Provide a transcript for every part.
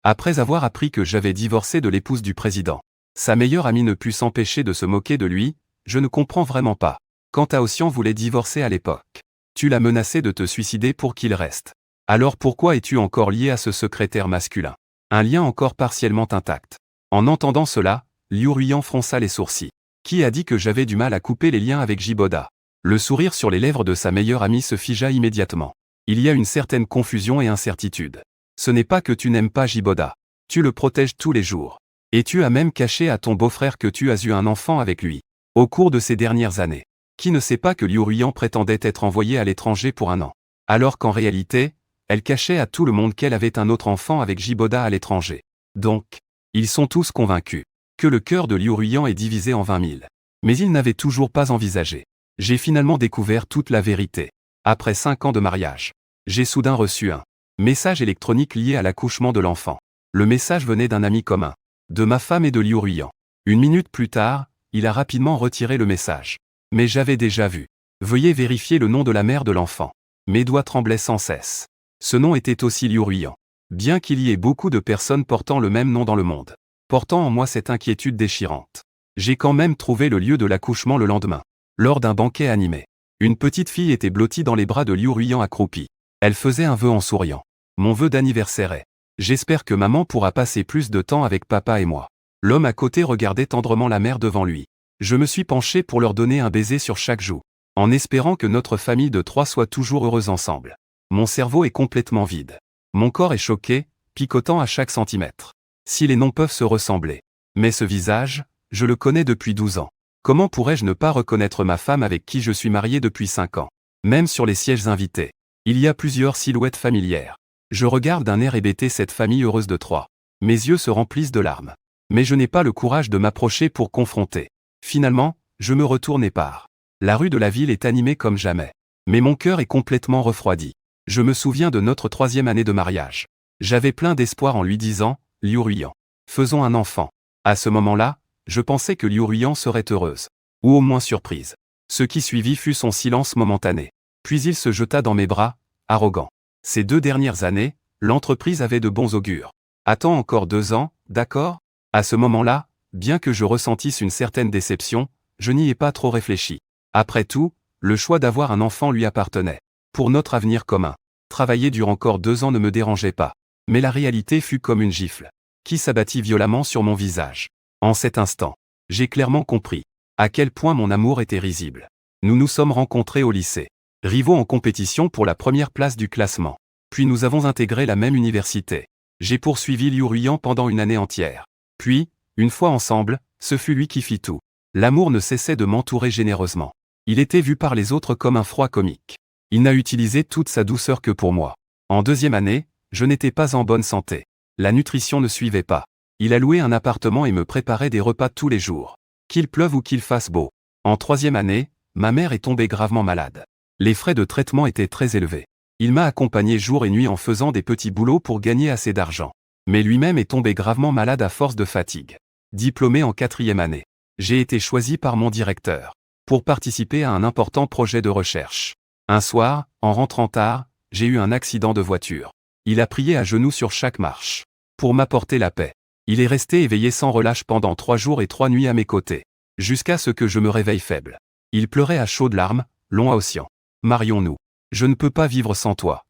Après avoir appris que j'avais divorcé de l'épouse du président, sa meilleure amie ne put s'empêcher de se moquer de lui. Je ne comprends vraiment pas. Quand Aossian voulait divorcer à l'époque, tu l'as menacé de te suicider pour qu'il reste. Alors pourquoi es-tu encore lié à ce secrétaire masculin? Un lien encore partiellement intact. En entendant cela, Liu Ruiyan fronça les sourcils. Qui a dit que j'avais du mal à couper les liens avec Jiboda? Le sourire sur les lèvres de sa meilleure amie se figea immédiatement. Il y a une certaine confusion et incertitude. Ce n'est pas que tu n'aimes pas Jiboda. Tu le protèges tous les jours. Et tu as même caché à ton beau-frère que tu as eu un enfant avec lui. Au cours de ces dernières années. Qui ne sait pas que Liu Ruiyan prétendait être envoyée à l'étranger pour 1 an? Alors qu'en réalité, elle cachait à tout le monde qu'elle avait un autre enfant avec Jiboda à l'étranger. Donc, ils sont tous convaincus que le cœur de Liu Ruiyan est divisé en 20 000. Mais ils n'avaient toujours pas envisagé. J'ai finalement découvert toute la vérité. Après 5 ans de mariage, j'ai soudain reçu un message électronique lié à l'accouchement de l'enfant. Le message venait d'un ami commun, de ma femme et de Liu Ruiyan. 1 minute plus tard, il a rapidement retiré le message. Mais j'avais déjà vu. Veuillez vérifier le nom de la mère de l'enfant. Mes doigts tremblaient sans cesse. Ce nom était aussi Liu Ruiyan. Bien qu'il y ait beaucoup de personnes portant le même nom dans le monde, portant en moi cette inquiétude déchirante, j'ai quand même trouvé le lieu de l'accouchement le lendemain. Lors d'un banquet animé, une petite fille était blottie dans les bras de Liu Ruiyan accroupie. Elle faisait un vœu en souriant. Mon vœu d'anniversaire est: j'espère que maman pourra passer plus de temps avec papa et moi. L'homme à côté regardait tendrement la mère devant lui. Je me suis penché pour leur donner un baiser sur chaque joue, en espérant que notre famille de 3 soit toujours heureuse ensemble. Mon cerveau est complètement vide. Mon corps est choqué, picotant à chaque centimètre. Si les noms peuvent se ressembler. Mais ce visage, je le connais depuis 12 ans. Comment pourrais-je ne pas reconnaître ma femme avec qui je suis marié depuis 5 ans? Même sur les sièges invités, il y a plusieurs silhouettes familières. Je regarde d'un air hébété cette famille heureuse de 3. Mes yeux se remplissent de larmes. Mais je n'ai pas le courage de m'approcher pour confronter. Finalement, je me retourne et pars. La rue de la ville est animée comme jamais. Mais mon cœur est complètement refroidi. Je me souviens de notre 3e année de mariage. J'avais plein d'espoir en lui disant: Liu Ruiyan, faisons un enfant. À ce moment-là, je pensais que Liu Ruiyan serait heureuse. Ou au moins surprise. Ce qui suivit fut son silence momentané. Puis il se jeta dans mes bras, arrogant. Ces 2 dernières années, l'entreprise avait de bons augures. Attends encore 2 ans, d'accord? À ce moment-là, bien que je ressentisse une certaine déception, je n'y ai pas trop réfléchi. Après tout, le choix d'avoir un enfant lui appartenait. Pour notre avenir commun. Travailler durant encore 2 ans ne me dérangeait pas. Mais la réalité fut comme une gifle, qui s'abattit violemment sur mon visage. En cet instant, j'ai clairement compris à quel point mon amour était risible. Nous nous sommes rencontrés au lycée. Rivaux en compétition pour la première place du classement. Puis nous avons intégré la même université. J'ai poursuivi Liu Ruiyan pendant 1 année entière. Puis, une fois ensemble, ce fut lui qui fit tout. L'amour ne cessait de m'entourer généreusement. Il était vu par les autres comme un froid comique. Il n'a utilisé toute sa douceur que pour moi. En 2e année, je n'étais pas en bonne santé. La nutrition ne suivait pas. Il a loué un appartement et me préparait des repas tous les jours. Qu'il pleuve ou qu'il fasse beau. En 3e année, ma mère est tombée gravement malade. Les frais de traitement étaient très élevés. Il m'a accompagné jour et nuit en faisant des petits boulots pour gagner assez d'argent. Mais lui-même est tombé gravement malade à force de fatigue. Diplômé en 4e année, j'ai été choisi par mon directeur pour participer à un important projet de recherche. Un soir, en rentrant tard, j'ai eu un accident de voiture. Il a prié à genoux sur chaque marche pour m'apporter la paix. Il est resté éveillé sans relâche pendant 3 jours et 3 nuits à mes côtés, jusqu'à ce que je me réveille faible. Il pleurait à chaudes larmes, long Aossian. Marions-nous. Je ne peux pas vivre sans toi.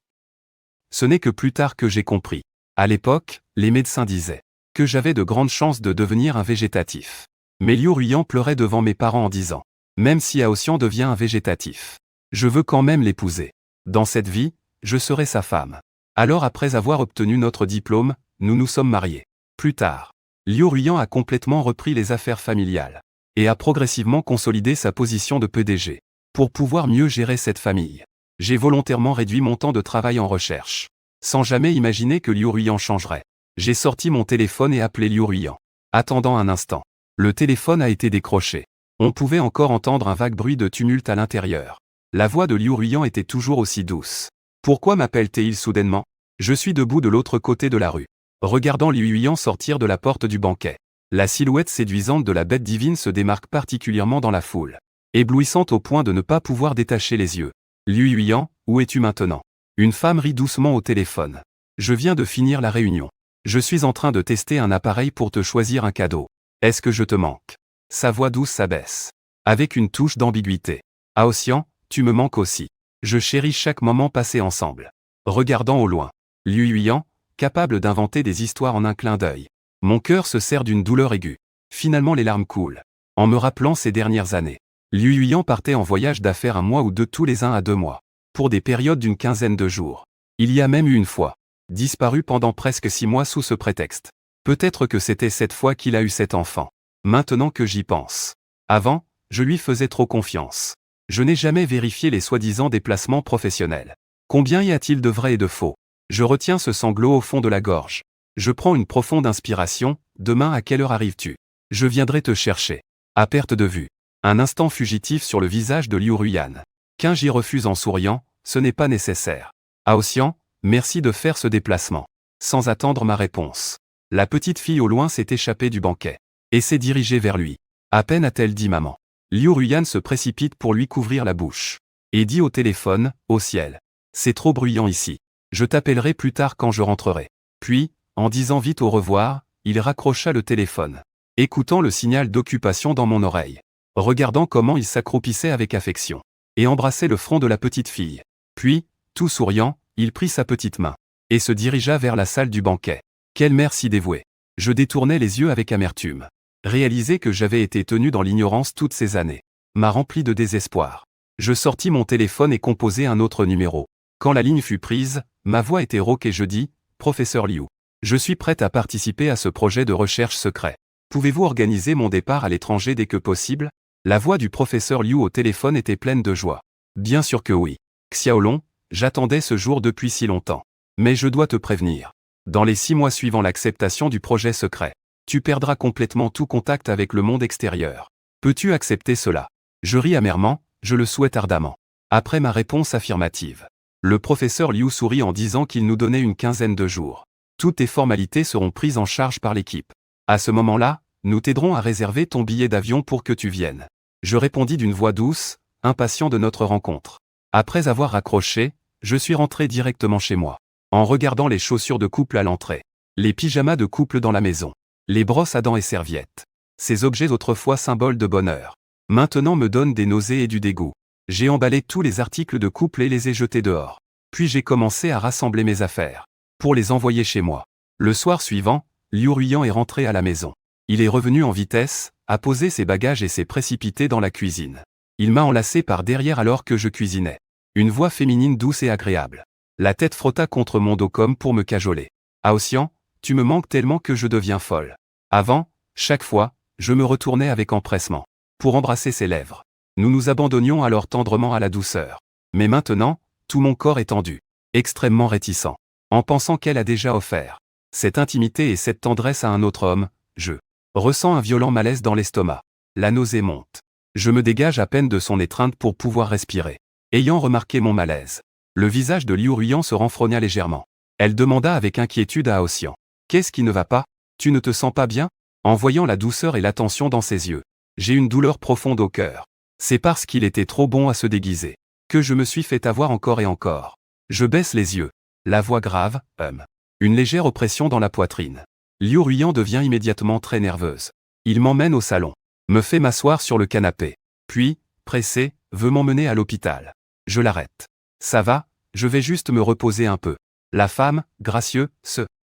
Ce n'est que plus tard que j'ai compris. À l'époque, les médecins disaient que j'avais de grandes chances de devenir un végétatif. Mais Liu Ruiyan pleurait devant mes parents en disant: même si Aossian devient un végétatif, je veux quand même l'épouser. Dans cette vie, je serai sa femme. Alors après avoir obtenu notre diplôme, nous nous sommes mariés. Plus tard, Liu Ruiyan a complètement repris les affaires familiales et a progressivement consolidé sa position de PDG. Pour pouvoir mieux gérer cette famille, j'ai volontairement réduit mon temps de travail en recherche. Sans jamais imaginer que Liu Ruiyan changerait. J'ai sorti mon téléphone et appelé Liu Ruiyan. Attendant un instant. Le téléphone a été décroché. On pouvait encore entendre un vague bruit de tumulte à l'intérieur. La voix de Liu Ruiyan était toujours aussi douce. Pourquoi m'appelle-t-il soudainement? Je suis debout de l'autre côté de la rue, regardant Liu Ruiyan sortir de la porte du banquet. La silhouette séduisante de la bête divine se démarque particulièrement dans la foule, éblouissante au point de ne pas pouvoir détacher les yeux. Liu Ruiyan, où es-tu maintenant? Une femme rit doucement au téléphone. Je viens de finir la réunion. Je suis en train de tester un appareil pour te choisir un cadeau. Est-ce que je te manque? Sa voix douce s'abaisse, avec une touche d'ambiguïté. Aosian, tu me manques aussi. Je chéris chaque moment passé ensemble. Regardant au loin. Liu Yuyan, capable d'inventer des histoires en un clin d'œil. Mon cœur se serre d'une douleur aiguë. Finalement les larmes coulent. En me rappelant ces dernières années. Liu Yuyan partait en voyage d'affaires 1 mois ou 2 tous les 1 à 2 mois. Pour des périodes d'une quinzaine de jours. Il y a même eu une fois. Disparu pendant presque 6 mois sous ce prétexte. Peut-être que c'était cette fois qu'il a eu cet enfant. Maintenant que j'y pense. Avant, je lui faisais trop confiance. Je n'ai jamais vérifié les soi-disant déplacements professionnels. Combien y a-t-il de vrai et de faux? Je retiens ce sanglot au fond de la gorge. Je prends une profonde inspiration. Demain à quelle heure arrives-tu? Je viendrai te chercher. À perte de vue. Un instant fugitif sur le visage de Liu Ruyan. Qu'un-j'y refuse en souriant, ce n'est pas nécessaire. Aosian, merci de faire ce déplacement. Sans attendre ma réponse. La petite fille au loin s'est échappée du banquet. Et s'est dirigée vers lui. À peine a-t-elle dit maman. Liu Ruyan se précipite pour lui couvrir la bouche. Et dit au téléphone, au ciel. C'est trop bruyant ici. Je t'appellerai plus tard quand je rentrerai. Puis, en disant vite au revoir, il raccrocha le téléphone. Écoutant le signal d'occupation dans mon oreille. Regardant comment il s'accroupissait avec affection. Et embrassait le front de la petite fille. Puis, tout souriant, il prit sa petite main. Et se dirigea vers la salle du banquet. Quelle mère si dévouée. Je détournai les yeux avec amertume. Réaliser que j'avais été tenu dans l'ignorance toutes ces années m'a rempli de désespoir. Je sortis mon téléphone et composai un autre numéro. Quand la ligne fut prise, ma voix était rauque et je dis, Professeur Liu, je suis prête à participer à ce projet de recherche secret. Pouvez-vous organiser mon départ à l'étranger dès que possible? La voix du professeur Liu au téléphone était pleine de joie. Bien sûr que oui. Xiaolong, j'attendais ce jour depuis si longtemps. Mais je dois te prévenir. Dans les 6 mois suivant l'acceptation du projet secret, tu perdras complètement tout contact avec le monde extérieur. Peux-tu accepter cela? Je ris amèrement, je le souhaite ardemment. Après ma réponse affirmative. Le professeur Liu sourit en disant qu'il nous donnait une quinzaine de jours. Toutes tes formalités seront prises en charge par l'équipe. À ce moment-là, nous t'aiderons à réserver ton billet d'avion pour que tu viennes. Je répondis d'une voix douce, impatient de notre rencontre. Après avoir raccroché, je suis rentré directement chez moi. En regardant les chaussures de couple à l'entrée. Les pyjamas de couple dans la maison. Les brosses à dents et serviettes. Ces objets autrefois symboles de bonheur. Maintenant me donnent des nausées et du dégoût. J'ai emballé tous les articles de couple et les ai jetés dehors. Puis j'ai commencé à rassembler mes affaires. Pour les envoyer chez moi. Le soir suivant, Liu Ruyan est rentré à la maison. Il est revenu en vitesse, a posé ses bagages et s'est précipité dans la cuisine. Il m'a enlacé par derrière alors que je cuisinais. Une voix féminine douce et agréable. La tête frotta contre mon dos comme pour me cajoler. Aosian, tu me manques tellement que je deviens folle. Avant, chaque fois, je me retournais avec empressement. Pour embrasser ses lèvres. Nous nous abandonnions alors tendrement à la douceur. Mais maintenant, tout mon corps est tendu. Extrêmement réticent. En pensant qu'elle a déjà offert cette intimité et cette tendresse à un autre homme, je ressens un violent malaise dans l'estomac. La nausée monte. Je me dégage à peine de son étreinte pour pouvoir respirer. Ayant remarqué mon malaise, le visage de Liu Ruyan se renfrogna légèrement. Elle demanda avec inquiétude à Aosian. Qu'est-ce qui ne va pas? Tu ne te sens pas bien? En voyant la douceur et l'attention dans ses yeux, j'ai une douleur profonde au cœur. C'est parce qu'il était trop bon à se déguiser que je me suis fait avoir encore et encore. Je baisse les yeux. La voix grave, une légère oppression dans la poitrine. Liu Ruyan devient immédiatement très nerveuse. Il m'emmène au salon. Me fait m'asseoir sur le canapé. Puis, pressé, veut m'emmener à l'hôpital. Je l'arrête. Ça va, je vais juste me reposer un peu. La femme, gracieux,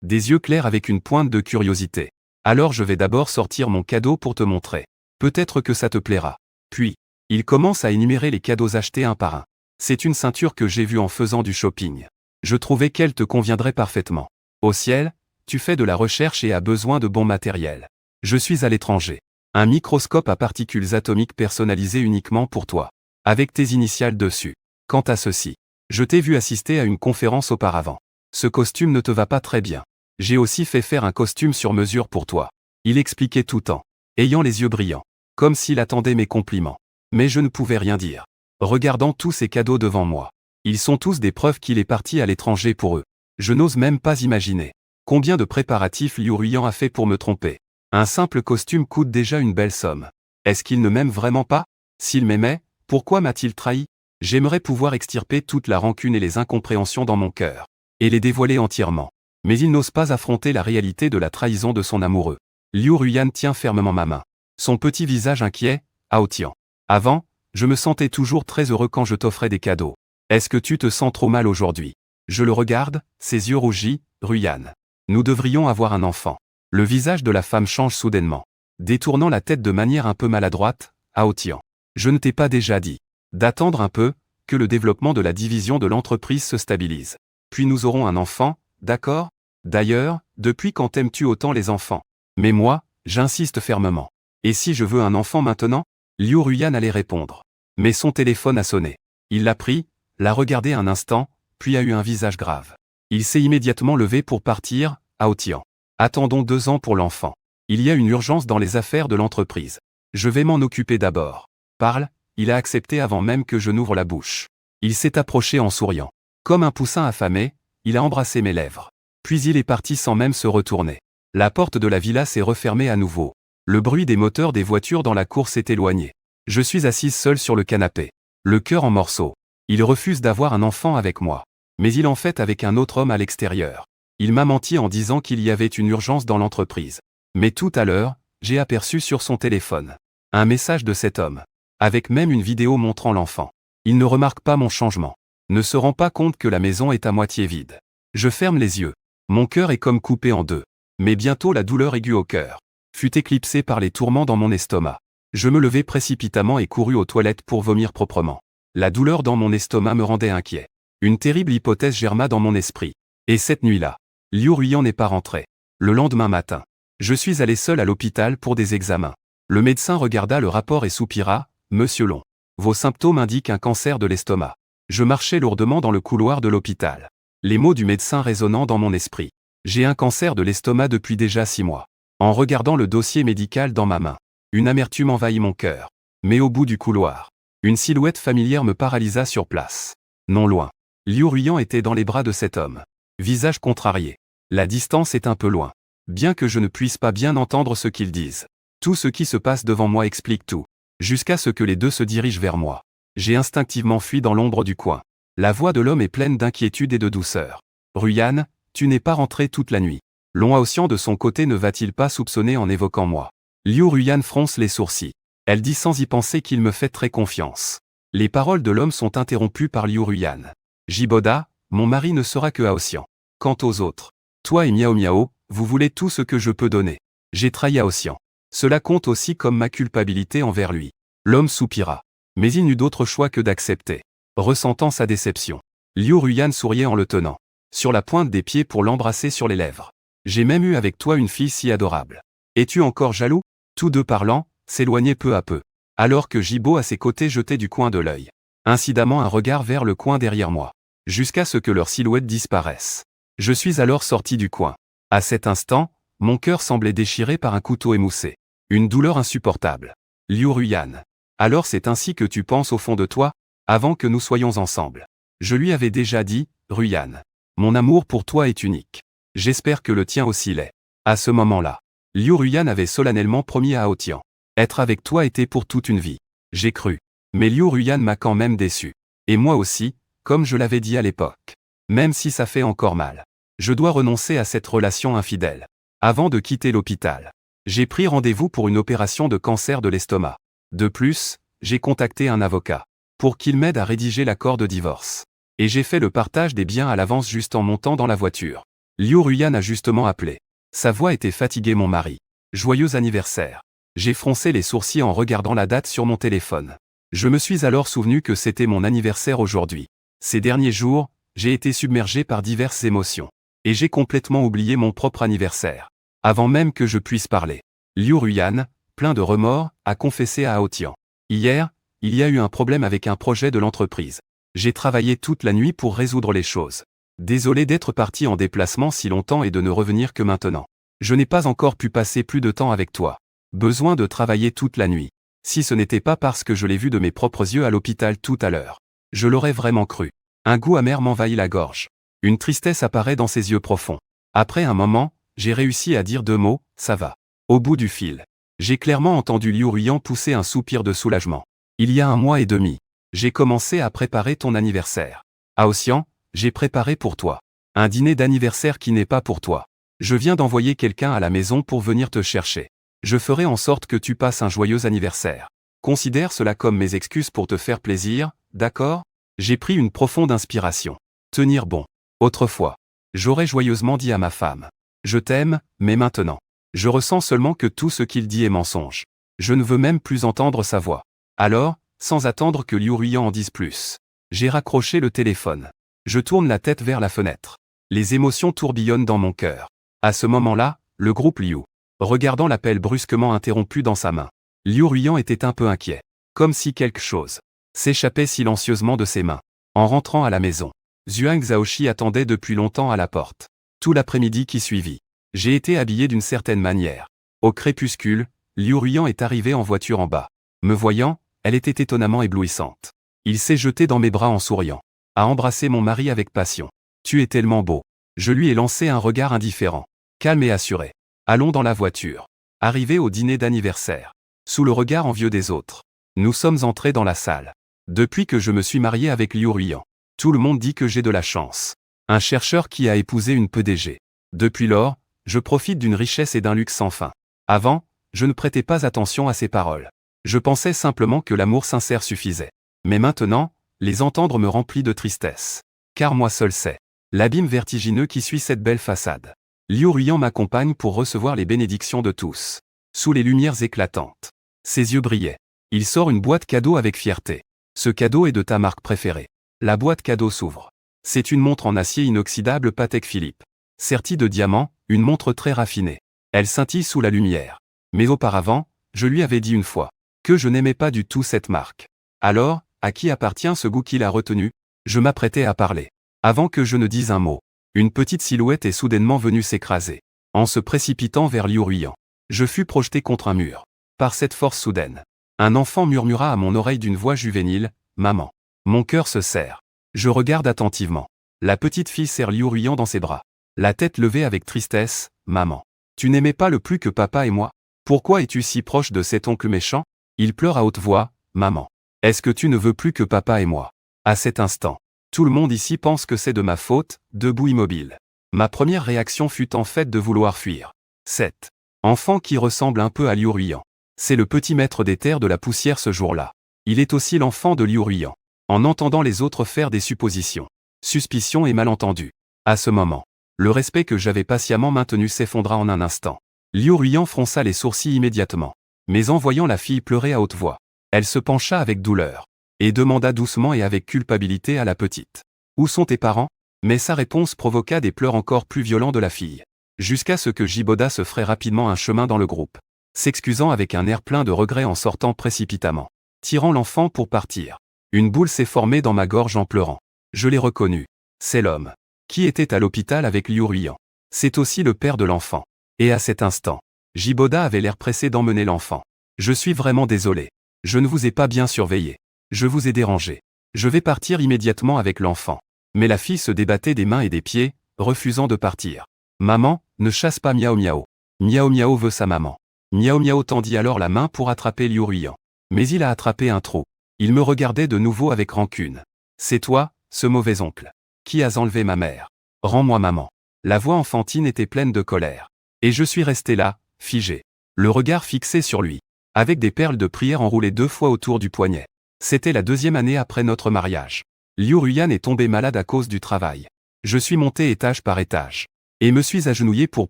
des yeux clairs avec une pointe de curiosité. Alors je vais d'abord sortir mon cadeau pour te montrer. Peut-être que ça te plaira. Puis, il commence à énumérer les cadeaux achetés un par un. C'est une ceinture que j'ai vue en faisant du shopping. Je trouvais qu'elle te conviendrait parfaitement. Au ciel, tu fais de la recherche et as besoin de bon matériel. Je suis à l'étranger. Un microscope à particules atomiques personnalisé uniquement pour toi. Avec tes initiales dessus. Quant à ceci, je t'ai vu assister à une conférence auparavant. Ce costume ne te va pas très bien. J'ai aussi fait faire un costume sur mesure pour toi. Il expliquait tout en ayant les yeux brillants, comme s'il attendait mes compliments. Mais je ne pouvais rien dire. Regardant tous ces cadeaux devant moi. Ils sont tous des preuves qu'il est parti à l'étranger pour eux. Je n'ose même pas imaginer combien de préparatifs Liu Ruyan a fait pour me tromper. Un simple costume coûte déjà une belle somme. Est-ce qu'il ne m'aime vraiment pas? S'il m'aimait, pourquoi m'a-t-il trahi? J'aimerais pouvoir extirper toute la rancune et les incompréhensions dans mon cœur. Et les dévoiler entièrement. Mais il n'ose pas affronter la réalité de la trahison de son amoureux. Liu Ruyan tient fermement ma main. Son petit visage inquiet, Hao Tian. Avant, je me sentais toujours très heureux quand je t'offrais des cadeaux. Est-ce que tu te sens trop mal aujourd'hui? Je le regarde, ses yeux rougis, Ruyan. Nous devrions avoir un enfant. Le visage de la femme change soudainement. Détournant la tête de manière un peu maladroite, Hao Tian. Je ne t'ai pas déjà dit d'attendre un peu, que le développement de la division de l'entreprise se stabilise. Puis nous aurons un enfant, d'accord? D'ailleurs, depuis quand aimes-tu autant les enfants? Mais moi, j'insiste fermement. Et si je veux un enfant maintenant? Liu Ruyan allait répondre. Mais son téléphone a sonné. Il l'a pris, l'a regardé un instant, puis a eu un visage grave. Il s'est immédiatement levé pour partir, Hao Tian. Attendons 2 ans pour l'enfant. Il y a une urgence dans les affaires de l'entreprise. Je vais m'en occuper d'abord. Parle, il a accepté avant même que je n'ouvre la bouche. Il s'est approché en souriant. Comme un poussin affamé, il a embrassé mes lèvres. Puis il est parti sans même se retourner. La porte de la villa s'est refermée à nouveau. Le bruit des moteurs des voitures dans la cour s'est éloigné. Je suis assise seule sur le canapé. Le cœur en morceaux. Il refuse d'avoir un enfant avec moi. Mais il en fait avec un autre homme à l'extérieur. Il m'a menti en disant qu'il y avait une urgence dans l'entreprise. Mais tout à l'heure, j'ai aperçu sur son téléphone un message de cet homme. Avec même une vidéo montrant l'enfant. Il ne remarque pas mon changement. Ne se rend pas compte que la maison est à moitié vide. Je ferme les yeux. Mon cœur est comme coupé en deux. Mais bientôt la douleur aiguë au cœur fut éclipsée par les tourments dans mon estomac. Je me levai précipitamment et courus aux toilettes pour vomir proprement. La douleur dans mon estomac me rendait inquiet. Une terrible hypothèse germa dans mon esprit. Et cette nuit-là, Liu Ruyan n'est pas rentré. Le lendemain matin, je suis allé seul à l'hôpital pour des examens. Le médecin regarda le rapport et soupira, « Monsieur Long, vos symptômes indiquent un cancer de l'estomac. » Je marchais lourdement dans le couloir de l'hôpital. Les mots du médecin résonnant dans mon esprit. J'ai un cancer de l'estomac depuis déjà 6 mois. En regardant le dossier médical dans ma main, une amertume envahit mon cœur. Mais au bout du couloir, une silhouette familière me paralysa sur place. Non loin, Liu Ruyan était dans les bras de cet homme. Visage contrarié. La distance est un peu loin. Bien que je ne puisse pas bien entendre ce qu'ils disent. Tout ce qui se passe devant moi explique tout. Jusqu'à ce que les deux se dirigent vers moi. J'ai instinctivement fui dans l'ombre du coin. La voix de l'homme est pleine d'inquiétude et de douceur. « Ruyan, tu n'es pas rentré toute la nuit. » Long Haotian de son côté ne va-t-il pas soupçonner en évoquant moi? Liu Ruyan fronce les sourcils. Elle dit sans y penser qu'il me fait très confiance. Les paroles de l'homme sont interrompues par Liu Ruyan. Jiboda, mon mari ne sera que Haotian. Quant aux autres, toi et Miao Miao, vous voulez tout ce que je peux donner. J'ai trahi Haotian. Cela compte aussi comme ma culpabilité envers lui. L'homme soupira. Mais il n'eut d'autre choix que d'accepter. Ressentant sa déception, Liu Ruyan souriait en le tenant sur la pointe des pieds pour l'embrasser sur les lèvres. J'ai même eu avec toi une fille si adorable. Es-tu encore jaloux? Tous deux parlant, s'éloignaient peu à peu. Alors que Jibo à ses côtés jetait du coin de l'œil incidemment un regard vers le coin derrière moi. Jusqu'à ce que leurs silhouettes disparaissent. Je suis alors sorti du coin. À cet instant, mon cœur semblait déchiré par un couteau émoussé. Une douleur insupportable. Liu Ruyan. Alors c'est ainsi que tu penses au fond de toi, avant que nous soyons ensemble. Je lui avais déjà dit, Ruyan. Mon amour pour toi est unique. J'espère que le tien aussi l'est. À ce moment-là, Liu Ruyan avait solennellement promis à Haotian. Être avec toi était pour toute une vie. J'ai cru. Mais Liu Ruyan m'a quand même déçu. Et moi aussi, comme je l'avais dit à l'époque. Même si ça fait encore mal. Je dois renoncer à cette relation infidèle. Avant de quitter l'hôpital, j'ai pris rendez-vous pour une opération de cancer de l'estomac. De plus, j'ai contacté un avocat pour qu'il m'aide à rédiger l'accord de divorce. Et j'ai fait le partage des biens à l'avance juste en montant dans la voiture. Liu Ruyan a justement appelé. Sa voix était fatiguée, mon mari. Joyeux anniversaire. J'ai froncé les sourcils en regardant la date sur mon téléphone. Je me suis alors souvenu que c'était mon anniversaire aujourd'hui. Ces derniers jours, j'ai été submergé par diverses émotions. Et j'ai complètement oublié mon propre anniversaire. Avant même que je puisse parler. Liu Ruyan, plein de remords, a confessé à Haotian. Hier, il y a eu un problème avec un projet de l'entreprise. J'ai travaillé toute la nuit pour résoudre les choses. Désolé d'être parti en déplacement si longtemps et de ne revenir que maintenant. Je n'ai pas encore pu passer plus de temps avec toi. Besoin de travailler toute la nuit. Si ce n'était pas parce que je l'ai vu de mes propres yeux à l'hôpital tout à l'heure. Je l'aurais vraiment cru. Un goût amer m'envahit la gorge. Une tristesse apparaît dans ses yeux profonds. Après un moment, j'ai réussi à dire 2 mots, ça va. Au bout du fil. J'ai clairement entendu Liu Ruyan pousser un soupir de soulagement. Il y a 1 mois et demi, j'ai commencé à préparer ton anniversaire. Haotian, j'ai préparé pour toi Un dîner d'anniversaire qui n'est pas pour toi. Je viens d'envoyer quelqu'un à la maison pour venir te chercher. Je ferai en sorte que tu passes un joyeux anniversaire. Considère cela comme mes excuses pour te faire plaisir, d'accord? J'ai pris une profonde inspiration. Tenir bon. Autrefois, j'aurais joyeusement dit à ma femme. Je t'aime, mais maintenant, je ressens seulement que tout ce qu'il dit est mensonge. Je ne veux même plus entendre sa voix. Alors, sans attendre que Liu Ruiyan en dise plus, j'ai raccroché le téléphone. Je tourne la tête vers la fenêtre. Les émotions tourbillonnent dans mon cœur. À ce moment-là, le groupe Liu, regardant l'appel brusquement interrompu dans sa main. Liu Ruiyan était un peu inquiet, comme si quelque chose s'échappait silencieusement de ses mains. En rentrant à la maison, Zhuang Zhaoxi attendait depuis longtemps à la porte. Tout l'après-midi qui suivit, j'ai été habillé d'une certaine manière. Au crépuscule, Liu Ruiyan est arrivé en voiture en bas. Me voyant, elle était étonnamment éblouissante. Il s'est jeté dans mes bras en souriant, a embrassé mon mari avec passion. Tu es tellement beau. Je lui ai lancé un regard indifférent, calme et assuré. Allons dans la voiture. Arrivé au dîner d'anniversaire, sous le regard envieux des autres, nous sommes entrés dans la salle. Depuis que je me suis marié avec Liu Ruiyan, tout le monde dit que j'ai de la chance. Un chercheur qui a épousé une PDG. Depuis lors, je profite d'une richesse et d'un luxe sans fin. Avant, je ne prêtais pas attention à ces paroles. Je pensais simplement que l'amour sincère suffisait. Mais maintenant, les entendre me remplit de tristesse. Car moi seul sais l'abîme vertigineux qui suit cette belle façade. Liu Ruiyan m'accompagne pour recevoir les bénédictions de tous. Sous les lumières éclatantes, ses yeux brillaient. Il sort une boîte cadeau avec fierté. Ce cadeau est de ta marque préférée. La boîte cadeau s'ouvre. C'est une montre en acier inoxydable Patek Philippe. Sertie de diamants, une montre très raffinée. Elle scintille sous la lumière. Mais auparavant, je lui avais dit une fois que je n'aimais pas du tout cette marque. Alors, à qui appartient ce goût qu'il a retenu? Je m'apprêtais à parler. Avant que je ne dise un mot, une petite silhouette est soudainement venue s'écraser. En se précipitant vers Liu Ruiyan, je fus projeté contre un mur. Par cette force soudaine, un enfant murmura à mon oreille d'une voix juvénile, « Maman ». Mon cœur se serre. Je regarde attentivement. La petite fille serre Liu Ruiyan dans ses bras. La tête levée avec tristesse, « Maman, tu n'aimais pas le plus que papa et moi? Pourquoi es-tu si proche de cet oncle méchant? Il pleure à haute voix, « Maman, est-ce que tu ne veux plus que papa et moi ?» À cet instant, tout le monde ici pense que c'est de ma faute, debout immobile. Ma première réaction fut en fait de vouloir fuir. Cet enfant qui ressemble un peu à Liu Ruiyan. C'est le petit maître des terres de la poussière ce jour-là. Il est aussi l'enfant de Liu Ruiyan. En entendant les autres faire des suppositions, suspicions et malentendus. À ce moment, le respect que j'avais patiemment maintenu s'effondra en un instant. Liu Ruiyan fronça les sourcils immédiatement. Mais en voyant la fille pleurer à haute voix, elle se pencha avec douleur et demanda doucement et avec culpabilité à la petite. « Où sont tes parents ?» Mais sa réponse provoqua des pleurs encore plus violents de la fille. Jusqu'à ce que Jiboda se fraye rapidement un chemin dans le groupe, s'excusant avec un air plein de regret en sortant précipitamment, tirant l'enfant pour partir. Une boule s'est formée dans ma gorge en pleurant. Je l'ai reconnu. C'est l'homme qui était à l'hôpital avec Liu Ruiyan. C'est aussi le père de l'enfant. Et à cet instant, Jiboda avait l'air pressé d'emmener l'enfant. « Je suis vraiment désolé. Je ne vous ai pas bien surveillé. Je vous ai dérangé. Je vais partir immédiatement avec l'enfant. » Mais la fille se débattait des mains et des pieds, refusant de partir. « Maman, ne chasse pas Miao Miao. Miao Miao veut sa maman. » Miao Miao tendit alors la main pour attraper Liu Ruiyan. Mais il a attrapé un trou. Il me regardait de nouveau avec rancune. « C'est toi, ce mauvais oncle. Qui as enlevé ma mère? Rends-moi maman. » La voix enfantine était pleine de colère. Et je suis resté là, figé. Le regard fixé sur lui, avec des perles de prière enroulées 2 fois autour du poignet. C'était la 2e année après notre mariage. Liu Ruiyan est tombé malade à cause du travail. Je suis monté étage par étage. Et me suis agenouillé pour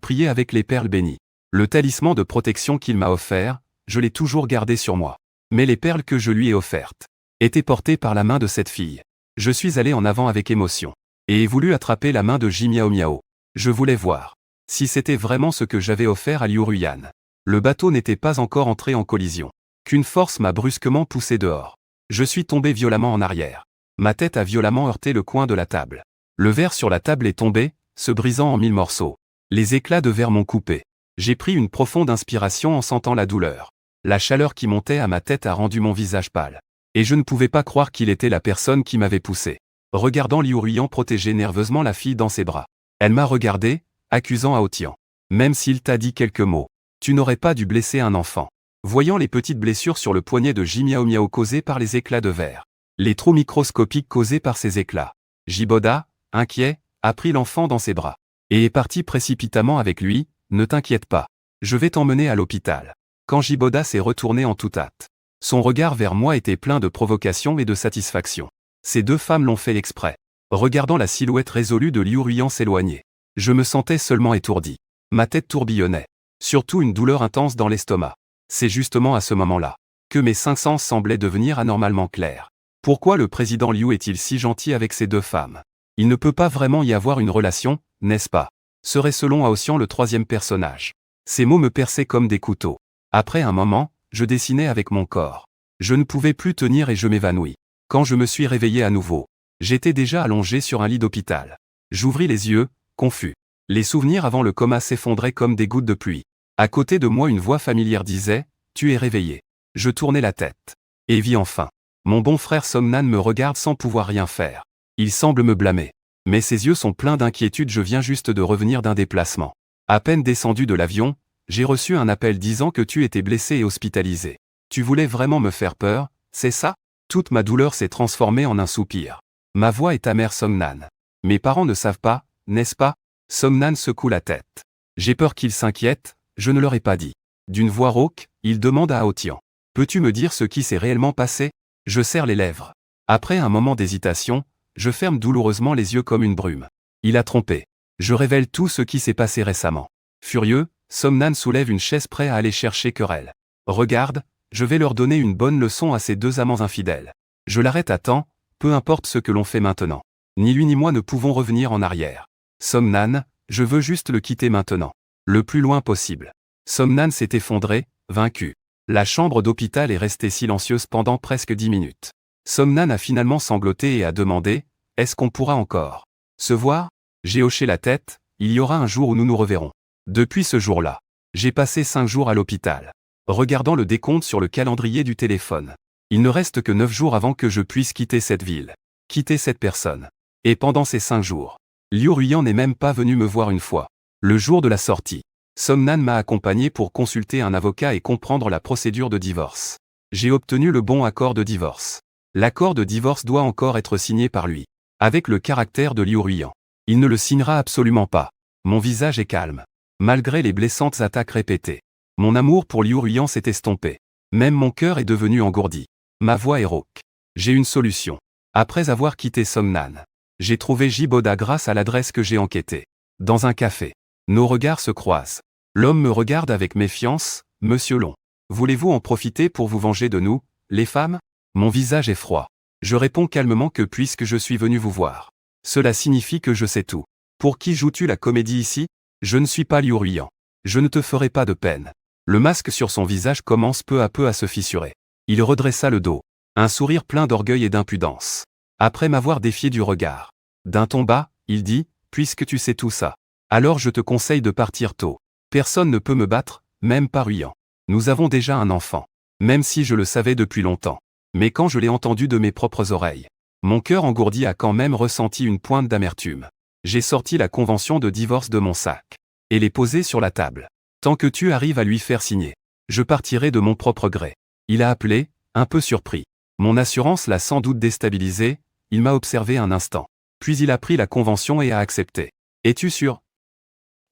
prier avec les perles bénies. Le talisman de protection qu'il m'a offert, je l'ai toujours gardé sur moi. Mais les perles que je lui ai offertes étaient portées par la main de cette fille. Je suis allé en avant avec émotion. Et ai voulu attraper la main de Miao Miao. Je voulais voir si c'était vraiment ce que j'avais offert à Liu Ruiyan. Le bateau n'était pas encore entré en collision. Qu'une force m'a brusquement poussé dehors. Je suis tombé violemment en arrière. Ma tête a violemment heurté le coin de la table. Le verre sur la table est tombé, se brisant en 1000 morceaux. Les éclats de verre m'ont coupé. J'ai pris une profonde inspiration en sentant la douleur. La chaleur qui montait à ma tête a rendu mon visage pâle. Et je ne pouvais pas croire qu'il était la personne qui m'avait poussé. Regardant Liu Ruiyan protéger nerveusement la fille dans ses bras. Elle m'a regardé, accusant à haut-tian. Même s'il t'a dit quelques mots, tu n'aurais pas dû blesser un enfant. Voyant les petites blessures sur le poignet de Miao Miao causées par les éclats de verre. Les trous microscopiques causés par ces éclats. Jiboda, inquiet, a pris l'enfant dans ses bras, et est parti précipitamment avec lui. Ne t'inquiète pas. Je vais t'emmener à l'hôpital. Quand Jiboda s'est retourné en toute hâte, son regard vers moi était plein de provocation et de satisfaction. Ces deux femmes l'ont fait exprès. Regardant la silhouette résolue de Liu Ruiyan s'éloigner, je me sentais seulement étourdi. Ma tête tourbillonnait. Surtout une douleur intense dans l'estomac. C'est justement à ce moment-là que mes cinq sens semblaient devenir anormalement clairs. Pourquoi le président Liu est-il si gentil avec ces deux femmes? Il ne peut pas vraiment y avoir une relation, n'est-ce pas? Serait selon Aotian le troisième personnage. Ces mots me perçaient comme des couteaux. Après un moment, je dessinais avec mon corps. Je ne pouvais plus tenir et je m'évanouis. Quand je me suis réveillé à nouveau, j'étais déjà allongé sur un lit d'hôpital. J'ouvris les yeux, confus. Les souvenirs avant le coma s'effondraient comme des gouttes de pluie. À côté de moi une voix familière disait « Tu es réveillé ». Je tournai la tête. Et vis enfin. Mon bon frère Somnan me regarde sans pouvoir rien faire. Il semble me blâmer. Mais ses yeux sont pleins d'inquiétude. Je viens juste de revenir d'un déplacement. À peine descendu de l'avion, j'ai reçu un appel disant que tu étais blessé et hospitalisé. Tu voulais vraiment me faire peur, c'est ça? Toute ma douleur s'est transformée en un soupir. Ma voix est amère Somnan. Mes parents ne savent pas, n'est-ce pas? Somnan secoue la tête. J'ai peur qu'ils s'inquiètent, je ne leur ai pas dit. D'une voix rauque, il demande à Aotian. Peux-tu me dire ce qui s'est réellement passé? Je serre les lèvres. Après un moment d'hésitation, je ferme douloureusement les yeux comme une brume. Il a trompé. Je révèle tout ce qui s'est passé récemment. Furieux, Somnan soulève une chaise prêt à aller chercher querelle. Regarde, je vais leur donner une bonne leçon à ces deux amants infidèles. Je l'arrête à temps, peu importe ce que l'on fait maintenant. Ni lui ni moi ne pouvons revenir en arrière. Somnan, je veux juste le quitter maintenant. Le plus loin possible. Somnan s'est effondré, vaincu. La chambre d'hôpital est restée silencieuse pendant presque 10 minutes. Somnan a finalement sangloté et a demandé « Est-ce qu'on pourra encore se voir ?» J'ai hoché la tête, il y aura un jour où nous nous reverrons. Depuis ce jour-là, j'ai passé 5 jours à l'hôpital. Regardant le décompte sur le calendrier du téléphone. Il ne reste que 9 jours avant que je puisse quitter cette ville. Quitter cette personne. Et pendant ces 5 jours, Liu Ruiyan n'est même pas venu me voir une fois. Le jour de la sortie, Somnan m'a accompagné pour consulter un avocat et comprendre la procédure de divorce. J'ai obtenu le bon accord de divorce. L'accord de divorce doit encore être signé par lui. Avec le caractère de Liu Ruiyan. Il ne le signera absolument pas. Mon visage est calme. Malgré les blessantes attaques répétées. Mon amour pour Liu Ruiyan s'est estompé. Même mon cœur est devenu engourdi. Ma voix est rauque. J'ai une solution. Après avoir quitté Somnan, j'ai trouvé Jiboda grâce à l'adresse que j'ai enquêtée. Dans un café. Nos regards se croisent. L'homme me regarde avec méfiance. Monsieur Long. Voulez-vous en profiter pour vous venger de nous, les femmes? Mon visage est froid. Je réponds calmement que puisque je suis venu vous voir. Cela signifie que je sais tout. Pour qui joues-tu la comédie ici? Je ne suis pas Liu Ruiyan. Je ne te ferai pas de peine. Le masque sur son visage commence peu à peu à se fissurer. Il redressa le dos. Un sourire plein d'orgueil et d'impudence. Après m'avoir défié du regard. D'un ton bas, il dit, puisque tu sais tout ça. Alors je te conseille de partir tôt. Personne ne peut me battre, même pas Ruiyan. Nous avons déjà un enfant. Même si je le savais depuis longtemps. Mais quand je l'ai entendu de mes propres oreilles. Mon cœur engourdi a quand même ressenti une pointe d'amertume. J'ai sorti la convention de divorce de mon sac. Et l'ai posée sur la table. Tant que tu arrives à lui faire signer. Je partirai de mon propre gré. Il a appelé, un peu surpris. Mon assurance l'a sans doute déstabilisé, il m'a observé un instant. Puis il a pris la convention et a accepté. Es-tu sûr?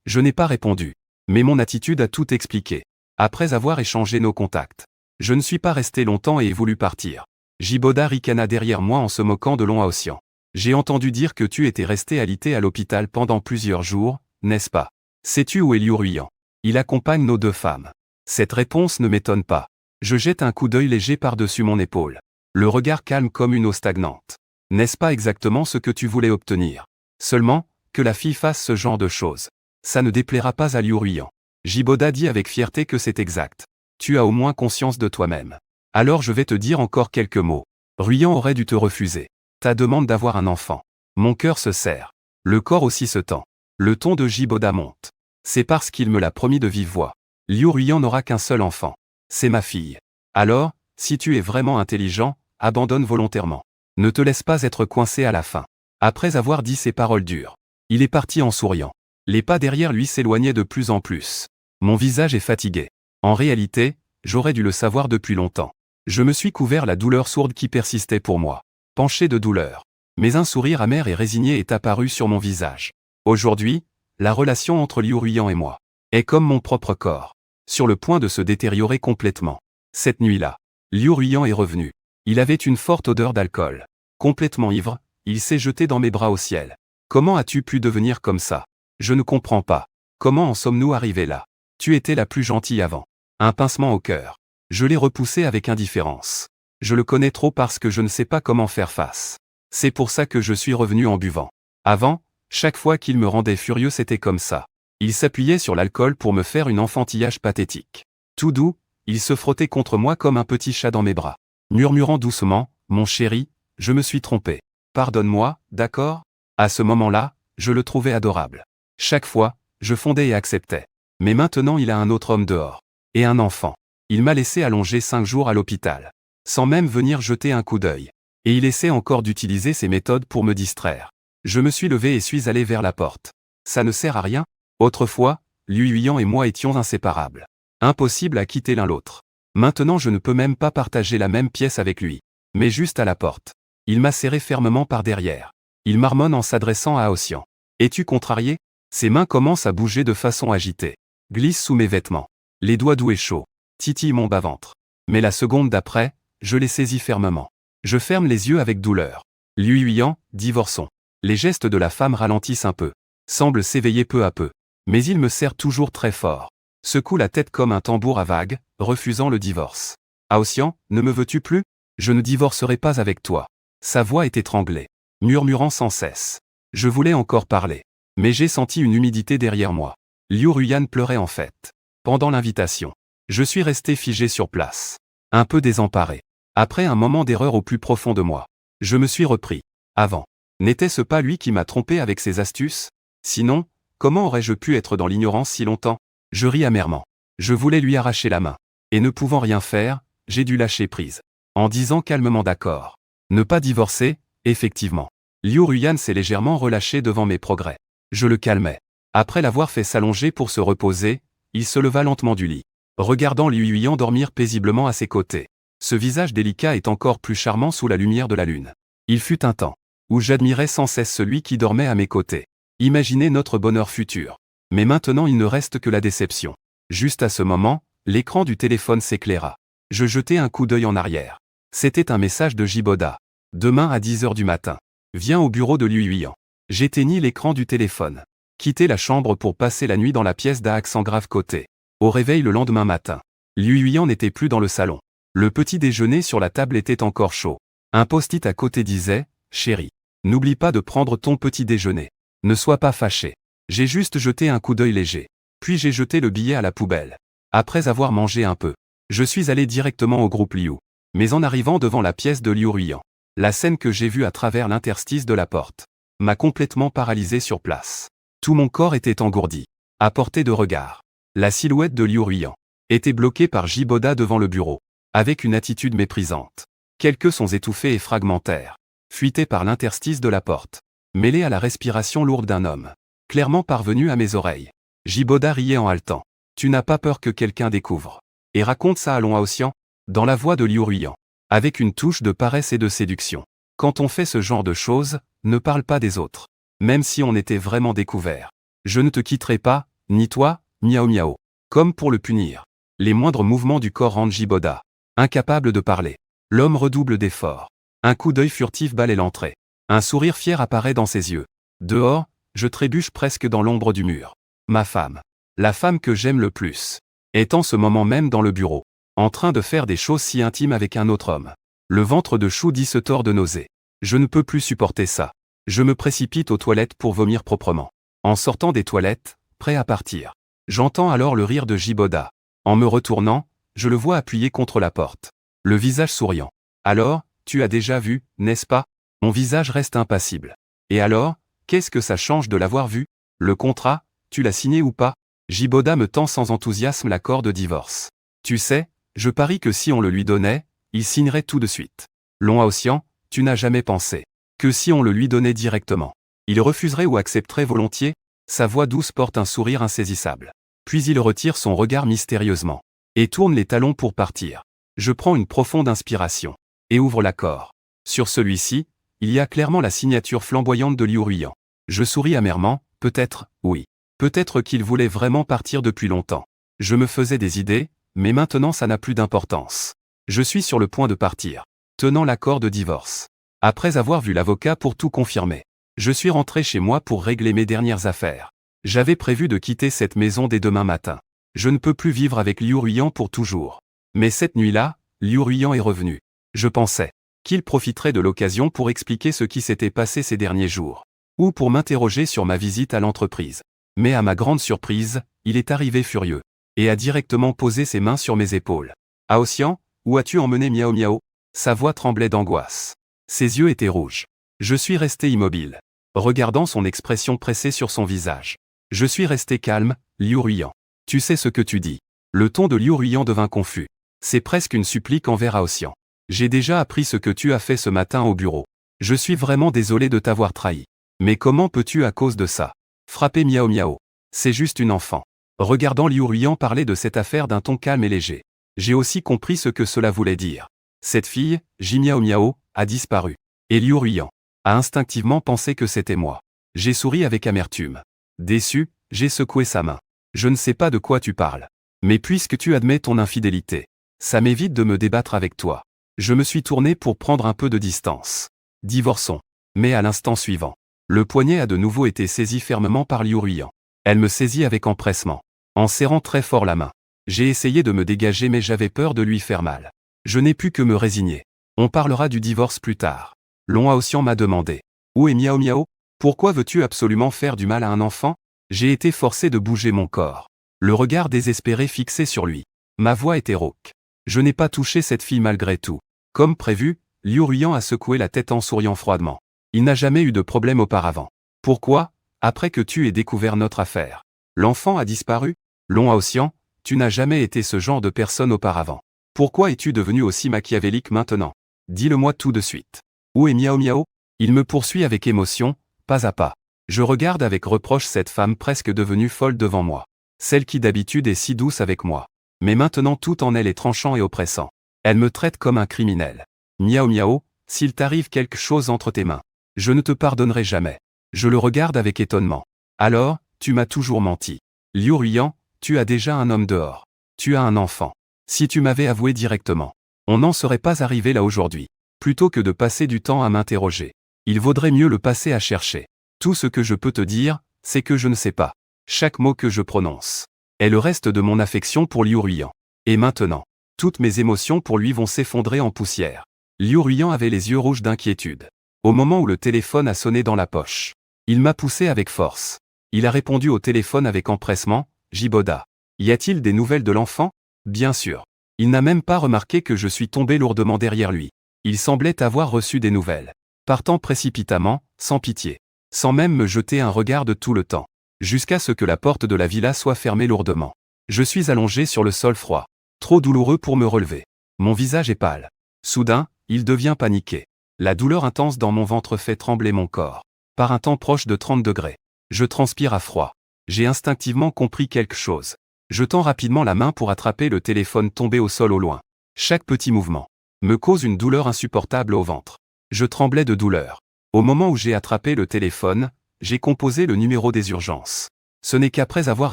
Je n'ai pas répondu. Mais mon attitude a tout expliqué. Après avoir échangé nos contacts. Je ne suis pas resté longtemps et ai voulu partir. Jiboda ricana derrière moi en se moquant de Long Aotian. J'ai entendu dire que tu étais resté alité à l'hôpital pendant plusieurs jours, n'est-ce pas? Sais-tu où est Liu Ruiyan? Il accompagne nos deux femmes. Cette réponse ne m'étonne pas. Je jette un coup d'œil léger par-dessus mon épaule. Le regard calme comme une eau stagnante. N'est-ce pas exactement ce que tu voulais obtenir? Seulement, que la fille fasse ce genre de choses. Ça ne déplaira pas à Liu Ruiyan. Jiboda dit avec fierté que c'est exact. Tu as au moins conscience de toi-même. Alors je vais te dire encore quelques mots. Ruiyan aurait dû te refuser. Ta demande d'avoir un enfant. Mon cœur se serre. Le corps aussi se tend. Le ton de Jiboda monte. C'est parce qu'il me l'a promis de vive voix. Liu Ruiyan n'aura qu'un seul enfant. C'est ma fille. Alors, si tu es vraiment intelligent, abandonne volontairement. Ne te laisse pas être coincé à la fin. Après avoir dit ces paroles dures, il est parti en souriant. Les pas derrière lui s'éloignaient de plus en plus. Mon visage est fatigué. En réalité, j'aurais dû le savoir depuis longtemps. Je me suis couvert la douleur sourde qui persistait pour moi. Penché de douleur. Mais un sourire amer et résigné est apparu sur mon visage. Aujourd'hui, la relation entre Liu Ruiyan et moi est comme mon propre corps, sur le point de se détériorer complètement. Cette nuit-là, Liu Ruiyan est revenu. Il avait une forte odeur d'alcool. Complètement ivre, il s'est jeté dans mes bras au ciel. Comment as-tu pu devenir comme ça? Je ne comprends pas. Comment en sommes-nous arrivés là? Tu étais la plus gentille avant. Un pincement au cœur. Je l'ai repoussé avec indifférence. Je le connais trop parce que je ne sais pas comment faire face. C'est pour ça que je suis revenu en buvant. Avant, chaque fois qu'il me rendait furieux c'était comme ça. Il s'appuyait sur l'alcool pour me faire une enfantillage pathétique. Tout doux, il se frottait contre moi comme un petit chat dans mes bras. Murmurant doucement, « Mon chéri, je me suis trompé. Pardonne-moi, d'accord ?» À ce moment-là, je le trouvais adorable. Chaque fois, je fondais et acceptais. Mais maintenant il a un autre homme dehors. Et un enfant. Il m'a laissé allonger 5 jours à l'hôpital. Sans même venir jeter un coup d'œil. Et il essaie encore d'utiliser ces méthodes pour me distraire. Je me suis levé et suis allé vers la porte. Ça ne sert à rien. Autrefois, Liu Ruiyan et moi étions inséparables. Impossible à quitter l'un l'autre. Maintenant je ne peux même pas partager la même pièce avec lui. Mais juste à la porte. Il m'a serré fermement par derrière. Il marmonne en s'adressant à Ocean. Es-tu contrarié? Ses mains commencent à bouger de façon agitée. Glisse sous mes vêtements. Les doigts doux et chauds. Titille mon bas-ventre. Mais la seconde d'après, je les saisis fermement. Je ferme les yeux avec douleur. Liu Ruiyan, divorçons. Les gestes de la femme ralentissent un peu. Semble s'éveiller peu à peu. Mais il me serre toujours très fort. Secoue la tête comme un tambour à vagues, refusant le divorce. Ocean, ne me veux-tu plus? Je ne divorcerai pas avec toi. Sa voix est étranglée. Murmurant sans cesse. Je voulais encore parler. Mais j'ai senti une humidité derrière moi. Liu Ruiyan pleurait en fait. Pendant l'invitation. Je suis resté figé sur place. Un peu désemparé. Après un moment d'erreur au plus profond de moi. Je me suis repris. Avant. N'était-ce pas lui qui m'a trompé avec ses astuces? Sinon, comment aurais-je pu être dans l'ignorance si longtemps? Je ris amèrement. Je voulais lui arracher la main. Et ne pouvant rien faire, j'ai dû lâcher prise. En disant calmement d'accord. Ne pas divorcer, effectivement. Liu Ruiyan s'est légèrement relâché devant mes progrès. Je le calmais. Après l'avoir fait s'allonger pour se reposer, il se leva lentement du lit. Regardant Liu Ruiyan dormir paisiblement à ses côtés. Ce visage délicat est encore plus charmant sous la lumière de la lune. Il fut un temps où j'admirais sans cesse celui qui dormait à mes côtés. Imaginez notre bonheur futur. Mais maintenant il ne reste que la déception. Juste à ce moment, l'écran du téléphone s'éclaira. Je jetai un coup d'œil en arrière. C'était un message de Jiboda. Demain à 10h du matin. Viens au bureau de Liu Ruiyan. J'éteignis l'écran du téléphone. Quittai la chambre pour passer la nuit dans la pièce d'A accent grave côté. Au réveil le lendemain matin. Liu Ruiyan n'était plus dans le salon. Le petit déjeuner sur la table était encore chaud. Un post-it à côté disait « Chérie, n'oublie pas de prendre ton petit déjeuner. Ne sois pas fâché. » J'ai juste jeté un coup d'œil léger. Puis j'ai jeté le billet à la poubelle. Après avoir mangé un peu, je suis allé directement au groupe Liu. Mais en arrivant devant la pièce de Liu Ruiyan, la scène que j'ai vue à travers l'interstice de la porte m'a complètement paralysé sur place. Tout mon corps était engourdi, à portée de regard. La silhouette de Liu Ruiyan était bloquée par Jiboda devant le bureau, avec une attitude méprisante. Quelques sons étouffés et fragmentaires fuitaient par l'interstice de la porte, mêlés à la respiration lourde d'un homme, clairement parvenu à mes oreilles. Jiboda riait en haletant. « Tu n'as pas peur que quelqu'un découvre. Et raconte ça à Ocean ?» Dans la voix de Liu Ruiyan, avec une touche de paresse et de séduction. Quand on fait ce genre de choses, ne parle pas des autres. Même si on était vraiment découvert. Je ne te quitterai pas, ni toi, miaou miaou. Comme pour le punir. Les moindres mouvements du corps rendent Jiboda incapable de parler. L'homme redouble d'efforts. Un coup d'œil furtif balaie l'entrée. Un sourire fier apparaît dans ses yeux. Dehors, je trébuche presque dans l'ombre du mur. Ma femme. La femme que j'aime le plus. Est en ce moment même dans le bureau. En train de faire des choses si intimes avec un autre homme. Le ventre de Chou dit se tord de nausée. Je ne peux plus supporter ça. Je me précipite aux toilettes pour vomir proprement. En sortant des toilettes, prêt à partir. J'entends alors le rire de Jiboda. En me retournant, je le vois appuyé contre la porte. Le visage souriant. Alors, tu as déjà vu, n'est-ce pas? Mon visage reste impassible. Et alors, qu'est-ce que ça change de l'avoir vu? Le contrat, tu l'as signé ou pas? Jiboda me tend sans enthousiasme l'accord de divorce. Tu sais, je parie que si on le lui donnait, il signerait tout de suite. Ocean, tu n'as jamais pensé que si on le lui donnait directement, il refuserait ou accepterait volontiers? Sa voix douce porte un sourire insaisissable. Puis il retire son regard mystérieusement et tourne les talons pour partir. Je prends une profonde inspiration et ouvre l'accord. Sur celui-ci, il y a clairement la signature flamboyante de Liu Ruiyan. Je souris amèrement, peut-être, oui. Peut-être qu'il voulait vraiment partir depuis longtemps. Je me faisais des idées, mais maintenant ça n'a plus d'importance. Je suis sur le point de partir, tenant l'accord de divorce. Après avoir vu l'avocat pour tout confirmer, je suis rentré chez moi pour régler mes dernières affaires. J'avais prévu de quitter cette maison dès demain matin. Je ne peux plus vivre avec Liu Ruiyan pour toujours. Mais cette nuit-là, Liu Ruiyan est revenu. Je pensais qu'il profiterait de l'occasion pour expliquer ce qui s'était passé ces derniers jours, ou pour m'interroger sur ma visite à l'entreprise. Mais à ma grande surprise, il est arrivé furieux, et a directement posé ses mains sur mes épaules. « Aosian, où as-tu emmené Miao Miao ?» Sa voix tremblait d'angoisse. Ses yeux étaient rouges. Je suis resté immobile, regardant son expression pressée sur son visage. Je suis resté calme, Liu Ruiyan. Tu sais ce que tu dis. Le ton de Liu Ruiyan devint confus. C'est presque une supplique envers Aosian. J'ai déjà appris ce que tu as fait ce matin au bureau. Je suis vraiment désolé de t'avoir trahi. Mais comment peux-tu à cause de ça frapper Miao Miao? C'est juste une enfant. Regardant Liu Ruiyan parler de cette affaire d'un ton calme et léger, j'ai aussi compris ce que cela voulait dire. Cette fille, Miao Miao, a disparu. Et Liu Ruiyan a instinctivement pensé que c'était moi. J'ai souri avec amertume. Déçu, j'ai secoué sa main. Je ne sais pas de quoi tu parles. Mais puisque tu admets ton infidélité, ça m'évite de me débattre avec toi. Je me suis tourné pour prendre un peu de distance. Divorçons. Mais à l'instant suivant, le poignet a de nouveau été saisi fermement par Liu Ruiyan. Elle me saisit avec empressement, en serrant très fort la main. J'ai essayé de me dégager mais j'avais peur de lui faire mal. Je n'ai pu que me résigner. On parlera du divorce plus tard. Long Aosian m'a demandé. Où est Miao Miao? Pourquoi veux-tu absolument faire du mal à un enfant? J'ai été forcé de bouger mon corps. Le regard désespéré fixé sur lui. Ma voix était rauque. Je n'ai pas touché cette fille malgré tout. Comme prévu, Liu Ruiyan a secoué la tête en souriant froidement. Il n'a jamais eu de problème auparavant. Pourquoi, après que tu aies découvert notre affaire, l'enfant a disparu? Long Aosian, tu n'as jamais été ce genre de personne auparavant. Pourquoi es-tu devenu aussi machiavélique maintenant? Dis-le-moi tout de suite. Où est Miao Miao? Il me poursuit avec émotion, pas à pas. Je regarde avec reproche cette femme presque devenue folle devant moi. Celle qui d'habitude est si douce avec moi. Mais maintenant tout en elle est tranchant et oppressant. Elle me traite comme un criminel. Miao Miao, s'il t'arrive quelque chose entre tes mains, je ne te pardonnerai jamais. Je le regarde avec étonnement. Alors, tu m'as toujours menti. Liu Ruiyan, tu as déjà un homme dehors. Tu as un enfant. Si tu m'avais avoué directement, on n'en serait pas arrivé là aujourd'hui. Plutôt que de passer du temps à m'interroger, il vaudrait mieux le passer à chercher. Tout ce que je peux te dire, c'est que je ne sais pas. Chaque mot que je prononce est le reste de mon affection pour Liu Ruiyan. Et maintenant, toutes mes émotions pour lui vont s'effondrer en poussière. Liu Ruiyan avait les yeux rouges d'inquiétude. Au moment où le téléphone a sonné dans la poche, il m'a poussé avec force. Il a répondu au téléphone avec empressement. Jiboda. Y a-t-il des nouvelles de l'enfant? Bien sûr. Il n'a même pas remarqué que je suis tombé lourdement derrière lui. Il semblait avoir reçu des nouvelles. Partant précipitamment, sans pitié. Sans même me jeter un regard de tout le temps. Jusqu'à ce que la porte de la villa soit fermée lourdement. Je suis allongé sur le sol froid. Trop douloureux pour me relever. Mon visage est pâle. Soudain, il devient paniqué. La douleur intense dans mon ventre fait trembler mon corps. Par un temps proche de 30 degrés. Je transpire à froid. J'ai instinctivement compris quelque chose. Je tends rapidement la main pour attraper le téléphone tombé au sol au loin. Chaque petit mouvement me cause une douleur insupportable au ventre. Je tremblais de douleur. Au moment où j'ai attrapé le téléphone, j'ai composé le numéro des urgences. Ce n'est qu'après avoir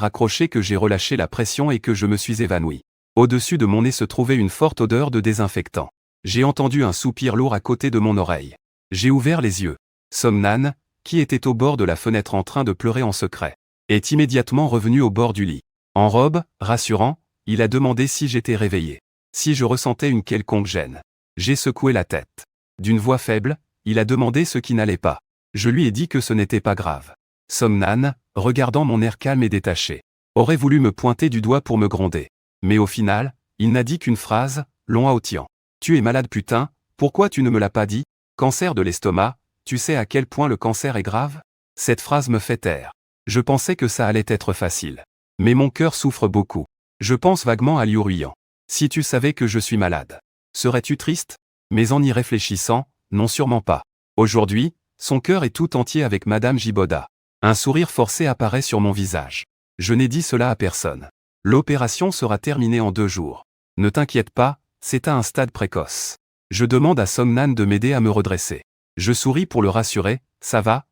raccroché que j'ai relâché la pression et que je me suis évanoui. Au-dessus de mon nez se trouvait une forte odeur de désinfectant. J'ai entendu un soupir lourd à côté de mon oreille. J'ai ouvert les yeux. Somnan, qui était au bord de la fenêtre en train de pleurer en secret, est immédiatement revenu au bord du lit. En robe, rassurant, il a demandé si j'étais réveillé. Si je ressentais une quelconque gêne. J'ai secoué la tête. D'une voix faible, il a demandé ce qui n'allait pas. Je lui ai dit que ce n'était pas grave. Somnan, regardant mon air calme et détaché, aurait voulu me pointer du doigt pour me gronder. Mais au final, il n'a dit qu'une phrase, Long Aotian. Tu es malade putain, pourquoi tu ne me l'as pas dit? Cancer de l'estomac, tu sais à quel point le cancer est grave? Cette phrase me fait taire. Je pensais que ça allait être facile. Mais mon cœur souffre beaucoup. Je pense vaguement à Liu Ruiyan. Si tu savais que je suis malade, serais-tu triste? Mais en y réfléchissant, non sûrement pas. Aujourd'hui, son cœur est tout entier avec Madame Jiboda. Un sourire forcé apparaît sur mon visage. Je n'ai dit cela à personne. L'opération sera terminée en 2 jours. Ne t'inquiète pas, c'est à un stade précoce. Je demande à Somnan de m'aider à me redresser. Je souris pour le rassurer, ça va,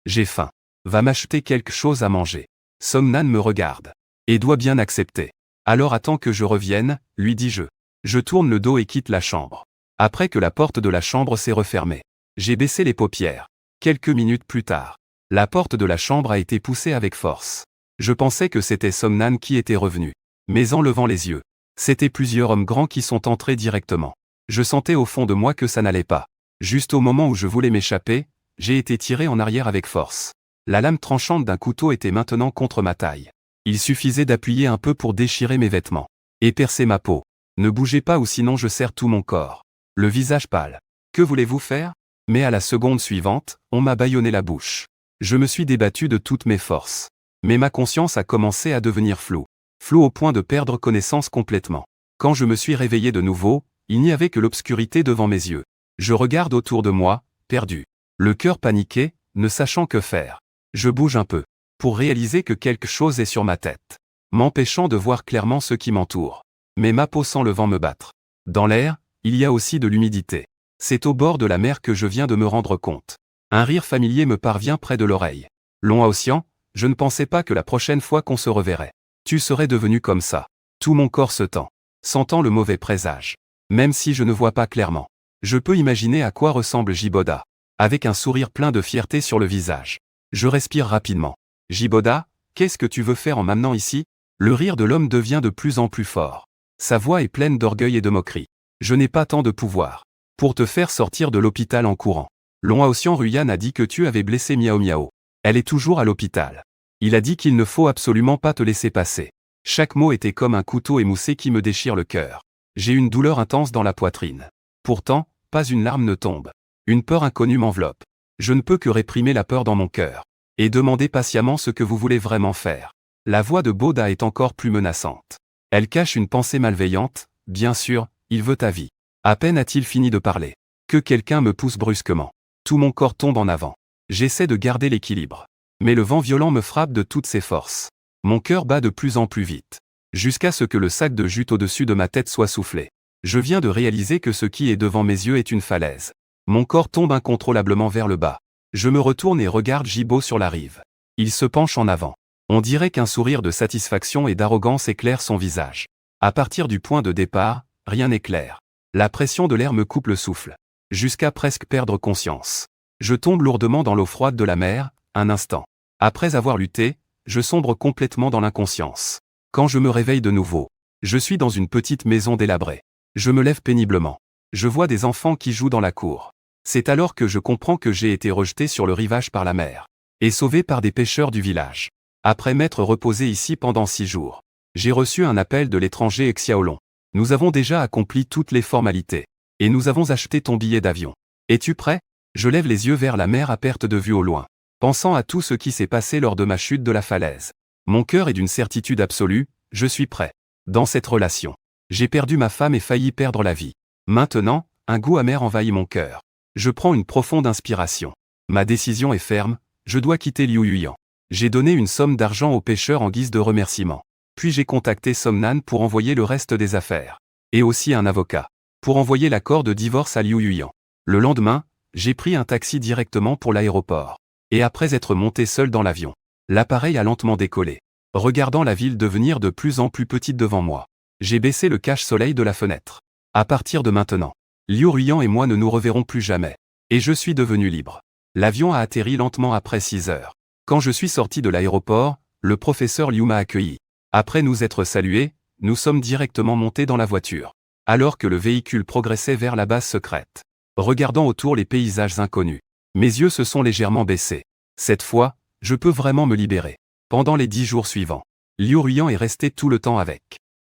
j'ai faim. Va m'acheter quelque chose à manger. Somnan me regarde. Et doit bien accepter. Alors attends que je revienne, lui dis-je. Je tourne le dos et quitte la chambre. Après que la porte de la chambre s'est refermée, j'ai baissé les paupières. Quelques minutes plus tard, la porte de la chambre a été poussée avec force. Je pensais que c'était Somnan qui était revenu. Mais en levant les yeux, c'étaient plusieurs hommes grands qui sont entrés directement. Je sentais au fond de moi que ça n'allait pas. Juste au moment où je voulais m'échapper, j'ai été tiré en arrière avec force. La lame tranchante d'un couteau était maintenant contre ma taille. Il suffisait d'appuyer un peu pour déchirer mes vêtements et percer ma peau. Ne bougez pas ou sinon je serre tout mon corps. Le visage pâle. Que voulez-vous faire? Mais à la seconde suivante, on m'a bâillonné la bouche. Je me suis débattu de toutes mes forces. Mais ma conscience a commencé à devenir floue. Floue au point de perdre connaissance complètement. Quand je me suis réveillé de nouveau, il n'y avait que l'obscurité devant mes yeux. Je regarde autour de moi, perdu. Le cœur paniqué, ne sachant que faire. Je bouge un peu, pour réaliser que quelque chose est sur ma tête, m'empêchant de voir clairement ce qui m'entoure. Mais ma peau sent le vent me battre. Dans l'air, il y a aussi de l'humidité. C'est au bord de la mer que je viens de me rendre compte. Un rire familier me parvient près de l'oreille. Long Océan, je ne pensais pas que la prochaine fois qu'on se reverrait, tu serais devenu comme ça. Tout mon corps se tend, sentant le mauvais présage. Même si je ne vois pas clairement, je peux imaginer à quoi ressemble Jiboda, avec un sourire plein de fierté sur le visage. Je respire rapidement. Jiboda, qu'est-ce que tu veux faire en m'amenant ici? Le rire de l'homme devient de plus en plus fort. Sa voix est pleine d'orgueil et de moquerie. Je n'ai pas tant de pouvoir pour te faire sortir de l'hôpital en courant. Long Aotian Ruyan a dit que tu avais blessé Miao Miao. Elle est toujours à l'hôpital. Il a dit qu'il ne faut absolument pas te laisser passer. Chaque mot était comme un couteau émoussé qui me déchire le cœur. J'ai une douleur intense dans la poitrine. Pourtant, pas une larme ne tombe. Une peur inconnue m'enveloppe. Je ne peux que réprimer la peur dans mon cœur. Et demander patiemment ce que vous voulez vraiment faire. La voix de Boda est encore plus menaçante. Elle cache une pensée malveillante, bien sûr, il veut ta vie. À peine a-t-il fini de parler, que quelqu'un me pousse brusquement. Tout mon corps tombe en avant. J'essaie de garder l'équilibre. Mais le vent violent me frappe de toutes ses forces. Mon cœur bat de plus en plus vite. Jusqu'à ce que le sac de jute au-dessus de ma tête soit soufflé. Je viens de réaliser que ce qui est devant mes yeux est une falaise. Mon corps tombe incontrôlablement vers le bas. Je me retourne et regarde Jibo sur la rive. Il se penche en avant. On dirait qu'un sourire de satisfaction et d'arrogance éclaire son visage. À partir du point de départ, rien n'est clair. La pression de l'air me coupe le souffle. Jusqu'à presque perdre conscience. Je tombe lourdement dans l'eau froide de la mer, un instant. Après avoir lutté, je sombre complètement dans l'inconscience. Quand je me réveille de nouveau, je suis dans une petite maison délabrée. Je me lève péniblement. Je vois des enfants qui jouent dans la cour. C'est alors que je comprends que j'ai été rejeté sur le rivage par la mer. Et sauvé par des pêcheurs du village. Après m'être reposé ici pendant 6 jours, j'ai reçu un appel de l'étranger Xiaolong. Nous avons déjà accompli toutes les formalités. Et nous avons acheté ton billet d'avion. Es-tu prêt? Je lève les yeux vers la mer à perte de vue au loin, pensant à tout ce qui s'est passé lors de ma chute de la falaise. Mon cœur est d'une certitude absolue, je suis prêt. Dans cette relation, j'ai perdu ma femme et failli perdre la vie. Maintenant, un goût amer envahit mon cœur. Je prends une profonde inspiration. Ma décision est ferme, je dois quitter Liu Yuyan. J'ai donné une somme d'argent aux pêcheurs en guise de remerciement. Puis j'ai contacté Somnan pour envoyer le reste des affaires. Et aussi un avocat. Pour envoyer l'accord de divorce à Liu Yuyan. Le lendemain, j'ai pris un taxi directement pour l'aéroport. Et après être monté seul dans l'avion, l'appareil a lentement décollé. Regardant la ville devenir de plus en plus petite devant moi, j'ai baissé le cache-soleil de la fenêtre. À partir de maintenant, Liu Yuyan et moi ne nous reverrons plus jamais. Et je suis devenu libre. L'avion a atterri lentement après 6 heures. Quand je suis sorti de l'aéroport, le professeur Liu m'a accueilli. Après nous être salués, nous sommes directement montés dans la voiture. Alors que le véhicule progressait vers la base secrète. Regardant autour les paysages inconnus, mes yeux se sont légèrement baissés. Cette fois, je peux vraiment me libérer. Pendant les 10 jours suivants, Liu Yuyan est resté tout le temps avec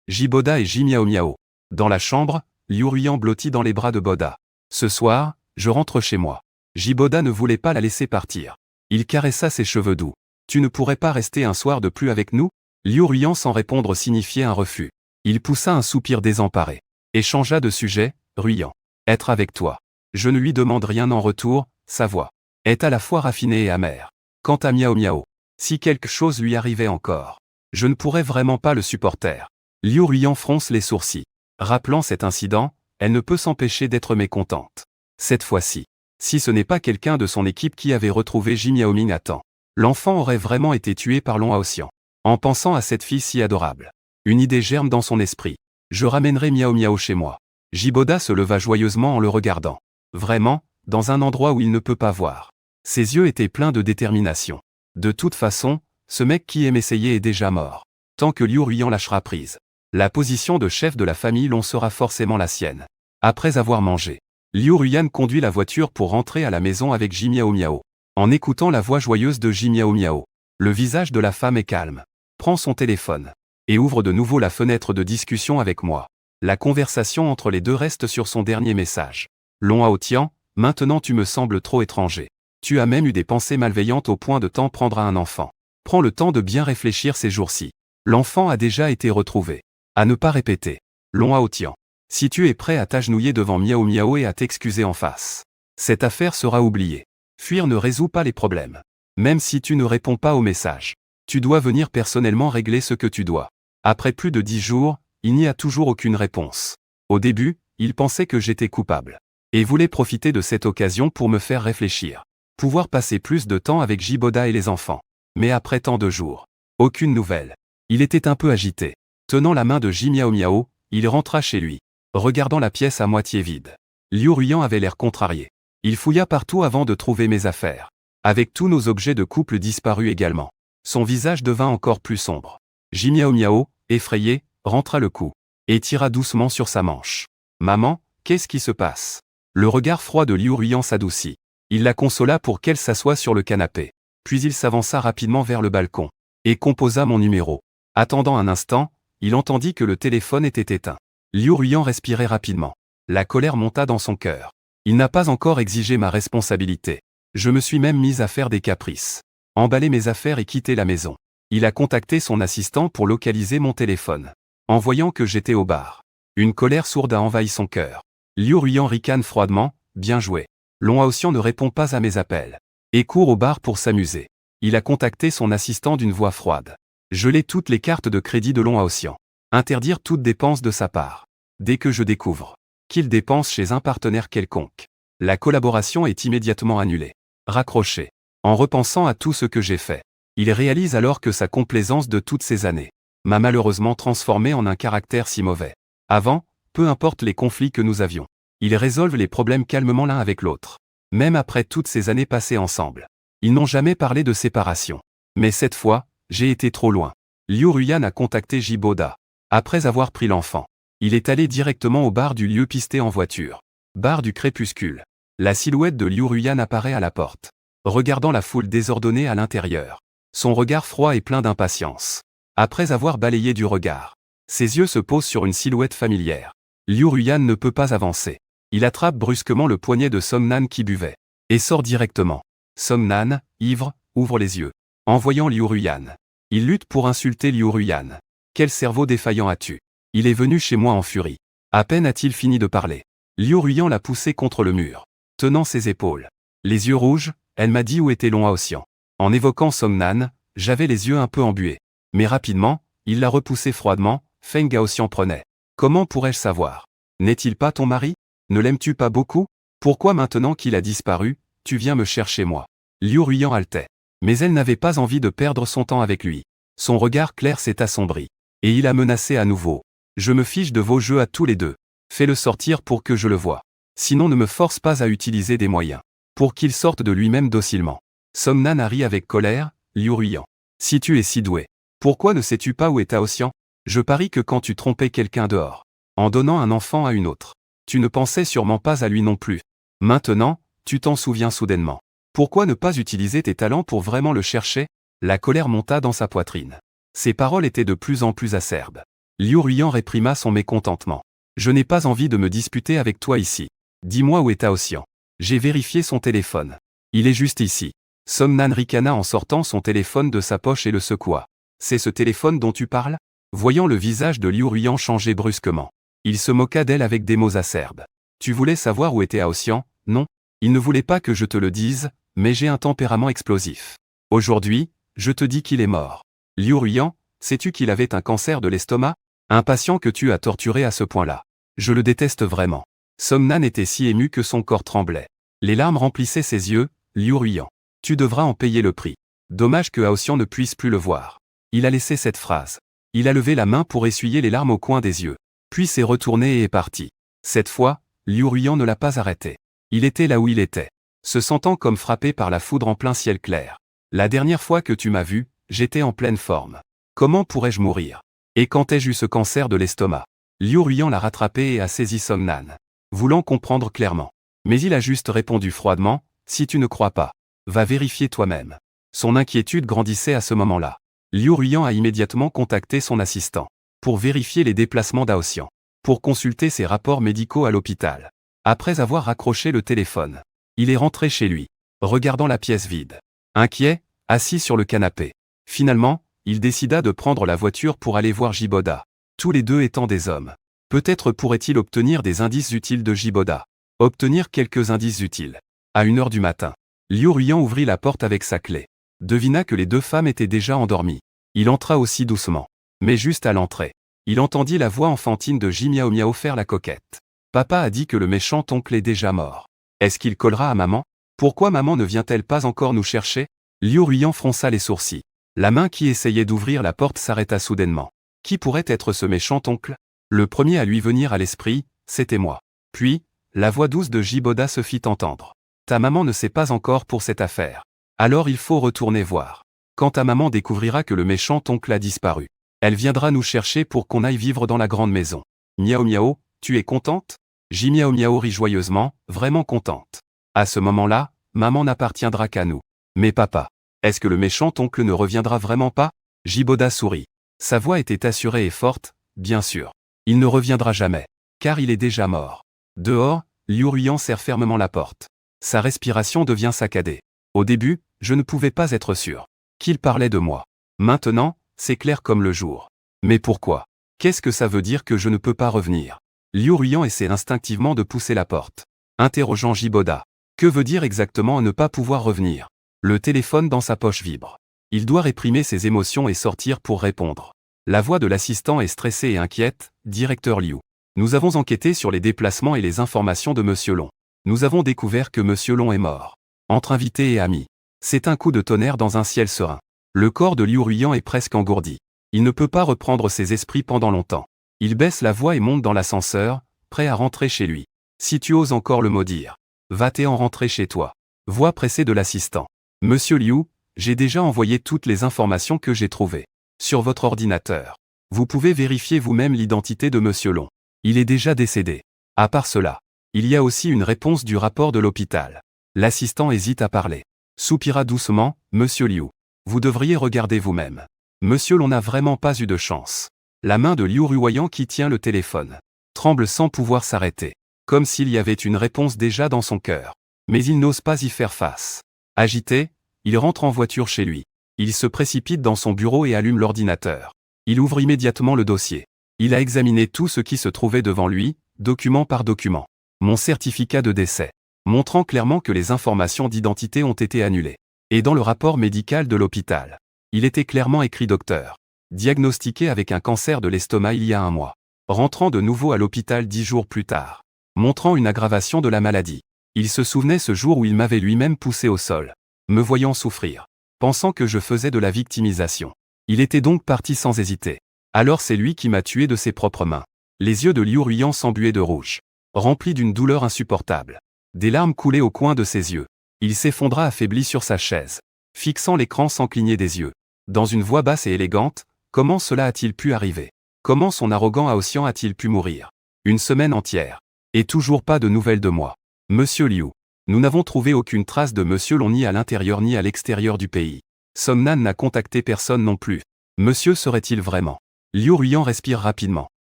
Jiboda et Miao Miao. Dans la chambre, Liu Yuyan blottit dans les bras de Boda. Ce soir, je rentre chez moi. Jiboda ne voulait pas la laisser partir. Il caressa ses cheveux doux. Tu ne pourrais pas rester un soir de plus avec nous? Liu Yuyan sans répondre signifiait un refus. Il poussa un soupir désemparé. Et changea de sujet, Ruyan. Être avec toi. Je ne lui demande rien en retour, sa voix est à la fois raffinée et amère. Quant à Miao Miao, si quelque chose lui arrivait encore, je ne pourrais vraiment pas le supporter. Liu Yuyan fronce les sourcils. Rappelant cet incident, elle ne peut s'empêcher d'être mécontente. Cette fois-ci, Si ce n'est pas quelqu'un de son équipe qui avait retrouvé Ji Miaoming à temps, l'enfant aurait vraiment été tué par Long Haoxian. En pensant à cette fille si adorable, une idée germe dans son esprit. Je ramènerai Miao Miao chez moi. Jiboda se leva joyeusement en le regardant. Vraiment, dans un endroit où il ne peut pas voir. Ses yeux étaient pleins de détermination. De toute façon, ce mec qui aime essayer est déjà mort. Tant que Liu Ruiyan lâchera prise, la position de chef de la famille Long sera forcément la sienne. Après avoir mangé, Liu Ruiyan conduit la voiture pour rentrer à la maison avec Ji Miao Miao. En écoutant la voix joyeuse de Ji Miao Miao, le visage de la femme est calme. Prend son téléphone et ouvre de nouveau la fenêtre de discussion avec moi. La conversation entre les deux reste sur son dernier message. Long Haotian, maintenant tu me sembles trop étranger. Tu as même eu des pensées malveillantes au point de t'en prendre à un enfant. Prends le temps de bien réfléchir ces jours-ci. L'enfant a déjà été retrouvé. À ne pas répéter. Long Haotian. Si tu es prêt à t'agenouiller devant Miao Miao et à t'excuser en face, cette affaire sera oubliée. Fuir ne résout pas les problèmes. Même si tu ne réponds pas au message, tu dois venir personnellement régler ce que tu dois. Après plus de 10 jours, il n'y a toujours aucune réponse. Au début, il pensait que j'étais coupable. Et voulait profiter de cette occasion pour me faire réfléchir. Pouvoir passer plus de temps avec Jiboda et les enfants. Mais après tant de jours, aucune nouvelle. Il était un peu agité. Tenant la main de Ji Miao Miao, il rentra chez lui. Regardant la pièce à moitié vide. Liu Ruiyan avait l'air contrarié. Il fouilla partout avant de trouver mes affaires. Avec tous nos objets de couple disparus également. Son visage devint encore plus sombre. Ji Miao Miao, effrayé, rentra le cou. Et tira doucement sur sa manche. Maman, qu'est-ce qui se passe? Le regard froid de Liu Ruiyan s'adoucit. Il la consola pour qu'elle s'assoie sur le canapé. Puis il s'avança rapidement vers le balcon. Et composa mon numéro. Attendant un instant, il entendit que le téléphone était éteint. Liu Ruiyan respirait rapidement. La colère monta dans son cœur. Il n'a pas encore exigé ma responsabilité. Je me suis même mise à faire des caprices. Emballer mes affaires et quitter la maison. Il a contacté son assistant pour localiser mon téléphone. En voyant que j'étais au bar, une colère sourde a envahi son cœur. Liu Ruiyan ricane froidement, bien joué. Long Haoxian ne répond pas à mes appels. Et court au bar pour s'amuser. Il a contacté son assistant d'une voix froide. Geler toutes les cartes de crédit de Long Haoxian. Interdire toute dépense de sa part. Dès que je découvre qu'il dépense chez un partenaire quelconque, la collaboration est immédiatement annulée. Raccroché. En repensant à tout ce que j'ai fait, il réalise alors que sa complaisance de toutes ces années m'a malheureusement transformé en un caractère si mauvais. Avant, peu importe les conflits que nous avions, ils résolvent les problèmes calmement l'un avec l'autre. Même après toutes ces années passées ensemble, ils n'ont jamais parlé de séparation. Mais cette fois, j'ai été trop loin. Liu Ruiyan a contacté Jiboda. Après avoir pris l'enfant, il est allé directement au bar du lieu pisté en voiture. Bar du crépuscule. La silhouette de Liu Ruiyan apparaît à la porte. Regardant la foule désordonnée à l'intérieur. Son regard froid et plein d'impatience. Après avoir balayé du regard, ses yeux se posent sur une silhouette familière. Liu Ruiyan ne peut pas avancer. Il attrape brusquement le poignet de Somnan qui buvait. Et sort directement. Somnan, ivre, ouvre les yeux. En voyant Liu Ruiyan. Il lutte pour insulter Liu Ruiyan. Quel cerveau défaillant as-tu? Il est venu chez moi en furie. À peine a-t-il fini de parler. Liu Ruiyan l'a poussé contre le mur. Tenant ses épaules. Les yeux rouges, elle m'a dit où était Long Haoxian. En évoquant Somnan, j'avais les yeux un peu embués. Mais rapidement, il l'a repoussé froidement, Feng Haoxian prenait. Comment pourrais-je savoir? N'est-il pas ton mari? Ne l'aimes-tu pas beaucoup? Pourquoi maintenant qu'il a disparu, tu viens me chercher moi? Liu Ruiyan haletait. Mais elle n'avait pas envie de perdre son temps avec lui. Son regard clair s'est assombri. Et il a menacé à nouveau. Je me fiche de vos jeux à tous les deux. Fais-le sortir pour que je le voie. Sinon ne me force pas à utiliser des moyens. Pour qu'il sorte de lui-même docilement. Somnan a ri avec colère, Liu Ruiyan. Si tu es si doué, pourquoi ne sais-tu pas où est Haoxian? Je parie que quand tu trompais quelqu'un dehors, en donnant un enfant à une autre, tu ne pensais sûrement pas à lui non plus. Maintenant, tu t'en souviens soudainement. Pourquoi ne pas utiliser tes talents pour vraiment le chercher? La colère monta dans sa poitrine. Ses paroles étaient de plus en plus acerbes. Liu Ruiyan réprima son mécontentement. Je n'ai pas envie de me disputer avec toi ici. Dis-moi où est Haoxian. J'ai vérifié son téléphone. Il est juste ici. Somnan ricana en sortant son téléphone de sa poche et le secoua. C'est ce téléphone dont tu parles? Voyant le visage de Liu Ruiyan changer brusquement, il se moqua d'elle avec des mots acerbes. Tu voulais savoir où était Haoxian? Non. Il ne voulait pas que je te le dise, mais j'ai un tempérament explosif. Aujourd'hui, je te dis qu'il est mort. Liu Ruiyan, sais-tu qu'il avait un cancer de l'estomac? Un patient que tu as torturé à ce point-là. Je le déteste vraiment. Somnan était si ému que son corps tremblait. Les larmes remplissaient ses yeux, Liu Ruiyan. Tu devras en payer le prix. Dommage que Aoxian ne puisse plus le voir. Il a laissé cette phrase. Il a levé la main pour essuyer les larmes au coin des yeux. Puis s'est retourné et est parti. Cette fois, Liu Ruiyan ne l'a pas arrêté. Il était là où il était, se sentant comme frappé par la foudre en plein ciel clair. La dernière fois que tu m'as vu, j'étais en pleine forme. Comment pourrais-je mourir? Et quand ai-je eu ce cancer de l'estomac? Liu Ruiyan l'a rattrapé et a saisi Song Nan, voulant comprendre clairement. Mais il a juste répondu froidement, si tu ne crois pas, va vérifier toi-même. Son inquiétude grandissait à ce moment-là. Liu Ruiyan a immédiatement contacté son assistant, pour vérifier les déplacements d'Aoxian, pour consulter ses rapports médicaux à l'hôpital. Après avoir raccroché le téléphone, il est rentré chez lui, regardant la pièce vide. Inquiet, assis sur le canapé. Finalement, il décida de prendre la voiture pour aller voir Jiboda. Tous les deux étant des hommes. Peut-être pourrait-il obtenir des indices utiles de Jiboda. Obtenir quelques indices utiles. À 1h du matin, Liu Ruiyan ouvrit la porte avec sa clé. Devina que les deux femmes étaient déjà endormies. Il entra aussi doucement. Mais juste à l'entrée, il entendit la voix enfantine de Ji Miao Miao faire la coquette. Papa a dit que le méchant oncle est déjà mort. Est-ce qu'il collera à maman? Pourquoi maman ne vient-elle pas encore nous chercher? Liu Ruiyan fronça les sourcils. La main qui essayait d'ouvrir la porte s'arrêta soudainement. Qui pourrait être ce méchant oncle? Le premier à lui venir à l'esprit, c'était moi. Puis, la voix douce de Jiboda se fit entendre. Ta maman ne sait pas encore pour cette affaire. Alors il faut retourner voir. Quand ta maman découvrira que le méchant oncle a disparu, elle viendra nous chercher pour qu'on aille vivre dans la grande maison. Miao Miao, tu es contente? Ji Miao Miao rit joyeusement, vraiment contente. À ce moment-là, maman n'appartiendra qu'à nous. Mais papa, est-ce que le méchant oncle ne reviendra vraiment pas? Jiboda sourit. Sa voix était assurée et forte, bien sûr. Il ne reviendra jamais, car il est déjà mort. Dehors, Liu Ruiyan serre fermement la porte. Sa respiration devient saccadée. Au début, je ne pouvais pas être sûr qu'il parlait de moi. Maintenant, c'est clair comme le jour. Mais pourquoi? Qu'est-ce que ça veut dire que je ne peux pas revenir? Liu Ruiyan essaie instinctivement de pousser la porte, interrogeant Jiboda. Que veut dire exactement ne pas pouvoir revenir? Le téléphone dans sa poche vibre. Il doit réprimer ses émotions et sortir pour répondre. La voix de l'assistant est stressée et inquiète, directeur Liu. Nous avons enquêté sur les déplacements et les informations de Monsieur Long. Nous avons découvert que Monsieur Long est mort. Entre invités et amis. C'est un coup de tonnerre dans un ciel serein. Le corps de Liu Ruiyan est presque engourdi. Il ne peut pas reprendre ses esprits pendant longtemps. Il baisse la voix et monte dans l'ascenseur, prêt à rentrer chez lui. Si tu oses encore le maudire, va-t'en rentrer chez toi. Voix pressée de l'assistant. Monsieur Liu, j'ai déjà envoyé toutes les informations que j'ai trouvées sur votre ordinateur. Vous pouvez vérifier vous-même l'identité de Monsieur Long. Il est déjà décédé. À part cela, il y a aussi une réponse du rapport de l'hôpital. L'assistant hésite à parler. Soupira doucement, Monsieur Liu. Vous devriez regarder vous-même. Monsieur Long n'a vraiment pas eu de chance. La main de Liu Ruiyan qui tient le téléphone tremble sans pouvoir s'arrêter. Comme s'il y avait une réponse déjà dans son cœur. Mais il n'ose pas y faire face. Agité, il rentre en voiture chez lui. Il se précipite dans son bureau et allume l'ordinateur. Il ouvre immédiatement le dossier. Il a examiné tout ce qui se trouvait devant lui, document par document. Mon certificat de décès, montrant clairement que les informations d'identité ont été annulées. Et dans le rapport médical de l'hôpital, il était clairement écrit docteur, diagnostiqué avec un cancer de l'estomac il y a 1 mois. Rentrant de nouveau à l'hôpital 10 jours plus tard, montrant une aggravation de la maladie. Il se souvenait ce jour où il m'avait lui-même poussé au sol, me voyant souffrir, pensant que je faisais de la victimisation. Il était donc parti sans hésiter. Alors c'est lui qui m'a tué de ses propres mains. Les yeux de Liu Ruiyan s'embuaient de rouge, remplis d'une douleur insupportable. Des larmes coulaient au coin de ses yeux. Il s'effondra affaibli sur sa chaise, fixant l'écran sans cligner des yeux. Dans une voix basse et élégante, comment cela a-t-il pu arriver? Comment son arrogant Aoxian a-t-il pu mourir? 1 semaine entière. Et toujours pas de nouvelles de moi. Monsieur Liu. Nous n'avons trouvé aucune trace de Monsieur Long ni à l'intérieur ni à l'extérieur du pays. Song Nan n'a contacté personne non plus. Monsieur serait-il vraiment? Liu Ruiyan respire rapidement,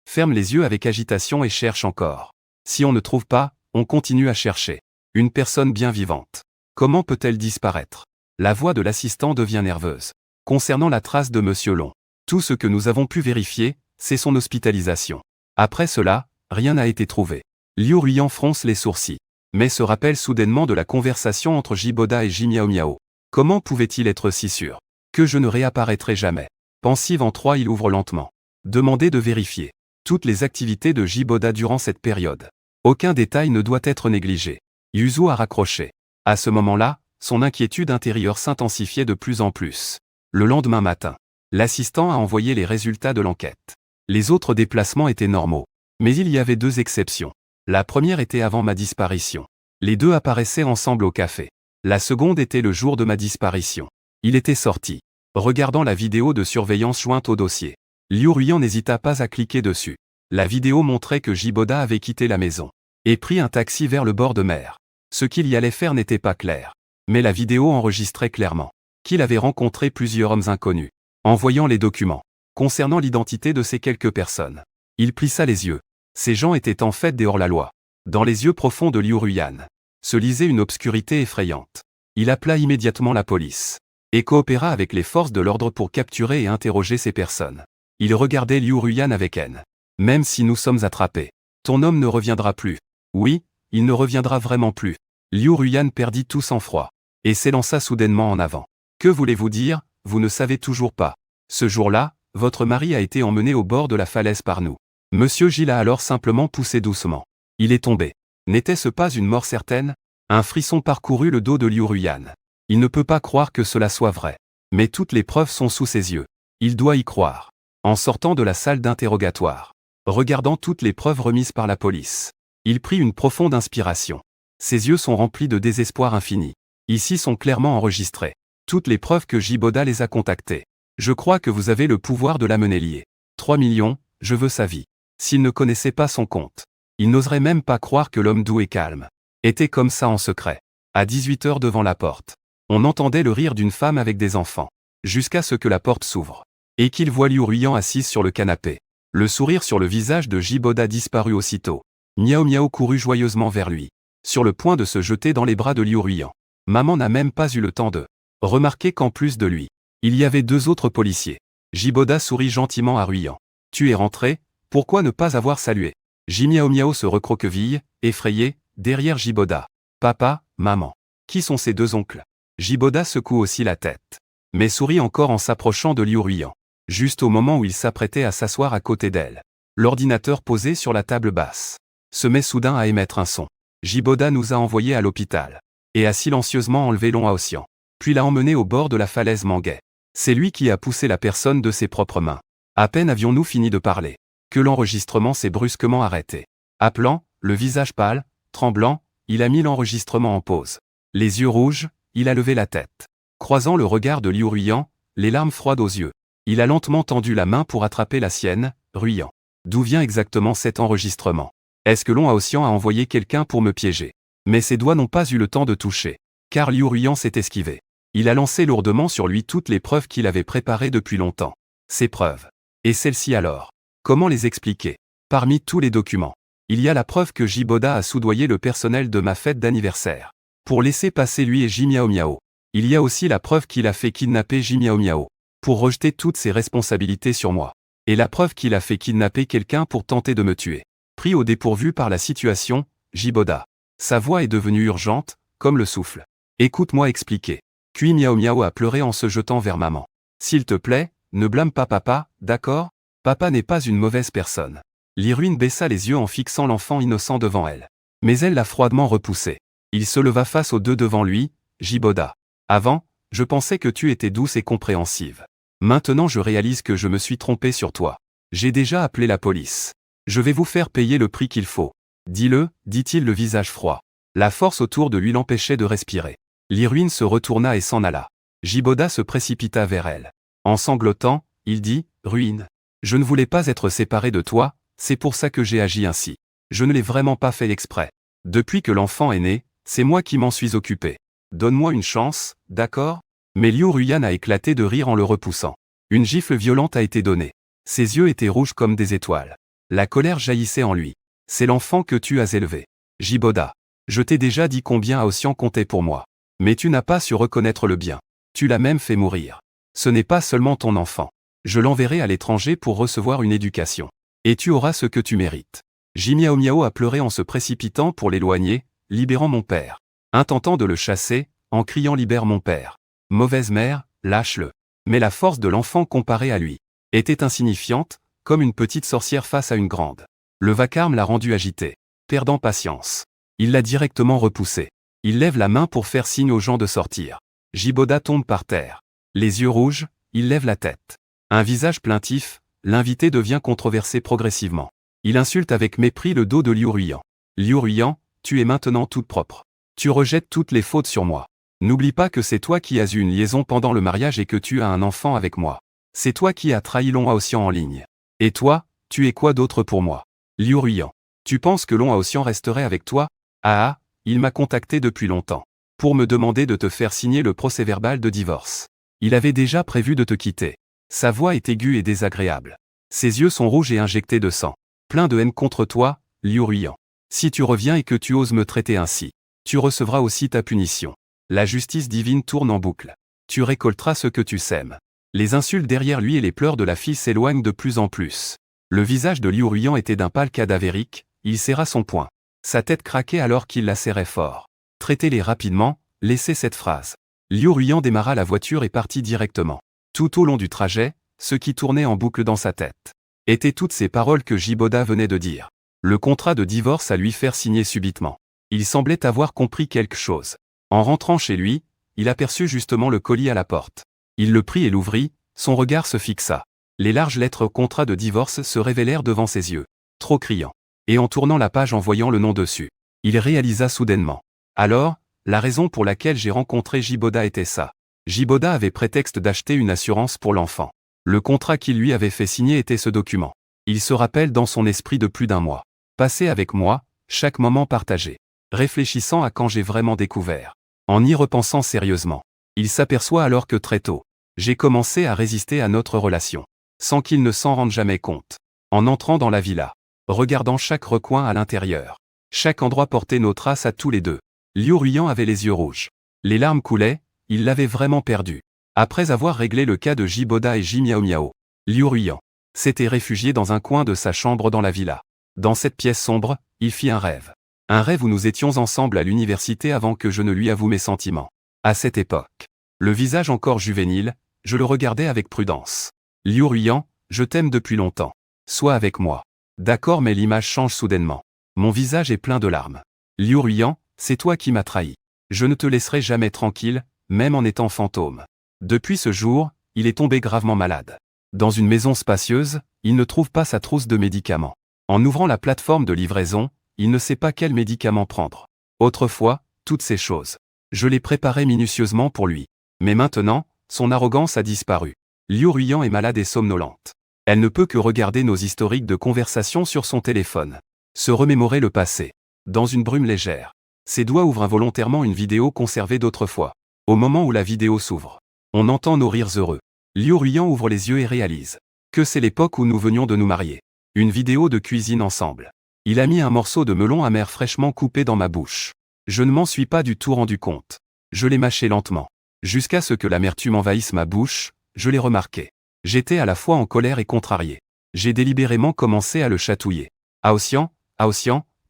ferme les yeux avec agitation et cherche encore. Si on ne trouve pas, on continue à chercher. Une personne bien vivante. Comment peut-elle disparaître? La voix de l'assistant devient nerveuse. Concernant la trace de Monsieur Long, tout ce que nous avons pu vérifier, c'est son hospitalisation. Après cela, rien n'a été trouvé. Liu Ruiyan fronce les sourcils, mais se rappelle soudainement de la conversation entre Jiboda et Ji Miao Miao. Comment pouvait-il être si sûr que je ne réapparaîtrai jamais? Pensive en 3, il ouvre lentement. Demandez de vérifier toutes les activités de Jiboda durant cette période. Aucun détail ne doit être négligé. Yuzu a raccroché. À ce moment-là, son inquiétude intérieure s'intensifiait de plus en plus. Le lendemain matin, l'assistant a envoyé les résultats de l'enquête. Les autres déplacements étaient normaux. Mais il y avait 2 exceptions. La première était avant ma disparition. Les 2 apparaissaient ensemble au café. La seconde était le jour de ma disparition. Il était sorti. Regardant la vidéo de surveillance jointe au dossier, Liu Ruyan n'hésita pas à cliquer dessus. La vidéo montrait que Jiboda avait quitté la maison et pris un taxi vers le bord de mer. Ce qu'il y allait faire n'était pas clair. Mais la vidéo enregistrait clairement qu'il avait rencontré plusieurs hommes inconnus. En voyant les documents concernant l'identité de ces quelques personnes, il plissa les yeux. Ces gens étaient en fait des hors-la-loi. Dans les yeux profonds de Liu Ruyan se lisait une obscurité effrayante. Il appela immédiatement la police et coopéra avec les forces de l'ordre pour capturer et interroger ces personnes. Il regardait Liu Ruyan avec haine. Même si nous sommes attrapés, ton homme ne reviendra plus. Oui, il ne reviendra vraiment plus. Liu Ruyan perdit tout sang-froid et s'élança soudainement en avant. Que voulez-vous dire, vous ne savez toujours pas. Ce jour-là, votre mari a été emmené au bord de la falaise par nous. Monsieur Gilles a alors simplement poussé doucement. Il est tombé. N'était-ce pas une mort certaine? Un frisson parcourut le dos de Liu Ruyan. Il ne peut pas croire que cela soit vrai. Mais toutes les preuves sont sous ses yeux. Il doit y croire. En sortant de la salle d'interrogatoire, regardant toutes les preuves remises par la police, il prit une profonde inspiration. Ses yeux sont remplis de désespoir infini. Ici sont clairement enregistrées toutes les preuves que Jiboda les a contactées. Je crois que vous avez le pouvoir de l'amener lié. 3 millions, je veux sa vie. S'il ne connaissait pas son compte, il n'oserait même pas croire que l'homme doux et calme était comme ça en secret. À 18h devant la porte, on entendait le rire d'une femme avec des enfants, jusqu'à ce que la porte s'ouvre et qu'il voit Liu Ruyan assise sur le canapé. Le sourire sur le visage de Jiboda disparut aussitôt. Miao Miao courut joyeusement vers lui, sur le point de se jeter dans les bras de Liu Ruyan. Maman n'a même pas eu le temps de remarquer qu'en plus de lui, il y avait 2 autres policiers. Jiboda sourit gentiment à Ruyan. Tu es rentré, pourquoi ne pas avoir salué? Miao Miao se recroqueville, effrayé, derrière Jiboda. Papa, maman. Qui sont ces 2 oncles? Jiboda secoue aussi la tête, mais sourit encore en s'approchant de Liu Ruyan. Juste au moment où il s'apprêtait à s'asseoir à côté d'elle, l'ordinateur posé sur la table basse se met soudain à émettre un son. Jiboda nous a envoyés à l'hôpital et a silencieusement enlevé Long Haoxian, puis l'a emmené au bord de la falaise Manguet. C'est lui qui a poussé la personne de ses propres mains. À peine avions-nous fini de parler que l'enregistrement s'est brusquement arrêté. Appelant, le visage pâle, tremblant, il a mis l'enregistrement en pause. Les yeux rouges, il a levé la tête. Croisant le regard de Liu Ruyan, les larmes froides aux yeux, il a lentement tendu la main pour attraper la sienne. Ruyan. D'où vient exactement cet enregistrement? Est-ce que Long Haoxian a envoyé quelqu'un pour me piéger? Mais ses doigts n'ont pas eu le temps de toucher, car Liu Ruyan s'est esquivé. Il a lancé lourdement sur lui toutes les preuves qu'il avait préparées depuis longtemps. Ces preuves. Et celles-ci alors? Comment les expliquer? Parmi tous les documents, il y a la preuve que Jiboda a soudoyé le personnel de ma fête d'anniversaire pour laisser passer lui et Miao Miao. Il y a aussi la preuve qu'il a fait kidnapper Miao Miao pour rejeter toutes ses responsabilités sur moi. Et la preuve qu'il a fait kidnapper quelqu'un pour tenter de me tuer. Pris au dépourvu par la situation, Jiboda. Sa voix est devenue urgente, comme le souffle. Écoute-moi expliquer. Puis Miao Miao a pleuré en se jetant vers maman. S'il te plaît, ne blâme pas papa, d'accord? Papa n'est pas une mauvaise personne. Liruine baissa les yeux en fixant l'enfant innocent devant elle. Mais elle l'a froidement repoussé. Il se leva face aux 2 devant lui. Jiboda. Avant, je pensais que tu étais douce et compréhensive. Maintenant je réalise que je me suis trompé sur toi. J'ai déjà appelé la police. Je vais vous faire payer le prix qu'il faut. Dis-le, dit-il le visage froid. La force autour de lui l'empêchait de respirer. Liruine se retourna et s'en alla. Jiboda se précipita vers elle. En sanglotant, il dit, Ruine. Je ne voulais pas être séparé de toi, c'est pour ça que j'ai agi ainsi. Je ne l'ai vraiment pas fait exprès. Depuis que l'enfant est né, c'est moi qui m'en suis occupé. Donne-moi une chance, d'accord? Mais Liu Ruyan a éclaté de rire en le repoussant. Une gifle violente a été donnée. Ses yeux étaient rouges comme des étoiles. La colère jaillissait en lui. C'est l'enfant que tu as élevé. Jiboda. Je t'ai déjà dit combien Haoxian comptait pour moi. Mais tu n'as pas su reconnaître le bien. Tu l'as même fait mourir. Ce n'est pas seulement ton enfant. Je l'enverrai à l'étranger pour recevoir une éducation. Et tu auras ce que tu mérites. Miao Miao a pleuré en se précipitant pour l'éloigner, libérant mon père. Intentant de le chasser, en criant libère mon père. Mauvaise mère, lâche-le. Mais la force de l'enfant comparée à lui était insignifiante, comme une petite sorcière face à une grande. Le vacarme l'a rendu agité. Perdant patience, Il l'a directement repoussé. Il lève la main pour faire signe aux gens de sortir. Jiboda tombe par terre. Les yeux rouges, il lève la tête. Un visage plaintif, l'invité devient controversé progressivement. Il insulte avec mépris le dos de Liu Ruiyan. Liu Ruiyan, tu es maintenant toute propre. Tu rejettes toutes les fautes sur moi. N'oublie pas que c'est toi qui as eu une liaison pendant le mariage et que tu as un enfant avec moi. C'est toi qui as trahi Long Haoxian en ligne. Et toi, tu es quoi d'autre pour moi? Liu Ruiyan. Tu penses que Long Haoxian resterait avec toi? Ah, il m'a contacté depuis longtemps. Pour me demander de te faire signer le procès-verbal de divorce. Il avait déjà prévu de te quitter. Sa voix est aiguë et désagréable. Ses yeux sont rouges et injectés de sang. Plein de haine contre toi, Liu Ruiyan. Si tu reviens et que tu oses me traiter ainsi, tu recevras aussi ta punition. La justice divine tourne en boucle. Tu récolteras ce que tu sèmes. Les insultes derrière lui et les pleurs de la fille s'éloignent de plus en plus. Le visage de Liu Ruiyan était d'un pâle cadavérique, il serra son poing. Sa tête craquait alors qu'il la serrait fort. Traitez-les rapidement, laissez cette phrase. Liu Ruiyan démarra la voiture et partit directement. Tout au long du trajet, ce qui tournait en boucle dans sa tête étaient toutes ces paroles que Jiboda venait de dire. Le contrat de divorce à lui faire signer subitement. Il semblait avoir compris quelque chose. En rentrant chez lui, il aperçut justement le colis à la porte. Il le prit et l'ouvrit, son regard se fixa. Les larges lettres contrat de divorce se révélèrent devant ses yeux, trop criants. Et en tournant la page en voyant le nom dessus, il réalisa soudainement. Alors, la raison pour laquelle j'ai rencontré Jiboda était ça. Jiboda avait prétexte d'acheter une assurance pour l'enfant. Le contrat qu'il lui avait fait signer était ce document. Il se rappelle dans son esprit de plus d'un mois. Passé avec moi, chaque moment partagé. Réfléchissant à quand j'ai vraiment découvert. En y repensant sérieusement. Il s'aperçoit alors que très tôt, j'ai commencé à résister à notre relation. Sans qu'il ne s'en rende jamais compte. En entrant dans la villa. Regardant chaque recoin à l'intérieur. Chaque endroit portait nos traces à tous les deux. Liu Ruiyan avait les yeux rouges. Les larmes coulaient, il l'avait vraiment perdu. Après avoir réglé le cas de Jiboda et Ji Miao Miao, Liu Ruiyan s'était réfugié dans un coin de sa chambre dans la villa. Dans cette pièce sombre, il fit un rêve. Un rêve où nous étions ensemble à l'université avant que je ne lui avoue mes sentiments. À cette époque, le visage encore juvénile, je le regardais avec prudence. Liu Ruiyan, je t'aime depuis longtemps. Sois avec moi. D'accord, mais l'image change soudainement. Mon visage est plein de larmes. Liu Ruiyan, c'est toi qui m'as trahi. Je ne te laisserai jamais tranquille, même en étant fantôme. Depuis ce jour, il est tombé gravement malade. Dans une maison spacieuse, il ne trouve pas sa trousse de médicaments. En ouvrant la plateforme de livraison, il ne sait pas quel médicament prendre. Autrefois, toutes ces choses, je les préparais minutieusement pour lui. Mais maintenant, son arrogance a disparu. Liu Ruiyan est malade et somnolente. Elle ne peut que regarder nos historiques de conversation sur son téléphone. Se remémorer le passé. Dans une brume légère. Ses doigts ouvrent involontairement une vidéo conservée d'autrefois. Au moment où la vidéo s'ouvre, on entend nos rires heureux. Liu Ruiyan ouvre les yeux et réalise que c'est l'époque où nous venions de nous marier. Une vidéo de cuisine ensemble. Il a mis un morceau de melon amer fraîchement coupé dans ma bouche. Je ne m'en suis pas du tout rendu compte. Je l'ai mâché lentement. Jusqu'à ce que l'amertume envahisse ma bouche, je l'ai remarqué. J'étais à la fois en colère et contrarié. J'ai délibérément commencé à le chatouiller. Haoxian,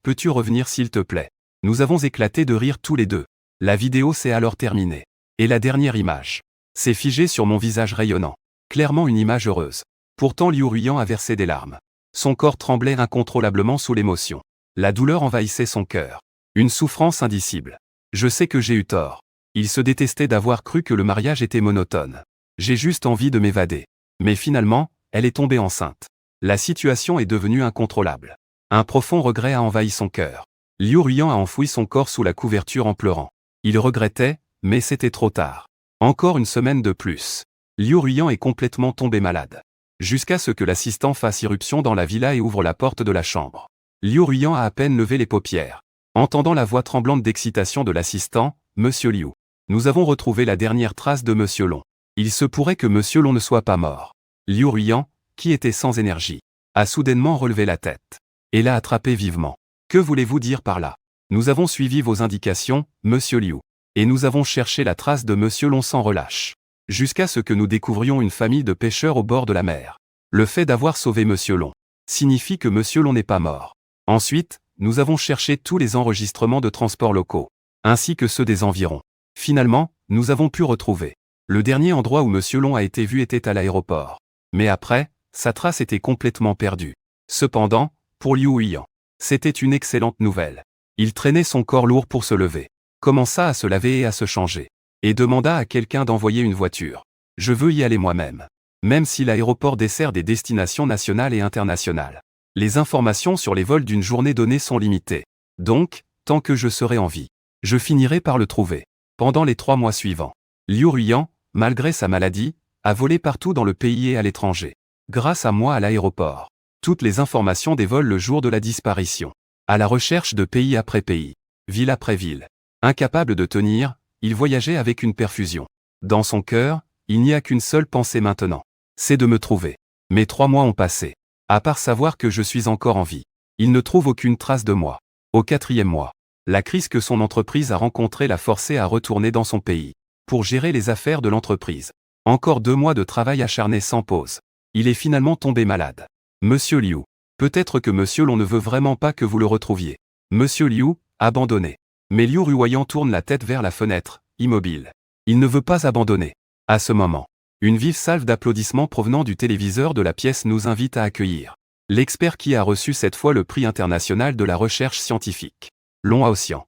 peux-tu revenir s'il te plaît? Nous avons éclaté de rire tous les deux. La vidéo s'est alors terminée. Et la dernière image s'est figée sur mon visage rayonnant. Clairement une image heureuse. Pourtant Liu Ruiyan a versé des larmes. Son corps tremblait incontrôlablement sous l'émotion. La douleur envahissait son cœur. Une souffrance indicible. Je sais que j'ai eu tort. Il se détestait d'avoir cru que le mariage était monotone. J'ai juste envie de m'évader. Mais finalement, elle est tombée enceinte. La situation est devenue incontrôlable. Un profond regret a envahi son cœur. Liu Ruiyan a enfoui son corps sous la couverture en pleurant. Il regrettait, mais c'était trop tard. Encore une semaine de plus. Liu Ruiyan est complètement tombé malade. Jusqu'à ce que l'assistant fasse irruption dans la villa et ouvre la porte de la chambre. Liu Ruiyan a à peine levé les paupières. Entendant la voix tremblante d'excitation de l'assistant, « Monsieur Liu, nous avons retrouvé la dernière trace de Monsieur Long. Il se pourrait que Monsieur Long ne soit pas mort. » Liu Ruiyan, qui était sans énergie, a soudainement relevé la tête. Et l'a attrapé vivement. « Que voulez-vous dire par là? Nous avons suivi vos indications, Monsieur Liu. Et nous avons cherché la trace de Monsieur Long sans relâche. Jusqu'à ce que nous découvrions une famille de pêcheurs au bord de la mer. Le fait d'avoir sauvé Monsieur Long signifie que Monsieur Long n'est pas mort. Ensuite, nous avons cherché tous les enregistrements de transports locaux, ainsi que ceux des environs. Finalement, nous avons pu retrouver. Le dernier endroit où Monsieur Long a été vu était à l'aéroport. Mais après, sa trace était complètement perdue. Cependant, pour Liu Ruiyan, c'était une excellente nouvelle. Il traînait son corps lourd pour se lever, commença à se laver et à se changer, et demanda à quelqu'un d'envoyer une voiture. Je veux y aller moi-même. Même si l'aéroport dessert des destinations nationales et internationales. Les informations sur les vols d'une journée donnée sont limitées. Donc, tant que je serai en vie, je finirai par le trouver. Pendant les 3 mois suivants, Liu Ruiyan, malgré sa maladie, a volé partout dans le pays et à l'étranger. Grâce à moi à l'aéroport. Toutes les informations des vols le jour de la disparition. À la recherche de pays après pays. Ville après ville. Incapable de tenir, il voyageait avec une perfusion. Dans son cœur, il n'y a qu'une seule pensée maintenant. C'est de me trouver. Mais 3 mois ont passé. À part savoir que je suis encore en vie. Il ne trouve aucune trace de moi. Au 4e mois, la crise que son entreprise a rencontrée l'a forcé à retourner dans son pays. Pour gérer les affaires de l'entreprise. Encore 2 mois de travail acharné sans pause. Il est finalement tombé malade. Monsieur Liu. Peut-être que Monsieur Long ne veut vraiment pas que vous le retrouviez. Monsieur Liu, abandonné. Mais Liu Ruiyan tourne la tête vers la fenêtre, immobile. Il ne veut pas abandonner. À ce moment, une vive salve d'applaudissements provenant du téléviseur de la pièce nous invite à accueillir l'expert qui a reçu cette fois le prix international de la recherche scientifique. Long Haoxian.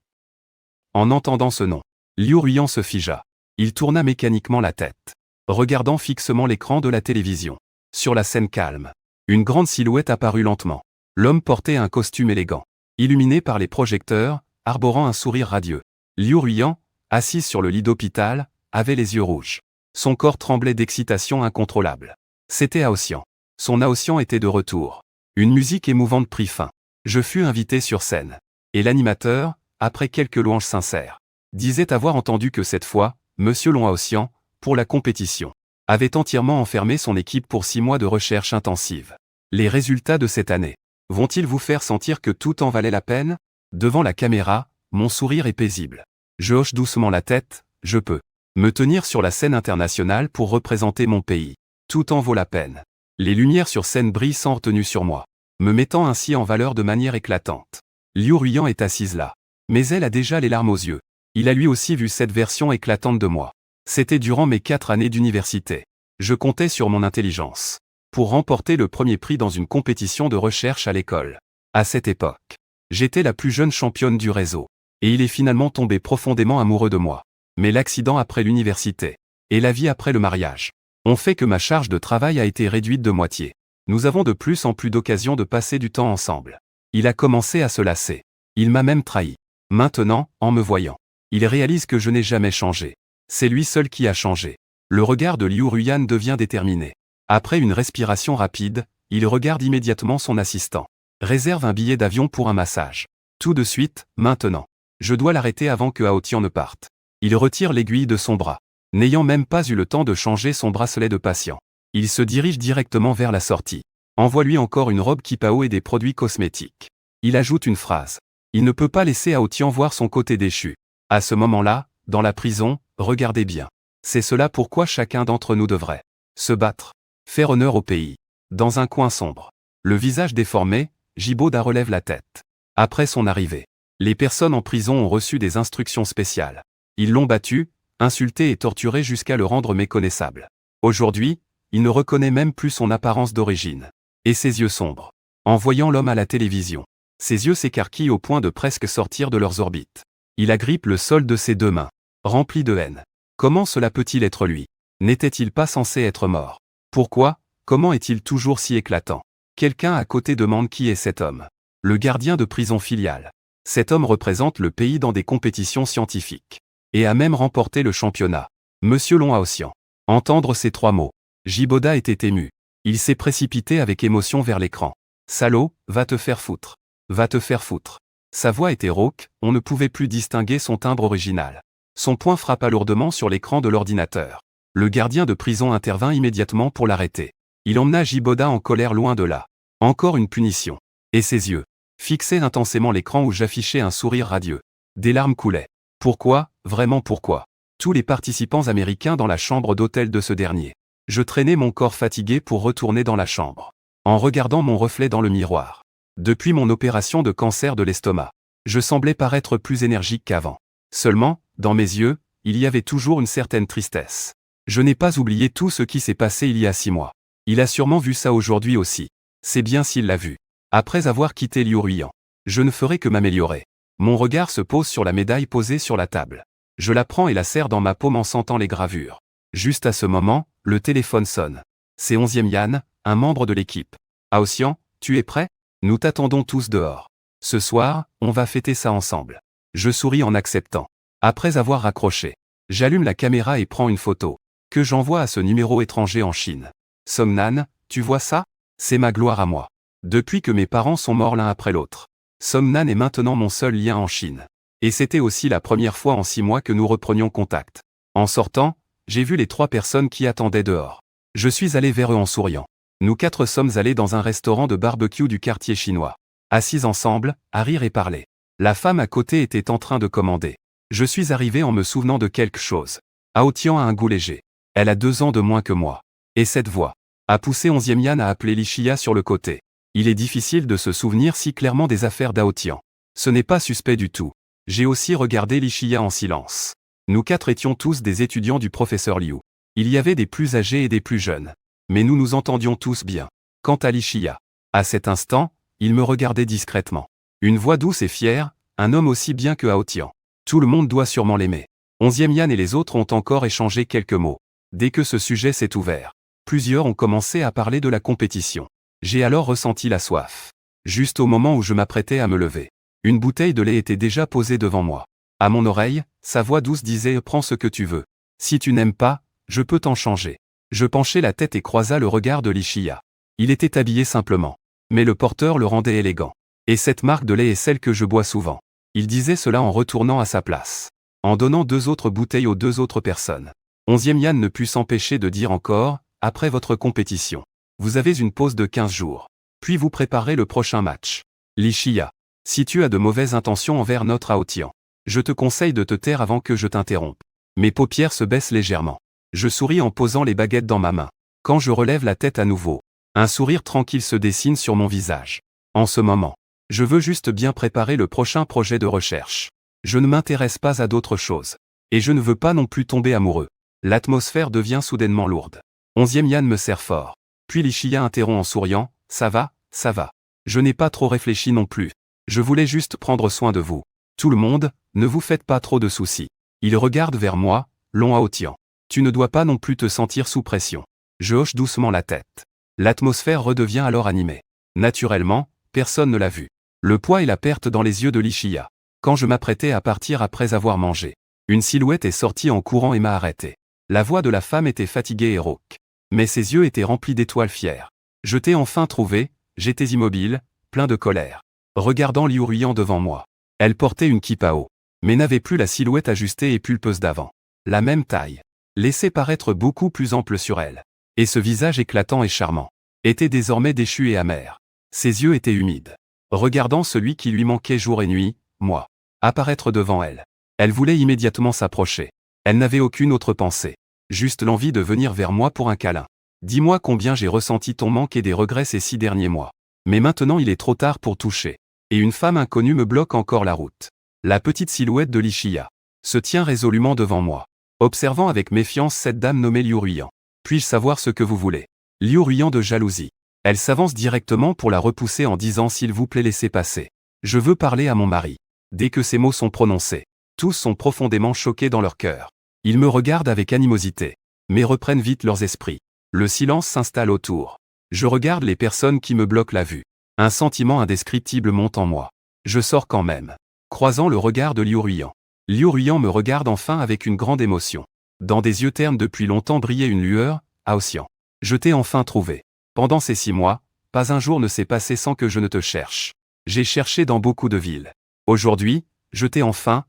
En entendant ce nom, Liu Ruiyan se figea. Il tourna mécaniquement la tête, regardant fixement l'écran de la télévision. Sur la scène calme, une grande silhouette apparut lentement. L'homme portait un costume élégant, illuminé par les projecteurs, arborant un sourire radieux. Liu Ruiyan, assise sur le lit d'hôpital, avait les yeux rouges. Son corps tremblait d'excitation incontrôlable. C'était Haoxian. Son Haoxian était de retour. Une musique émouvante prit fin. Je fus invité sur scène. Et l'animateur, après quelques louanges sincères, disait avoir entendu que cette fois, Monsieur Long Haoxian, pour la compétition, avait entièrement enfermé son équipe pour 6 mois de recherche intensive. Les résultats de cette année vont-ils vous faire sentir que tout en valait la peine? Devant la caméra, mon sourire est paisible. Je hoche doucement la tête, je peux me tenir sur la scène internationale pour représenter mon pays. Tout en vaut la peine. Les lumières sur scène brillent sans retenue sur moi, me mettant ainsi en valeur de manière éclatante. Liu Ruiyan est assise là. Mais elle a déjà les larmes aux yeux. Il a lui aussi vu cette version éclatante de moi. C'était durant mes 4 années d'université. Je comptais sur mon intelligence pour remporter le premier prix dans une compétition de recherche à l'école. À cette époque, j'étais la plus jeune championne du réseau. Et il est finalement tombé profondément amoureux de moi. Mais l'accident après l'université et la vie après le mariage ont fait que ma charge de travail a été réduite de moitié. Nous avons de plus en plus d'occasions de passer du temps ensemble. Il a commencé à se lasser. Il m'a même trahi. Maintenant, en me voyant, il réalise que je n'ai jamais changé. C'est lui seul qui a changé. Le regard de Liu Ruiyan devient déterminé. Après une respiration rapide, il regarde immédiatement son assistant. Réserve un billet d'avion pour un massage. Tout de suite, maintenant. Je dois l'arrêter avant que Haoxian ne parte. Il retire l'aiguille de son bras. N'ayant même pas eu le temps de changer son bracelet de patient. Il se dirige directement vers la sortie. Envoie-lui encore une robe Kipao et des produits cosmétiques. Il ajoute une phrase. Il ne peut pas laisser Haoxian voir son côté déchu. À ce moment-là, dans la prison, regardez bien. C'est cela pourquoi chacun d'entre nous devrait se battre, faire honneur au pays. Dans un coin sombre, le visage déformé, Jiboda relève la tête. Après son arrivée, les personnes en prison ont reçu des instructions spéciales. Ils l'ont battu, insulté et torturé jusqu'à le rendre méconnaissable. Aujourd'hui, il ne reconnaît même plus son apparence d'origine. Et ses yeux sombres. En voyant l'homme à la télévision, ses yeux s'écarquillent au point de presque sortir de leurs orbites. Il agrippe le sol de ses 2 mains, rempli de haine. Comment cela peut-il être lui? N'était-il pas censé être mort? Pourquoi? Comment est-il toujours si éclatant? Quelqu'un à côté demande qui est cet homme. Le gardien de prison filiale. Cet homme représente le pays dans des compétitions scientifiques. Et a même remporté le championnat. Monsieur Long Haoxian. Entendre ces 3 mots. Jiboda était ému. Il s'est précipité avec émotion vers l'écran. Salaud, va te faire foutre. Va te faire foutre. Sa voix était rauque, on ne pouvait plus distinguer son timbre original. Son poing frappa lourdement sur l'écran de l'ordinateur. Le gardien de prison intervint immédiatement pour l'arrêter. Il emmena Jiboda en colère loin de là. Encore une punition. Et ses yeux fixaient intensément l'écran où j'affichais un sourire radieux. Des larmes coulaient. Pourquoi, vraiment pourquoi? Tous les participants américains dans la chambre d'hôtel de ce dernier. Je traînais mon corps fatigué pour retourner dans la chambre. En regardant mon reflet dans le miroir. Depuis mon opération de cancer de l'estomac, je semblais paraître plus énergique qu'avant. Seulement, dans mes yeux, il y avait toujours une certaine tristesse. Je n'ai pas oublié tout ce qui s'est passé il y a 6 mois. Il a sûrement vu ça aujourd'hui aussi. C'est bien s'il l'a vu. Après avoir quitté Liu Ruiyan, je ne ferai que m'améliorer. Mon regard se pose sur la médaille posée sur la table. Je la prends et la serre dans ma paume en sentant les gravures. Juste à ce moment, le téléphone sonne. C'est 11e Yann, un membre de l'équipe. Aotian, tu es prêt? Nous t'attendons tous dehors. Ce soir, on va fêter ça ensemble. Je souris en acceptant. Après avoir raccroché, j'allume la caméra et prends une photo, que j'envoie à ce numéro étranger en Chine. Somnan, tu vois ça? C'est ma gloire à moi. Depuis que mes parents sont morts l'un après l'autre. Somnan est maintenant mon seul lien en Chine. Et c'était aussi la première fois en 6 mois que nous reprenions contact. En sortant, j'ai vu les 3 personnes qui attendaient dehors. Je suis allé vers eux en souriant. Nous 4 sommes allés dans un restaurant de barbecue du quartier chinois. Assis ensemble, à rire et parler. La femme à côté était en train de commander. Je suis arrivé en me souvenant de quelque chose. Aotian a un goût léger. Elle a 2 ans de moins que moi. Et cette voix a poussé 11e Yann à appeler Lichia sur le côté. Il est difficile de se souvenir si clairement des affaires d'Aotian. Ce n'est pas suspect du tout. J'ai aussi regardé Lichia en silence. Nous 4 étions tous des étudiants du professeur Liu. Il y avait des plus âgés et des plus jeunes. Mais nous nous entendions tous bien. Quant à Lichia, à cet instant, il me regardait discrètement. Une voix douce et fière, un homme aussi bien que Aotian. Tout le monde doit sûrement l'aimer. 11e Yann et les autres ont encore échangé quelques mots. Dès que ce sujet s'est ouvert, plusieurs ont commencé à parler de la compétition. J'ai alors ressenti la soif. Juste au moment où je m'apprêtais à me lever, une bouteille de lait était déjà posée devant moi. À mon oreille, sa voix douce disait « Prends ce que tu veux. Si tu n'aimes pas, je peux t'en changer. » Je penchai la tête et croisa le regard de Lichia. Il était habillé simplement. Mais le porteur le rendait élégant. Et cette marque de lait est celle que je bois souvent. Il disait cela en retournant à sa place. En donnant 2 autres bouteilles aux 2 autres personnes. 11e Yann ne put s'empêcher de dire encore, après votre compétition. Vous avez une pause de 15 jours. Puis vous préparez le prochain match. Lichia, si tu as de mauvaises intentions envers notre Aotian, je te conseille de te taire avant que je t'interrompe. Mes paupières se baissent légèrement. Je souris en posant les baguettes dans ma main. Quand je relève la tête à nouveau, un sourire tranquille se dessine sur mon visage. En ce moment, je veux juste bien préparer le prochain projet de recherche. Je ne m'intéresse pas à d'autres choses. Et je ne veux pas non plus tomber amoureux. L'atmosphère devient soudainement lourde. 11e Yann me serre fort. Puis Lichia interrompt en souriant, ça va, ça va. Je n'ai pas trop réfléchi non plus. Je voulais juste prendre soin de vous. Tout le monde, ne vous faites pas trop de soucis. Il regarde vers moi, long Aotian. Tu ne dois pas non plus te sentir sous pression. Je hoche doucement la tête. L'atmosphère redevient alors animée. Naturellement, personne ne l'a vu. Le poids et la perte dans les yeux de Lichia. Quand je m'apprêtais à partir après avoir mangé, une silhouette est sortie en courant et m'a arrêté. La voix de la femme était fatiguée et rauque. Mais ses yeux étaient remplis d'étoiles fières. Je t'ai enfin trouvé, j'étais immobile, plein de colère. Regardant Liu Ruyan devant moi. Elle portait une kippa, mais n'avait plus la silhouette ajustée et pulpeuse d'avant. La même taille. Laissait paraître beaucoup plus ample sur elle. Et ce visage éclatant et charmant était désormais déchu et amer. Ses yeux étaient humides. Regardant celui qui lui manquait jour et nuit, moi, apparaître devant elle. Elle voulait immédiatement s'approcher. Elle n'avait aucune autre pensée. Juste l'envie de venir vers moi pour un câlin. Dis-moi combien j'ai ressenti ton manque et des regrets ces 6 derniers mois. Mais maintenant il est trop tard pour toucher. Et une femme inconnue me bloque encore la route. La petite silhouette de Lichia se tient résolument devant moi. Observant avec méfiance cette dame nommée Liu Ruyan. Puis-je savoir ce que vous voulez? Liu Ruyan de jalousie. Elle s'avance directement pour la repousser en disant s'il vous plaît laissez passer. Je veux parler à mon mari. Dès que ces mots sont prononcés, tous sont profondément choqués dans leur cœur. Ils me regardent avec animosité, mais reprennent vite leurs esprits. Le silence s'installe autour. Je regarde les personnes qui me bloquent la vue. Un sentiment indescriptible monte en moi. Je sors quand même, croisant le regard de Liu Ruyan. Liu Ruyan me regarde enfin avec une grande émotion. Dans des yeux ternes depuis longtemps brillait une lueur, Aotian. Je t'ai enfin trouvé. Pendant ces 6 mois, pas un jour ne s'est passé sans que je ne te cherche. J'ai cherché dans beaucoup de villes. Aujourd'hui, je t'ai enfin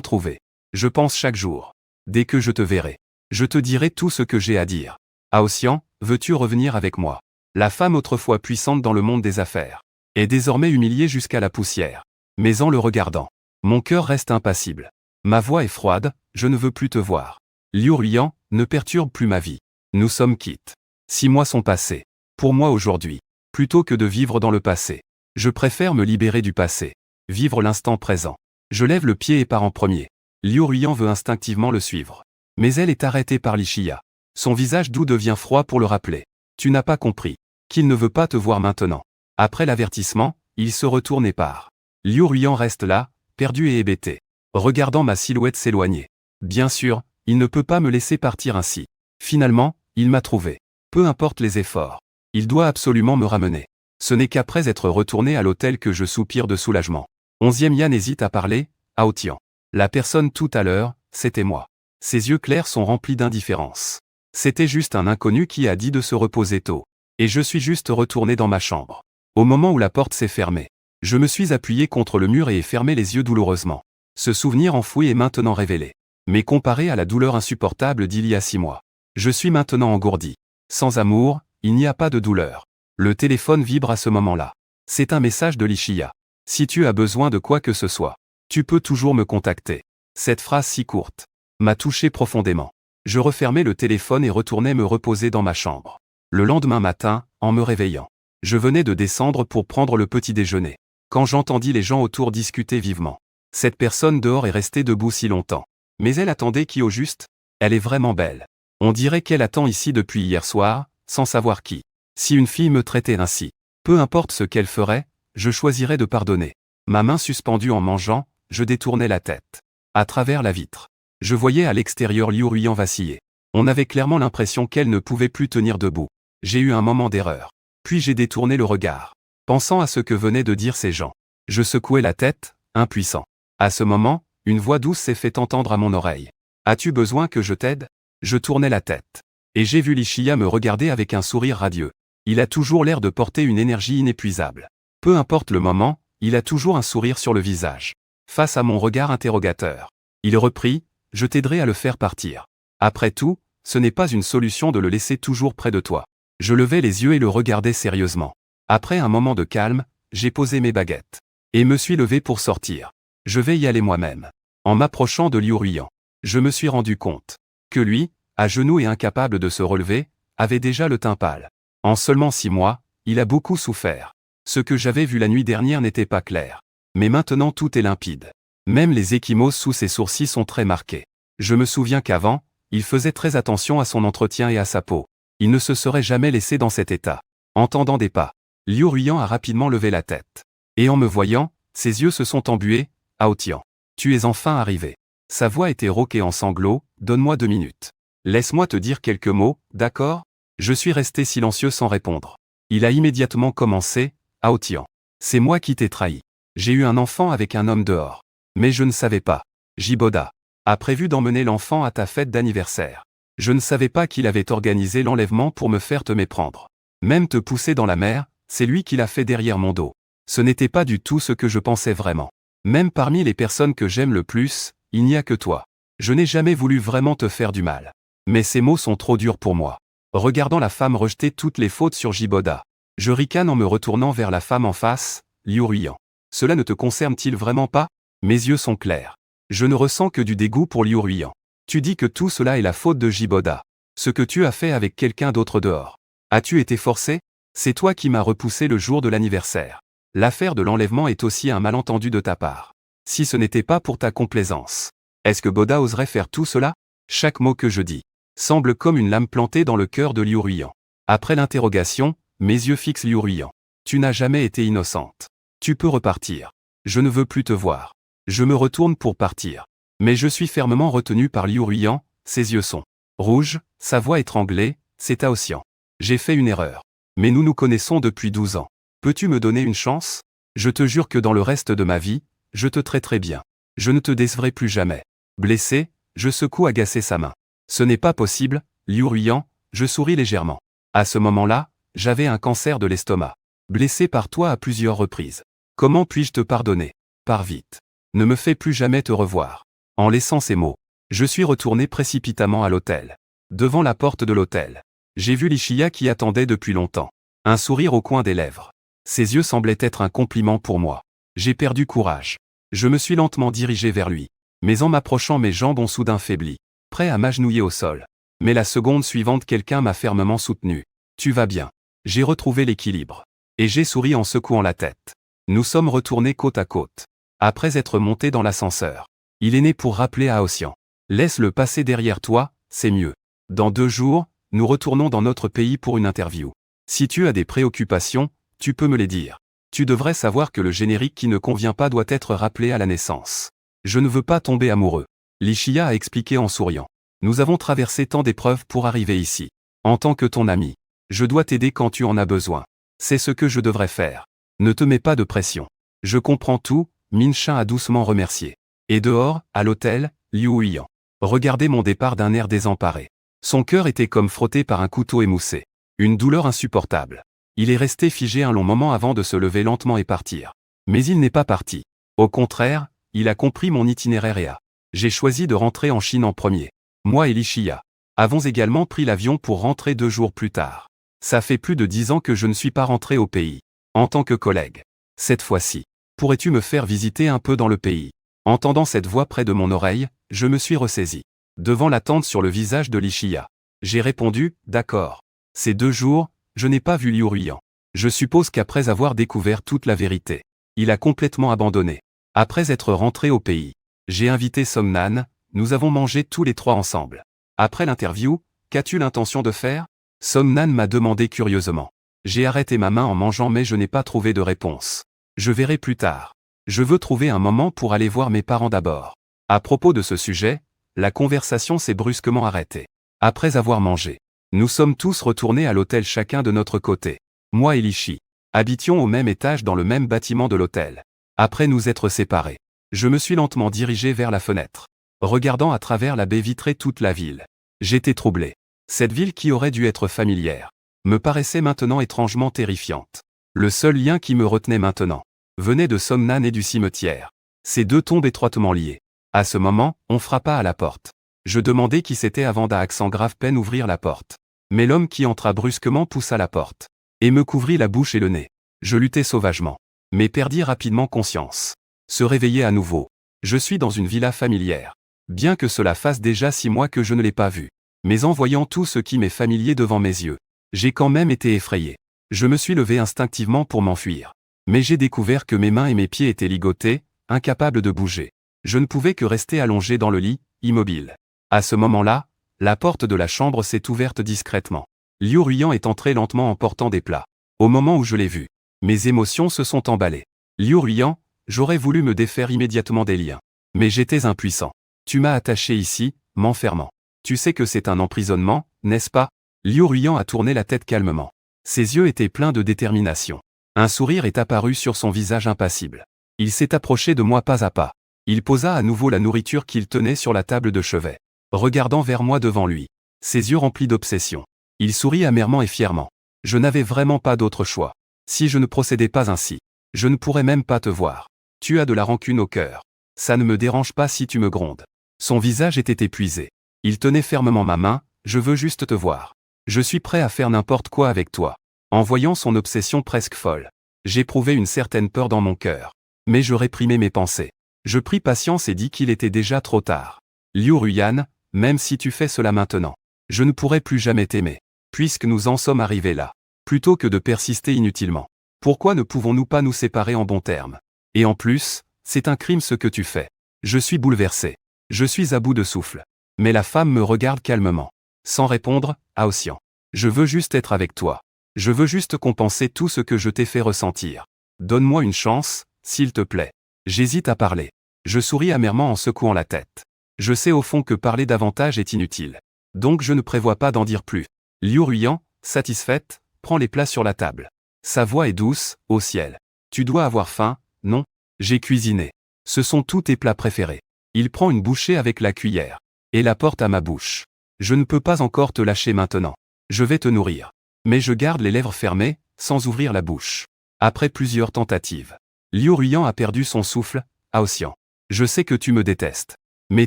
trouvé. Je pense chaque jour. Dès que je te verrai, je te dirai tout ce que j'ai à dire. Aotian, veux-tu revenir avec moi? La femme autrefois puissante dans le monde des affaires est désormais humiliée jusqu'à la poussière. Mais en le regardant, mon cœur reste impassible. Ma voix est froide, je ne veux plus te voir. Liu Ruyan, ne perturbe plus ma vie. Nous sommes quittes. 6 mois sont passés. Pour moi aujourd'hui, plutôt que de vivre dans le passé, je préfère me libérer du passé. Vivre l'instant présent. Je lève le pied et pars en premier. Liu Ruyan veut instinctivement le suivre. Mais elle est arrêtée par Lichia. Son visage doux devient froid pour le rappeler. Tu n'as pas compris qu'il ne veut pas te voir maintenant. Après l'avertissement, il se retourne et part. Liu Ruyan reste là, perdu et hébété, regardant ma silhouette s'éloigner. Bien sûr, il ne peut pas me laisser partir ainsi. Finalement, il m'a trouvé. Peu importe les efforts. Il doit absolument me ramener. Ce n'est qu'après être retourné à l'hôtel que je soupire de soulagement. 11e Yann hésite à parler, Hao Tian. La personne tout à l'heure, c'était moi. Ses yeux clairs sont remplis d'indifférence. C'était juste un inconnu qui a dit de se reposer tôt. Et je suis juste retourné dans ma chambre. Au moment où la porte s'est fermée, je me suis appuyé contre le mur et ai fermé les yeux douloureusement. Ce souvenir enfoui est maintenant révélé. Mais comparé à la douleur insupportable d'il y a 6 mois, je suis maintenant engourdi. Sans amour, il n'y a pas de douleur. Le téléphone vibre à ce moment-là. C'est un message de Lishiya. Si tu as besoin de quoi que ce soit, tu peux toujours me contacter. Cette phrase si courte m'a touché profondément. Je refermai le téléphone et retournai me reposer dans ma chambre. Le lendemain matin, en me réveillant, je venais de descendre pour prendre le petit déjeuner, quand j'entendis les gens autour discuter vivement. Cette personne dehors est restée debout si longtemps. Mais elle attendait qui au juste? Elle est vraiment belle. On dirait qu'elle attend ici depuis hier soir, sans savoir qui. Si une fille me traitait ainsi, peu importe ce qu'elle ferait, je choisirais de pardonner. Ma main suspendue en mangeant, je détournais la tête. À travers la vitre, je voyais à l'extérieur Liu Ruiyan vaciller. On avait clairement l'impression qu'elle ne pouvait plus tenir debout. J'ai eu un moment d'erreur. Puis j'ai détourné le regard, pensant à ce que venaient de dire ces gens. Je secouais la tête, impuissant. À ce moment, une voix douce s'est fait entendre à mon oreille. « As-tu besoin que je t'aide ?» Je tournai la tête. Et j'ai vu Lishiya me regarder avec un sourire radieux. Il a toujours l'air de porter une énergie inépuisable. Peu importe le moment, il a toujours un sourire sur le visage. Face à mon regard interrogateur, il reprit « Je t'aiderai à le faire partir. Après tout, ce n'est pas une solution de le laisser toujours près de toi. » Je levai les yeux et le regardai sérieusement. Après un moment de calme, j'ai posé mes baguettes. Et me suis levé pour sortir. Je vais y aller moi-même. En m'approchant de Liu Ruiyan, je me suis rendu compte que lui, à genoux et incapable de se relever, avait déjà le teint pâle. En seulement 6 mois, il a beaucoup souffert. Ce que j'avais vu la nuit dernière n'était pas clair. Mais maintenant tout est limpide. Même les ecchymoses sous ses sourcils sont très marqués. Je me souviens qu'avant, il faisait très attention à son entretien et à sa peau. Il ne se serait jamais laissé dans cet état. Entendant des pas, Liu Ruiyan a rapidement levé la tête. Et en me voyant, ses yeux se sont embués. « Hao Tian, tu es enfin arrivé. » Sa voix était rauque et en sanglots. « Donne-moi 2 minutes. Laisse-moi te dire quelques mots, d'accord ?» Je suis resté silencieux sans répondre. Il a immédiatement commencé. « Hao Tian, c'est moi qui t'ai trahi. J'ai eu un enfant avec un homme dehors. Mais je ne savais pas. Jiboda a prévu d'emmener l'enfant à ta fête d'anniversaire. Je ne savais pas qu'il avait organisé l'enlèvement pour me faire te méprendre. Même te pousser dans la mer, c'est lui qui l'a fait derrière mon dos. Ce n'était pas du tout ce que je pensais vraiment. Même parmi les personnes que j'aime le plus, il n'y a que toi. Je n'ai jamais voulu vraiment te faire du mal. Mais ces mots sont trop durs pour moi. » Regardant la femme rejeter toutes les fautes sur Jiboda, je ricane en me retournant vers la femme en face. « Liu Ruiyan, cela ne te concerne-t-il vraiment pas ?» Mes yeux sont clairs. Je ne ressens que du dégoût pour Liu Ruiyan. Tu dis que tout cela est la faute de Jiboda. Ce que tu as fait avec quelqu'un d'autre dehors. As-tu été forcé? C'est toi qui m'as repoussé le jour de l'anniversaire. L'affaire de l'enlèvement est aussi un malentendu de ta part. Si ce n'était pas pour ta complaisance, est-ce que Boda oserait faire tout cela? Chaque mot que je dis semble comme une lame plantée dans le cœur de Liu Ruiyan. Après l'interrogation, mes yeux fixent Liu Ruiyan. Tu n'as jamais été innocente. Tu peux repartir. Je ne veux plus te voir. Je me retourne pour partir. Mais je suis fermement retenu par Liu Ruiyan, ses yeux sont rouges, sa voix étranglée. C'est Hao Tian. J'ai fait une erreur. Mais nous nous connaissons depuis 12 ans. Peux-tu me donner une chance? Je te jure que dans le reste de ma vie, je te traiterai bien. Je ne te décevrai plus jamais. Blessé, je secoue agacé sa main. Ce n'est pas possible, Liu Ruiyan, je souris légèrement. À ce moment-là, j'avais un cancer de l'estomac. Blessé par toi à plusieurs reprises. Comment puis-je te pardonner? Pars vite. Ne me fais plus jamais te revoir. En laissant ces mots, je suis retourné précipitamment à l'hôtel. Devant la porte de l'hôtel, j'ai vu Lishiya qui attendait depuis longtemps. Un sourire au coin des lèvres. Ses yeux semblaient être un compliment pour moi. J'ai perdu courage. Je me suis lentement dirigé vers lui. Mais en m'approchant, mes jambes ont soudain faibli, prêt à m'agenouiller au sol. Mais la seconde suivante, quelqu'un m'a fermement soutenu. Tu vas bien. J'ai retrouvé l'équilibre. Et j'ai souri en secouant la tête. Nous sommes retournés côte à côte. Après être montés dans l'ascenseur, il est né pour rappeler à Hao Tian. Laisse-le passer derrière toi, c'est mieux. Dans 2 jours, nous retournons dans notre pays pour une interview. Si tu as des préoccupations, tu peux me les dire. Tu devrais savoir que le générique qui ne convient pas doit être rappelé à la naissance. Je ne veux pas tomber amoureux. Lichia a expliqué en souriant. Nous avons traversé tant d'épreuves pour arriver ici. En tant que ton ami, je dois t'aider quand tu en as besoin. C'est ce que je devrais faire. Ne te mets pas de pression. Je comprends tout, Minshin a doucement remercié. Et dehors, à l'hôtel, Liu Huiyan regardait mon départ d'un air désemparé. Son cœur était comme frotté par un couteau émoussé. Une douleur insupportable. Il est resté figé un long moment avant de se lever lentement et partir. Mais il n'est pas parti. Au contraire, il a compris mon itinéraire et j'ai choisi de rentrer en Chine en premier. Moi et Lichia avons également pris l'avion pour rentrer 2 jours plus tard. Ça fait plus de 10 ans que je ne suis pas rentré au pays. En tant que collègue. Cette fois-ci, pourrais-tu me faire visiter un peu dans le pays? Entendant cette voix près de mon oreille, je me suis ressaisi. Devant l'attente sur le visage de Lichia, j'ai répondu, d'accord. Ces 2 jours, je n'ai pas vu Liu Huiyan. Je suppose qu'après avoir découvert toute la vérité, il a complètement abandonné. Après être rentré au pays, j'ai invité Somnan, nous avons mangé tous les 3 ensemble. Après l'interview, qu'as-tu l'intention de faire? Somnan m'a demandé curieusement. J'ai arrêté ma main en mangeant mais je n'ai pas trouvé de réponse. Je verrai plus tard. Je veux trouver un moment pour aller voir mes parents d'abord. À propos de ce sujet, la conversation s'est brusquement arrêtée. Après avoir mangé, nous sommes tous retournés à l'hôtel chacun de notre côté. Moi et Lichi habitions au même étage dans le même bâtiment de l'hôtel. Après nous être séparés, je me suis lentement dirigé vers la fenêtre, regardant à travers la baie vitrée toute la ville. J'étais troublé. Cette ville qui aurait dû être familière me paraissait maintenant étrangement terrifiante. Le seul lien qui me retenait maintenant venait de Somnan et du cimetière. Ces 2 tombes étroitement liées. À ce moment, on frappa à la porte. Je demandai qui c'était avant d'un accent grave peine ouvrir la porte. Mais l'homme qui entra brusquement poussa la porte et me couvrit la bouche et le nez. Je luttai sauvagement, mais perdis rapidement conscience. Se réveiller à nouveau. Je suis dans une villa familière. Bien que cela fasse déjà 6 mois que je ne l'ai pas vu. Mais en voyant tout ce qui m'est familier devant mes yeux, j'ai quand même été effrayé. Je me suis levé instinctivement pour m'enfuir. Mais j'ai découvert que mes mains et mes pieds étaient ligotés, incapables de bouger. Je ne pouvais que rester allongé dans le lit, immobile. À ce moment-là, la porte de la chambre s'est ouverte discrètement. Liu Huiyan est entré lentement en portant des plats. Au moment où je l'ai vu, mes émotions se sont emballées. Liu Huiyan, j'aurais voulu me défaire immédiatement des liens. Mais j'étais impuissant. Tu m'as attaché ici, m'enfermant. Tu sais que c'est un emprisonnement, n'est-ce pas? Liu Huiyan a tourné la tête calmement. Ses yeux étaient pleins de détermination. Un sourire est apparu sur son visage impassible. Il s'est approché de moi pas à pas. Il posa à nouveau la nourriture qu'il tenait sur la table de chevet, regardant vers moi devant lui. Ses yeux remplis d'obsession. Il sourit amèrement et fièrement. Je n'avais vraiment pas d'autre choix. Si je ne procédais pas ainsi, je ne pourrais même pas te voir. Tu as de la rancune au cœur. Ça ne me dérange pas si tu me grondes. Son visage était épuisé. Il tenait fermement ma main, je veux juste te voir. Je suis prêt à faire n'importe quoi avec toi. En voyant son obsession presque folle, j'éprouvais une certaine peur dans mon cœur. Mais je réprimais mes pensées. Je pris patience et dis qu'il était déjà trop tard. Liu Huiyan, même si tu fais cela maintenant, je ne pourrai plus jamais t'aimer. Puisque nous en sommes arrivés là. Plutôt que de persister inutilement. Pourquoi ne pouvons-nous pas nous séparer en bons termes? Et en plus, c'est un crime ce que tu fais. Je suis bouleversé. Je suis à bout de souffle. Mais la femme me regarde calmement. Sans répondre, Aosian. Je veux juste être avec toi. Je veux juste compenser tout ce que je t'ai fait ressentir. Donne-moi une chance, s'il te plaît. J'hésite à parler. Je souris amèrement en secouant la tête. Je sais au fond que parler davantage est inutile. Donc je ne prévois pas d'en dire plus. Liu Huiyan, satisfaite, prend les plats sur la table. Sa voix est douce, au ciel. Tu dois avoir faim, non? J'ai cuisiné. Ce sont tous tes plats préférés. Il prend une bouchée avec la cuillère et la porte à ma bouche. Je ne peux pas encore te lâcher maintenant. Je vais te nourrir. Mais je garde les lèvres fermées, sans ouvrir la bouche. Après plusieurs tentatives, Liu Huiyan a perdu son souffle. Aosian. Je sais que tu me détestes. Mais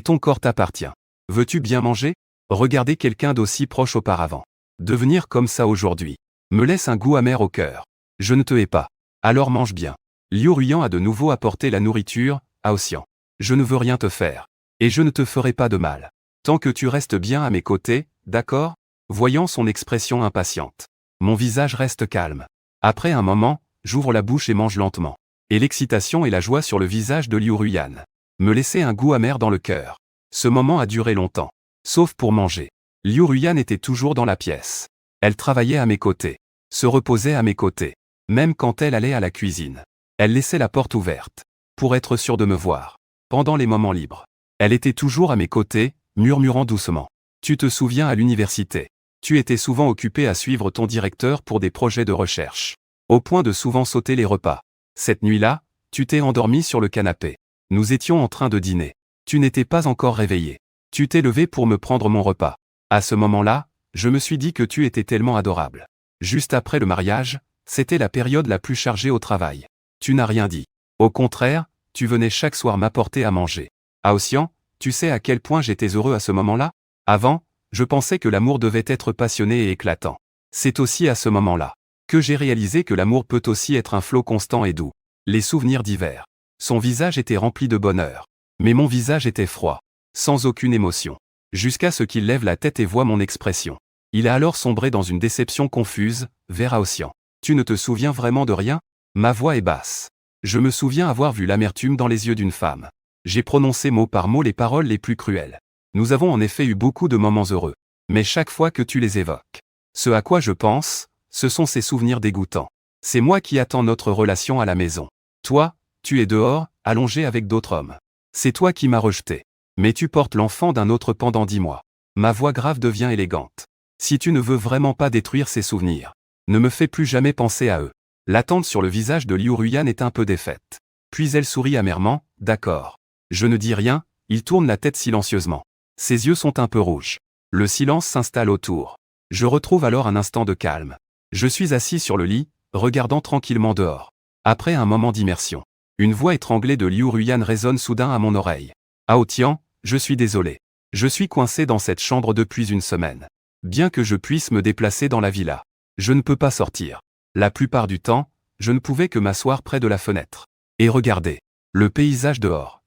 ton corps t'appartient. Veux-tu bien manger? Regarder quelqu'un d'aussi proche auparavant. Devenir comme ça aujourd'hui me laisse un goût amer au cœur. Je ne te hais pas. Alors mange bien. Liu Huiyan a de nouveau apporté la nourriture. Aosian. Je ne veux rien te faire. Et je ne te ferai pas de mal. Tant que tu restes bien à mes côtés, d'accord? Voyant son expression impatiente. Mon visage reste calme. Après un moment, j'ouvre la bouche et mange lentement. Et l'excitation et la joie sur le visage de Liu Huiyan me laissaient un goût amer dans le cœur. Ce moment a duré longtemps. Sauf pour manger. Liu Huiyan était toujours dans la pièce. Elle travaillait à mes côtés. Se reposait à mes côtés. Même quand elle allait à la cuisine. Elle laissait la porte ouverte. Pour être sûre de me voir. Pendant les moments libres. Elle était toujours à mes côtés, murmurant doucement. Tu te souviens à l'université. Tu étais souvent occupé à suivre ton directeur pour des projets de recherche. Au point de souvent sauter les repas. Cette nuit-là, tu t'es endormi sur le canapé. Nous étions en train de dîner. Tu n'étais pas encore réveillé. Tu t'es levé pour me prendre mon repas. À ce moment-là, je me suis dit que tu étais tellement adorable. Juste après le mariage, c'était la période la plus chargée au travail. Tu n'as rien dit. Au contraire, tu venais chaque soir m'apporter à manger. Aossian, tu sais à quel point j'étais heureux à ce moment-là? Avant, je pensais que l'amour devait être passionné et éclatant. C'est aussi à ce moment-là que j'ai réalisé que l'amour peut aussi être un flot constant et doux. Les souvenirs d'hiver. Son visage était rempli de bonheur. Mais mon visage était froid, sans aucune émotion. Jusqu'à ce qu'il lève la tête et voie mon expression. Il a alors sombré dans une déception confuse, vers Aossian. Tu ne te souviens vraiment de rien? Ma voix est basse. Je me souviens avoir vu l'amertume dans les yeux d'une femme. J'ai prononcé mot par mot les paroles les plus cruelles. Nous avons en effet eu beaucoup de moments heureux. Mais chaque fois que tu les évoques, ce à quoi je pense, ce sont ces souvenirs dégoûtants. C'est moi qui attends notre relation à la maison. Toi, tu es dehors, allongé avec d'autres hommes. C'est toi qui m'as rejeté. Mais tu portes l'enfant d'un autre pendant 10 mois. Ma voix grave devient élégante. Si tu ne veux vraiment pas détruire ces souvenirs, ne me fais plus jamais penser à eux. L'attente sur le visage de Liu Ruyan est un peu défaite. Puis elle sourit amèrement, d'accord. Je ne dis rien, il tourne la tête silencieusement. Ses yeux sont un peu rouges. Le silence s'installe autour. Je retrouve alors un instant de calme. Je suis assis sur le lit, regardant tranquillement dehors. Après un moment d'immersion, une voix étranglée de Liu Ruyan résonne soudain à mon oreille. Ao Tian, je suis désolé. Je suis coincé dans cette chambre depuis une semaine. Bien que je puisse me déplacer dans la villa, je ne peux pas sortir. La plupart du temps, je ne pouvais que m'asseoir près de la fenêtre et regarder le paysage dehors.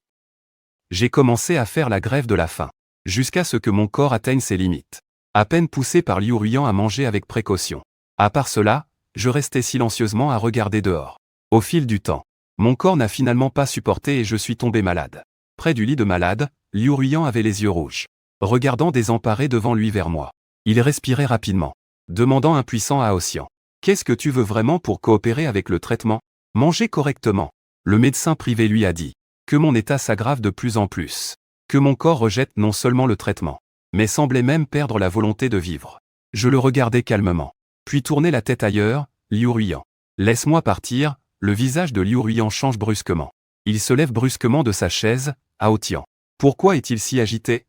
J'ai commencé à faire la grève de la faim, jusqu'à ce que mon corps atteigne ses limites. À peine poussé par Liu Ruyan à manger avec précaution. À part cela, je restais silencieusement à regarder dehors. Au fil du temps, mon corps n'a finalement pas supporté et je suis tombé malade. Près du lit de malade, Liu Ruyan avait les yeux rouges, regardant désemparé devant lui vers moi. Il respirait rapidement, demandant impuissant à Aossian. Qu'est-ce que tu veux vraiment pour coopérer avec le traitement? Manger correctement. Le médecin privé lui a dit que mon état s'aggrave de plus en plus, que mon corps rejette non seulement le traitement, mais semblait même perdre la volonté de vivre. Je le regardais calmement, puis tournai la tête ailleurs. Liu Ruyan. Laisse-moi partir. Le visage de Liu Ruyan change brusquement. Il se lève brusquement de sa chaise. Ao Tian. Pourquoi est-il si agité?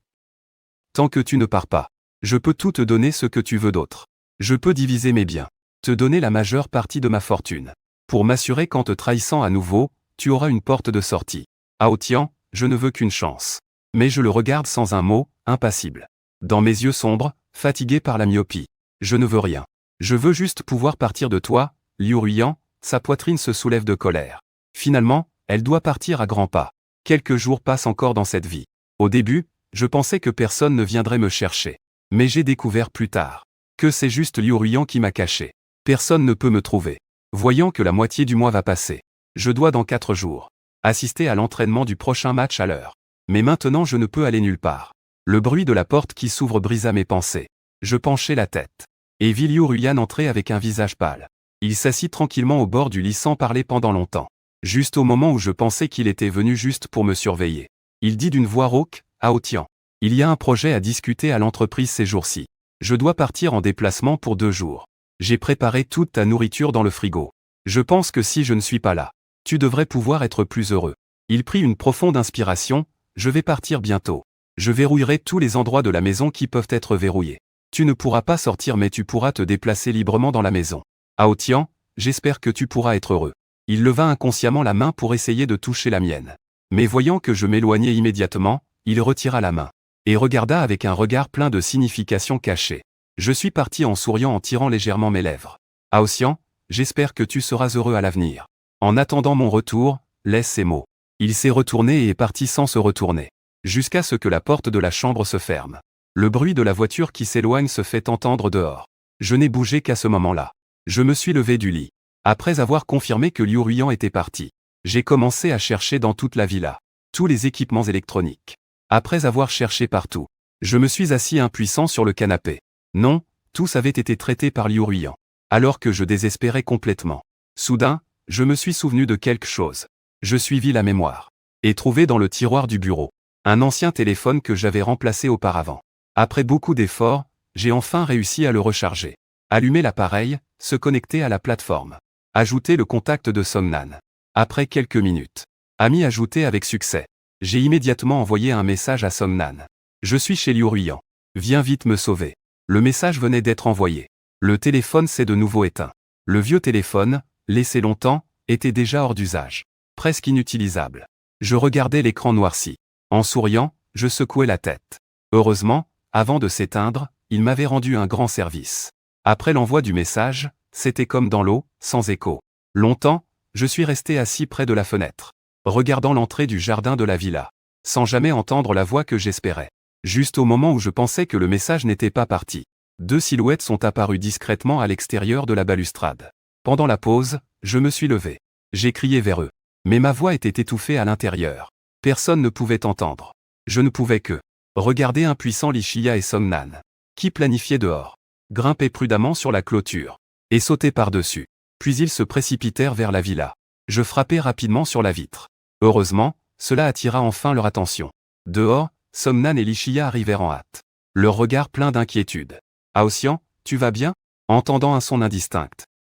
Tant que tu ne pars pas, je peux tout te donner ce que tu veux d'autre. Je peux diviser mes biens, te donner la majeure partie de ma fortune. Pour m'assurer qu'en te trahissant à nouveau, tu auras une porte de sortie. Ao Tian, je ne veux qu'une chance. Mais je le regarde sans un mot, impassible. Dans mes yeux sombres, fatigués par la myopie. Je ne veux rien. Je veux juste pouvoir partir de toi, Liu Ruyan. Sa poitrine se soulève de colère. Finalement, elle doit partir à grands pas. Quelques jours passent encore dans cette vie. Au début, je pensais que personne ne viendrait me chercher. Mais j'ai découvert plus tard que c'est juste Liu Ruyan qui m'a caché. Personne ne peut me trouver. Voyant que la moitié du mois va passer, je dois dans 4 jours assister à l'entraînement du prochain match à l'heure. Mais maintenant je ne peux aller nulle part. Le bruit de la porte qui s'ouvre brisa mes pensées. Je penchai la tête. Et vis Liu Ruyan entrer avec un visage pâle. Il s'assit tranquillement au bord du lit sans parler pendant longtemps. Juste au moment où je pensais qu'il était venu juste pour me surveiller. Il dit d'une voix rauque, Ao Tian. Il y a un projet à discuter à l'entreprise ces jours-ci. Je dois partir en déplacement pour 2 jours. J'ai préparé toute ta nourriture dans le frigo. Je pense que si je ne suis pas là, tu devrais pouvoir être plus heureux. Il prit une profonde inspiration. Je vais partir bientôt. Je verrouillerai tous les endroits de la maison qui peuvent être verrouillés. Tu ne pourras pas sortir mais tu pourras te déplacer librement dans la maison. Ao Tian, j'espère que tu pourras être heureux. Il leva inconsciemment la main pour essayer de toucher la mienne. Mais voyant que je m'éloignais immédiatement, il retira la main et regarda avec un regard plein de signification cachée. Je suis parti en souriant en tirant légèrement mes lèvres. Aossian, j'espère que tu seras heureux à l'avenir. En attendant mon retour, laisse ces mots. Il s'est retourné et est parti sans se retourner. Jusqu'à ce que la porte de la chambre se ferme. Le bruit de la voiture qui s'éloigne se fait entendre dehors. Je n'ai bougé qu'à ce moment-là. Je me suis levé du lit. Après avoir confirmé que Liu Ruyan était parti, j'ai commencé à chercher dans toute la villa tous les équipements électroniques. Après avoir cherché partout, je me suis assis impuissant sur le canapé. Non, tous avaient été traités par Liu Ruyan. Alors que je désespérais complètement. Soudain, je me suis souvenu de quelque chose. Je suivis la mémoire. Et trouvé dans le tiroir du bureau un ancien téléphone que j'avais remplacé auparavant. Après beaucoup d'efforts, j'ai enfin réussi à le recharger. Allumer l'appareil, se connecter à la plateforme. Ajouter le contact de Somnan. Après quelques minutes. Ami ajouté avec succès. J'ai immédiatement envoyé un message à Somnan. Je suis chez Liu Ruyan. Viens vite me sauver. Le message venait d'être envoyé. Le téléphone s'est de nouveau éteint. Le vieux téléphone, laissé longtemps, était déjà hors d'usage. Presque inutilisable. Je regardais l'écran noirci. En souriant, je secouais la tête. Heureusement, avant de s'éteindre, il m'avait rendu un grand service. Après l'envoi du message, c'était comme dans l'eau, sans écho. Longtemps, je suis resté assis près de la fenêtre, regardant l'entrée du jardin de la villa, sans jamais entendre la voix que j'espérais. Juste au moment où je pensais que le message n'était pas parti, deux silhouettes sont apparues discrètement à l'extérieur de la balustrade. Pendant la pause, je me suis levé. J'ai crié vers eux. Mais ma voix était étouffée à l'intérieur. Personne ne pouvait entendre. Je ne pouvais que regarder impuissant Lichia et Somnan, qui planifiaient dehors, grimpaient prudemment sur la clôture, et sautaient par-dessus. Puis ils se précipitèrent vers la villa. Je frappai rapidement sur la vitre. Heureusement, cela attira enfin leur attention. Dehors, Somnan et Lichia arrivèrent en hâte. Leur regard plein d'inquiétude. « Aosian, tu vas bien ?» Entendant un son indistinct,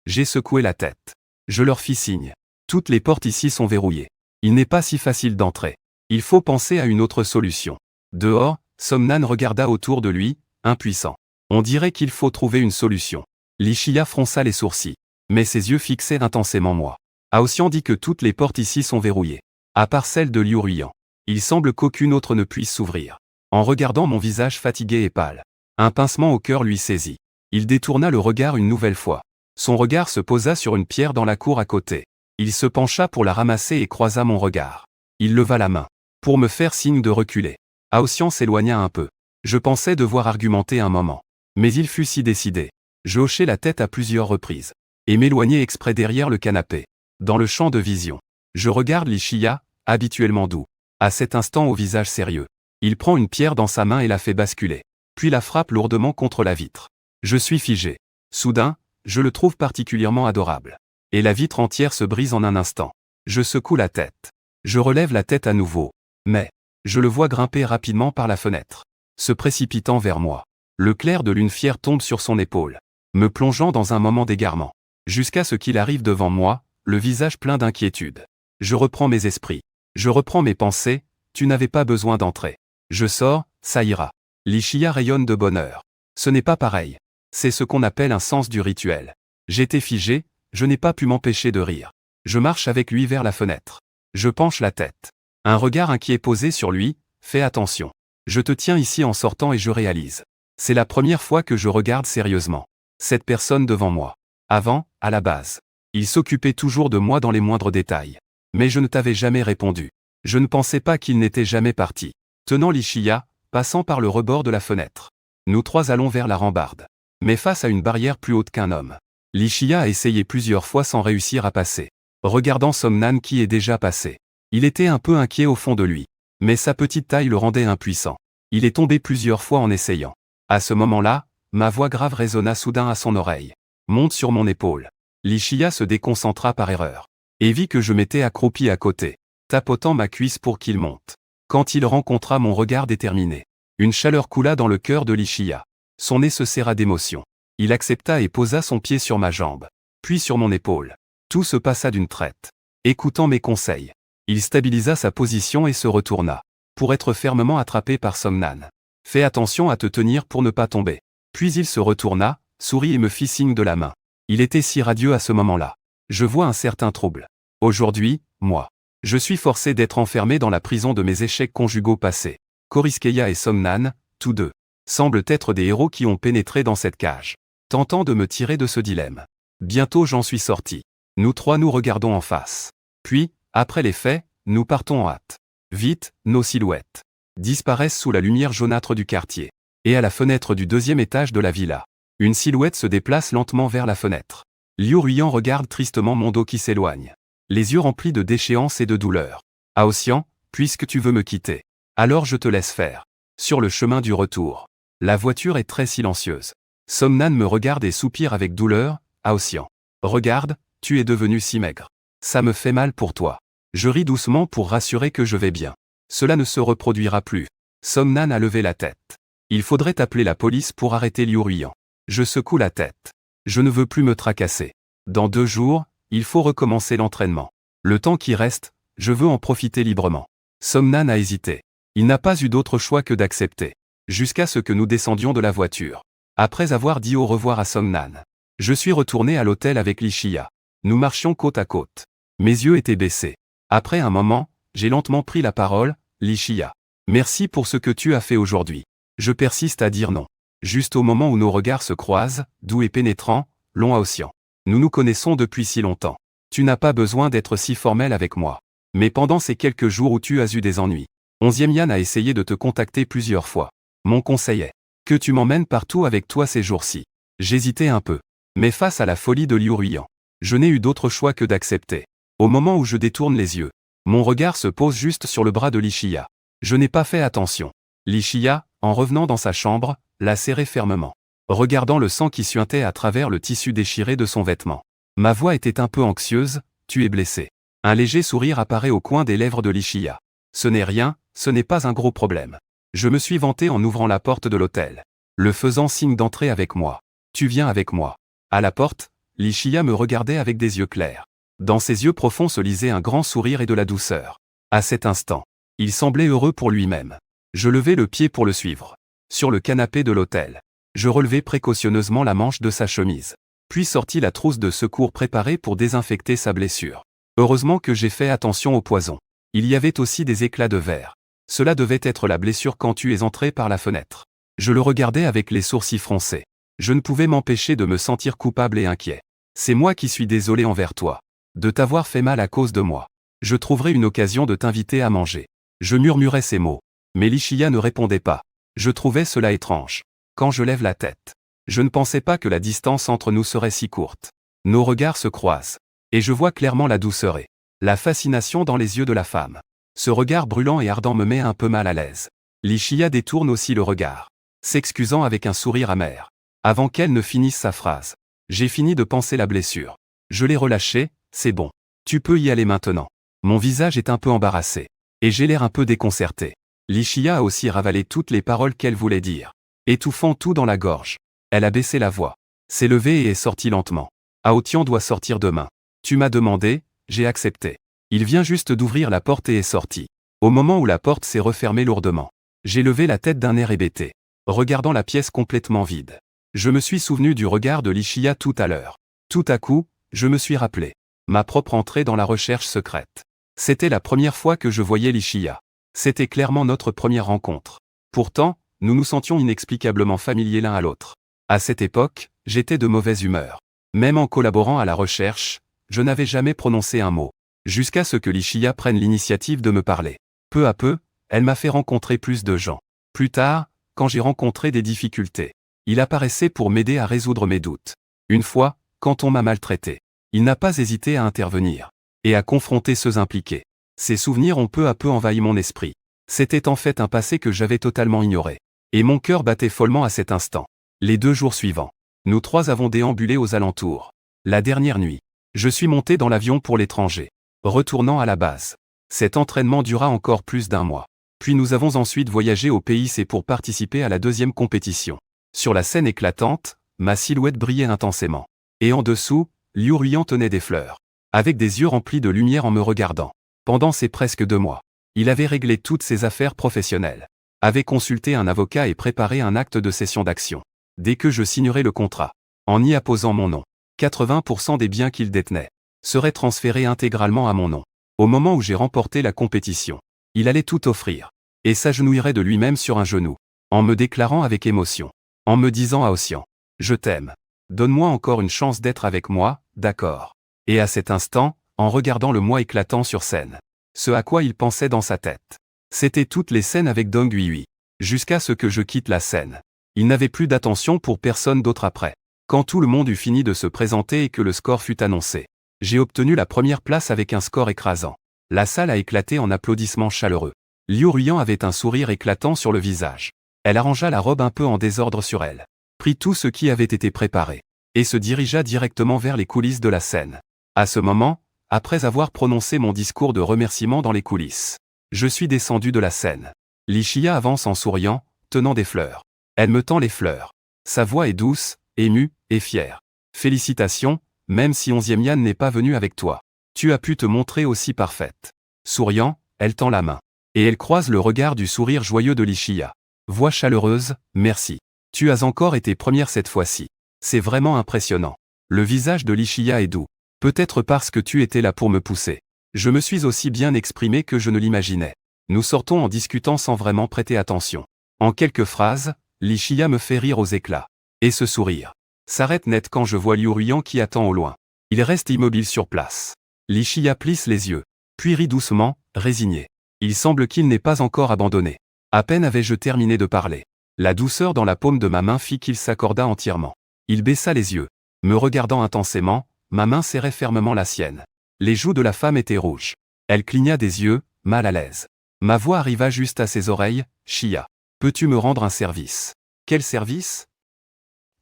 j'ai secoué la tête. Je leur fis signe. Toutes les portes ici sont verrouillées. Il n'est pas si facile d'entrer. Il faut penser à une autre solution. Dehors, Somnan regarda autour de lui, impuissant. On dirait qu'il faut trouver une solution. Lichia fronça les sourcils. Mais ses yeux fixaient intensément moi. Aosian dit que toutes les portes ici sont verrouillées. À part celle de Liu Ruyan. Il semble qu'aucune autre ne puisse s'ouvrir. En regardant mon visage fatigué et pâle, un pincement au cœur lui saisit. Il détourna le regard une nouvelle fois. Son regard se posa sur une pierre dans la cour à côté. Il se pencha pour la ramasser et croisa mon regard. Il leva la main, pour me faire signe de reculer. Aosian s'éloigna un peu. Je pensais devoir argumenter un moment. Mais il fut si décidé. Je hochai la tête à plusieurs reprises. Et m'éloignai exprès derrière le canapé. Dans le champ de vision. Je regarde Lichia, habituellement doux. À cet instant au visage sérieux. Il prend une pierre dans sa main et la fait basculer. Puis la frappe lourdement contre la vitre. Je suis figé. Soudain, je le trouve particulièrement adorable. Et la vitre entière se brise en un instant. Je secoue la tête. Je relève la tête à nouveau. Mais, je le vois grimper rapidement par la fenêtre, se précipitant vers moi. Le clair de lune fière tombe sur son épaule, me plongeant dans un moment d'égarement. Jusqu'à ce qu'il arrive devant moi, le visage plein d'inquiétude. Je reprends mes esprits. Je reprends mes pensées, tu n'avais pas besoin d'entrer. Je sors, ça ira. Lichia rayonne de bonheur. Ce n'est pas pareil. C'est ce qu'on appelle un sens du rituel. J'étais figé, je n'ai pas pu m'empêcher de rire. Je marche avec lui vers la fenêtre. Je penche la tête. Un regard inquiet posé sur lui, fais attention. Je te tiens ici en sortant et je réalise. C'est la première fois que je regarde sérieusement cette personne devant moi. Avant, à la base, il s'occupait toujours de moi dans les moindres détails. Mais je ne t'avais jamais répondu. Je ne pensais pas qu'il n'était jamais parti. Tenant Lichia, passant par le rebord de la fenêtre. Nous trois allons vers la rambarde. Mais face à une barrière plus haute qu'un homme. Lichia a essayé plusieurs fois sans réussir à passer. Regardant Somnan qui est déjà passé. Il était un peu inquiet au fond de lui. Mais sa petite taille le rendait impuissant. Il est tombé plusieurs fois en essayant. À ce moment-là, ma voix grave résonna soudain à son oreille. Monte sur mon épaule. Lichia se déconcentra par erreur. Et vit que je m'étais accroupi à côté, tapotant ma cuisse pour qu'il monte. Quand il rencontra mon regard déterminé, une chaleur coula dans le cœur de Lichia. Son nez se serra d'émotion. Il accepta et posa son pied sur ma jambe, puis sur mon épaule. Tout se passa d'une traite. Écoutant mes conseils, il stabilisa sa position et se retourna, pour être fermement attrapé par Somnan. Fais attention à te tenir pour ne pas tomber. Puis il se retourna, sourit et me fit signe de la main. Il était si radieux à ce moment-là. Je vois un certain trouble. Aujourd'hui, moi, je suis forcé d'être enfermé dans la prison de mes échecs conjugaux passés. Koriskeya et Somnan, tous deux, semblent être des héros qui ont pénétré dans cette cage, tentant de me tirer de ce dilemme. Bientôt j'en suis sorti. Nous trois nous regardons en face. Puis, après les faits, nous partons en hâte. Vite, nos silhouettes disparaissent sous la lumière jaunâtre du quartier. Et à la fenêtre du deuxième étage de la villa, une silhouette se déplace lentement vers la fenêtre. Liu Ruyan regarde tristement mon dos qui s'éloigne, les yeux remplis de déchéance et de douleur. Aosian, puisque tu veux me quitter, alors je te laisse faire. Sur le chemin du retour, la voiture est très silencieuse. Somnan me regarde et soupire avec douleur. Aosian, regarde, tu es devenu si maigre. Ça me fait mal pour toi. Je ris doucement pour rassurer que je vais bien. Cela ne se reproduira plus. Somnan a levé la tête. Il faudrait appeler la police pour arrêter Liu Ruiyan. Je secoue la tête. Je ne veux plus me tracasser. Dans 2 jours, il faut recommencer l'entraînement. Le temps qui reste, je veux en profiter librement. Somnan a hésité. Il n'a pas eu d'autre choix que d'accepter. Jusqu'à ce que nous descendions de la voiture. Après avoir dit au revoir à Somnan, je suis retourné à l'hôtel avec Li Shia. Nous marchions côte à côte. Mes yeux étaient baissés. Après un moment, j'ai lentement pris la parole. Li Shia. Merci pour ce que tu as fait aujourd'hui. Je persiste à dire non. Juste au moment où nos regards se croisent, doux et pénétrants, long à Ossian. Nous nous connaissons depuis si longtemps. Tu n'as pas besoin d'être si formel avec moi. Mais pendant ces quelques jours où tu as eu des ennuis, 11e Yan a essayé de te contacter plusieurs fois. Mon conseil est que tu m'emmènes partout avec toi ces jours-ci. J'hésitais un peu. Mais face à la folie de Liu Ruiyan, je n'ai eu d'autre choix que d'accepter. Au moment où je détourne les yeux, mon regard se pose juste sur le bras de Li Shia. Je n'ai pas fait attention. Li Shia, en revenant dans sa chambre, l'a serré fermement, regardant le sang qui suintait à travers le tissu déchiré de son vêtement. Ma voix était un peu anxieuse. Tu es blessé. Un léger sourire apparaît au coin des lèvres de Li Shia. Ce n'est rien, ce n'est pas un gros problème. Je me suis vanté en ouvrant la porte de l'hôtel, le faisant signe d'entrer avec moi. Tu viens avec moi. À la porte, Li Shia me regardait avec des yeux clairs. Dans ses yeux profonds se lisait un grand sourire et de la douceur. À cet instant, il semblait heureux pour lui-même. Je levai le pied pour le suivre. Sur le canapé de l'hôtel, je relevai précautionneusement la manche de sa chemise. Puis sortis la trousse de secours préparée pour désinfecter sa blessure. Heureusement que j'ai fait attention au poison. Il y avait aussi des éclats de verre. Cela devait être la blessure quand tu es entré par la fenêtre. Je le regardais avec les sourcils froncés. Je ne pouvais m'empêcher de me sentir coupable et inquiet. C'est moi qui suis désolé envers toi. De t'avoir fait mal à cause de moi. Je trouverai une occasion de t'inviter à manger. Je murmurais ces mots. Mais Li Shia ne répondait pas. Je trouvais cela étrange. Quand je lève la tête, je ne pensais pas que la distance entre nous serait si courte. Nos regards se croisent. Et je vois clairement la douceur et la fascination dans les yeux de la femme. Ce regard brûlant et ardent me met un peu mal à l'aise. Li Shia détourne aussi le regard, s'excusant avec un sourire amer. Avant qu'elle ne finisse sa phrase, j'ai fini de panser la blessure. Je l'ai relâchée, c'est bon. Tu peux y aller maintenant. Mon visage est un peu embarrassé. Et j'ai l'air un peu déconcerté. Li Shia a aussi ravalé toutes les paroles qu'elle voulait dire, étouffant tout dans la gorge. Elle a baissé la voix, s'est levée et est sortie lentement. Aotian doit sortir demain. Tu m'as demandé, j'ai accepté. Il vient juste d'ouvrir la porte et est sorti. Au moment où la porte s'est refermée lourdement, j'ai levé la tête d'un air hébété, regardant la pièce complètement vide. Je me suis souvenu du regard de Li Shia tout à l'heure. Tout à coup, je me suis rappelé ma propre entrée dans la recherche secrète. C'était la première fois que je voyais Li Shia. C'était clairement notre première rencontre. Pourtant, nous nous sentions inexplicablement familiers l'un à l'autre. À cette époque, j'étais de mauvaise humeur. Même en collaborant à la recherche, je n'avais jamais prononcé un mot. Jusqu'à ce que Li Shia prenne l'initiative de me parler. Peu à peu, elle m'a fait rencontrer plus de gens. Plus tard, quand j'ai rencontré des difficultés, il apparaissait pour m'aider à résoudre mes doutes. Une fois, quand on m'a maltraité, il n'a pas hésité à intervenir et à confronter ceux impliqués. Ces souvenirs ont peu à peu envahi mon esprit. C'était en fait un passé que j'avais totalement ignoré. Et mon cœur battait follement à cet instant. Les 2 jours suivants, nous 3 avons déambulé aux alentours. La dernière nuit, je suis monté dans l'avion pour l'étranger, retournant à la base. Cet entraînement dura encore plus d'1 mois. Puis nous avons ensuite voyagé au PIC pour participer à la 2e compétition. Sur la scène éclatante, ma silhouette brillait intensément. Et en dessous, Liu Ruiyan tenait des fleurs, avec des yeux remplis de lumière en me regardant. Pendant ces presque 2 mois, il avait réglé toutes ses affaires professionnelles, avait consulté un avocat et préparé un acte de cession d'actions. Dès que je signerais le contrat, en y apposant mon nom, 80% des biens qu'il détenait seraient transférés intégralement à mon nom. Au moment où j'ai remporté la compétition, il allait tout offrir, et s'agenouillerait de lui-même sur un genou, en me déclarant avec émotion, en me disant à Ossian, « Je t'aime. Donne-moi encore une chance d'être avec moi, d'accord ?» Et à cet instant, en regardant le moi éclatant sur scène, ce à quoi il pensait dans sa tête, c'était toutes les scènes avec Dong Huihui, jusqu'à ce que je quitte la scène. Il n'avait plus d'attention pour personne d'autre après. Quand tout le monde eut fini de se présenter et que le score fut annoncé, j'ai obtenu la première place avec un score écrasant. La salle a éclaté en applaudissements chaleureux. Liu Ruiyan avait un sourire éclatant sur le visage. Elle arrangea la robe un peu en désordre sur elle, prit tout ce qui avait été préparé, et se dirigea directement vers les coulisses de la scène. À ce moment, après avoir prononcé mon discours de remerciement dans les coulisses, je suis descendu de la scène. Lichia avance en souriant, tenant des fleurs. Elle me tend les fleurs. Sa voix est douce, émue, et fière. Félicitations, même si 11e Yan n'est pas venu avec toi. Tu as pu te montrer aussi parfaite. Souriant, elle tend la main. Et elle croise le regard du sourire joyeux de Lichia. Voix chaleureuse, merci. Tu as encore été première cette fois-ci. C'est vraiment impressionnant. Le visage de Lichia est doux. Peut-être parce que tu étais là pour me pousser. Je me suis aussi bien exprimé que je ne l'imaginais. Nous sortons en discutant sans vraiment prêter attention. En quelques phrases, Lichia me fait rire aux éclats. Et ce sourire s'arrête net quand je vois Liu Ruiyan qui attend au loin. Il reste immobile sur place. Lichia plisse les yeux, puis rit doucement, résigné. Il semble qu'il n'ait pas encore abandonné. À peine avais-je terminé de parler. La douceur dans la paume de ma main fit qu'il s'accorda entièrement. Il baissa les yeux. Me regardant intensément, ma main serrait fermement la sienne. Les joues de la femme étaient rouges. Elle cligna des yeux, mal à l'aise. Ma voix arriva juste à ses oreilles. Chia, peux-tu me rendre un service? Quel service?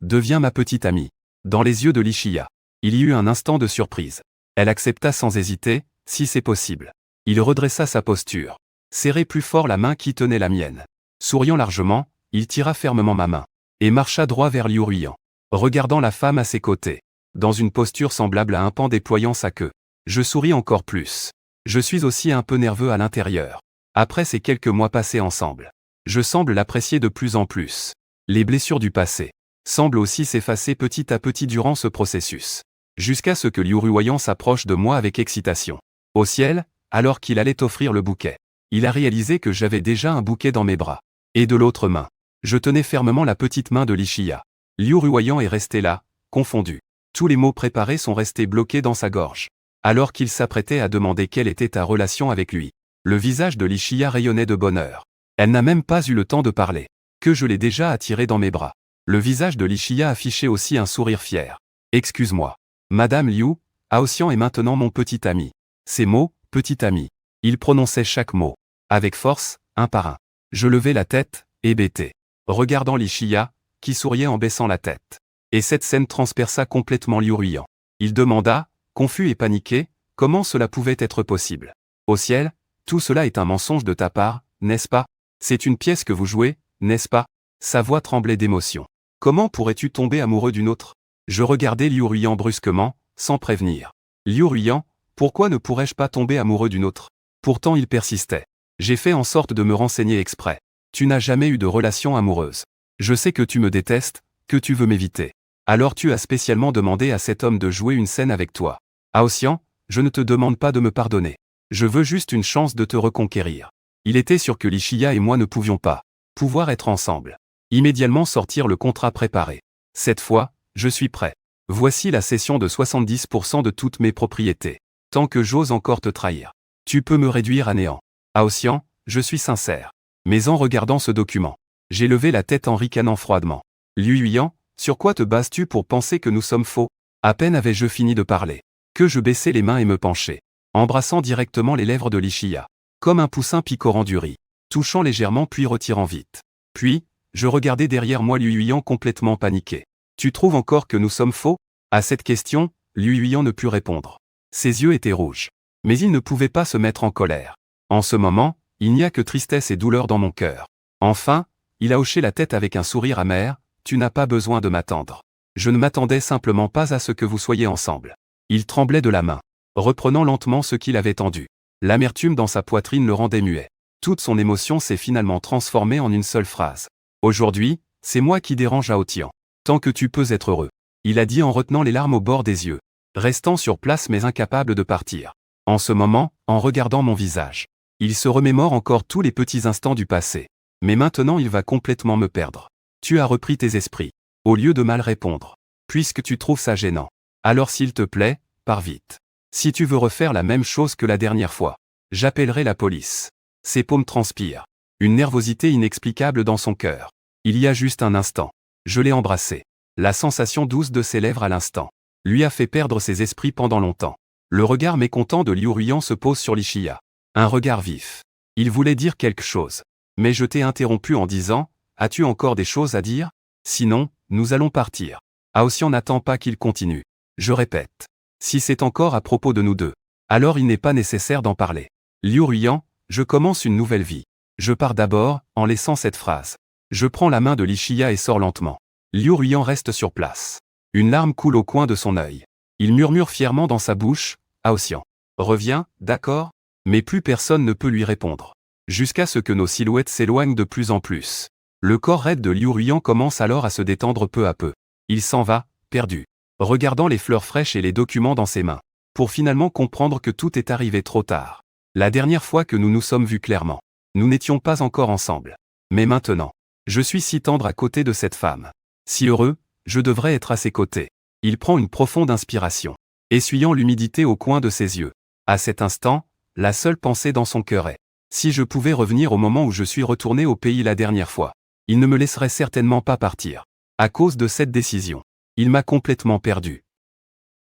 Deviens ma petite amie. Dans les yeux de Lichia, il y eut un instant de surprise. Elle accepta sans hésiter, si c'est possible. Il redressa sa posture, serrait plus fort la main qui tenait la mienne. Souriant largement, il tira fermement ma main, et marcha droit vers Liu Ruiyan, regardant la femme à ses côtés, dans une posture semblable à un paon déployant sa queue. Je souris encore plus. Je suis aussi un peu nerveux à l'intérieur. Après ces quelques mois passés ensemble, je semble l'apprécier de plus en plus. Les blessures du passé semblent aussi s'effacer petit à petit durant ce processus, jusqu'à ce que Liu Ruiyan s'approche de moi avec excitation. Au ciel, alors qu'il allait offrir le bouquet, il a réalisé que j'avais déjà un bouquet dans mes bras. Et de l'autre main, je tenais fermement la petite main de Lichia. Liu Ruiyan est resté là, confondu. Tous les mots préparés sont restés bloqués dans sa gorge. Alors qu'il s'apprêtait à demander quelle était ta relation avec lui, le visage de Lichia rayonnait de bonheur. Elle n'a même pas eu le temps de parler, que je l'ai déjà attirée dans mes bras. Le visage de Lichia affichait aussi un sourire fier. Excuse-moi. Madame Liu, Aosian est maintenant mon petit ami. Ces mots, petit ami. Il prononçait chaque mot, avec force, un par un. Je levai la tête, hébété, regardant Lichia, qui souriait en baissant la tête. Et cette scène transperça complètement Liu Ruiyan. Il demanda, confus et paniqué, comment cela pouvait être possible. Au ciel, tout cela est un mensonge de ta part, n'est-ce pas? C'est une pièce que vous jouez, n'est-ce pas? Sa voix tremblait d'émotion. Comment pourrais-tu tomber amoureux d'une autre? Je regardai Liu Ruiyan brusquement, sans prévenir. Liu Ruiyan, pourquoi ne pourrais-je pas tomber amoureux d'une autre? Pourtant il persistait. J'ai fait en sorte de me renseigner exprès. Tu n'as jamais eu de relation amoureuse. Je sais que tu me détestes, que tu veux m'éviter. Alors tu as spécialement demandé à cet homme de jouer une scène avec toi. Aosian, je ne te demande pas de me pardonner. Je veux juste une chance de te reconquérir. Il était sûr que Lichia et moi ne pouvions pas pouvoir être ensemble. Immédiatement sortir le contrat préparé. Cette fois, je suis prêt. Voici la cession de 70% de toutes mes propriétés. Tant que j'ose encore te trahir, tu peux me réduire à néant. Aosian, je suis sincère. Mais en regardant ce document, j'ai levé la tête en ricanant froidement. Liu Ruiyan, sur quoi te bases-tu pour penser que nous sommes faux? À peine avais-je fini de parler, que je baissai les mains et me penchai, embrassant directement les lèvres de Lichia, comme un poussin picorant du riz, touchant légèrement puis retirant vite. Puis, je regardais derrière moi Liu Ruiyan complètement paniqué. Tu trouves encore que nous sommes faux? À cette question, Liu Ruiyan ne put répondre. Ses yeux étaient rouges. Mais il ne pouvait pas se mettre en colère. En ce moment, il n'y a que tristesse et douleur dans mon cœur. Enfin, il a hoché la tête avec un sourire amer. Tu n'as pas besoin de m'attendre. Je ne m'attendais simplement pas à ce que vous soyez ensemble. Il tremblait de la main, reprenant lentement ce qu'il avait tendu. L'amertume dans sa poitrine le rendait muet. Toute son émotion s'est finalement transformée en une seule phrase. Aujourd'hui, c'est moi qui dérange Aotian. Tant que tu peux être heureux. Il a dit en retenant les larmes au bord des yeux, restant sur place mais incapable de partir. En ce moment, en regardant mon visage, il se remémore encore tous les petits instants du passé. Mais maintenant il va complètement me perdre. Tu as repris tes esprits. Au lieu de mal répondre. Puisque tu trouves ça gênant. Alors s'il te plaît, pars vite. Si tu veux refaire la même chose que la dernière fois, j'appellerai la police. Ses paumes transpirent. Une nervosité inexplicable dans son cœur. Il y a juste un instant. Je l'ai embrassé. La sensation douce de ses lèvres à l'instant lui a fait perdre ses esprits pendant longtemps. Le regard mécontent de Liu Ruiyan se pose sur Lichia. Un regard vif. Il voulait dire quelque chose. Mais je t'ai interrompu en disant, as-tu encore des choses à dire? Sinon, nous allons partir. Aosian n'attend pas qu'il continue. Je répète. Si c'est encore à propos de nous deux, alors il n'est pas nécessaire d'en parler. Liu Ruiyan, je commence une nouvelle vie. Je pars d'abord, en laissant cette phrase. Je prends la main de Li Shia et sors lentement. Liu Ruiyan reste sur place. Une larme coule au coin de son œil. Il murmure fièrement dans sa bouche, Aosian. Reviens, d'accord? Mais plus personne ne peut lui répondre. Jusqu'à ce que nos silhouettes s'éloignent de plus en plus. Le corps raide de Liu Ruiyan commence alors à se détendre peu à peu. Il s'en va, perdu, regardant les fleurs fraîches et les documents dans ses mains, pour finalement comprendre que tout est arrivé trop tard. La dernière fois que nous nous sommes vus clairement, nous n'étions pas encore ensemble. Mais maintenant, je suis si tendre à côté de cette femme. Si heureux, je devrais être à ses côtés. Il prend une profonde inspiration, essuyant l'humidité au coin de ses yeux. À cet instant, la seule pensée dans son cœur est: si je pouvais revenir au moment où je suis retourné au pays la dernière fois, il ne me laisserait certainement pas partir. À cause de cette décision, il m'a complètement perdu.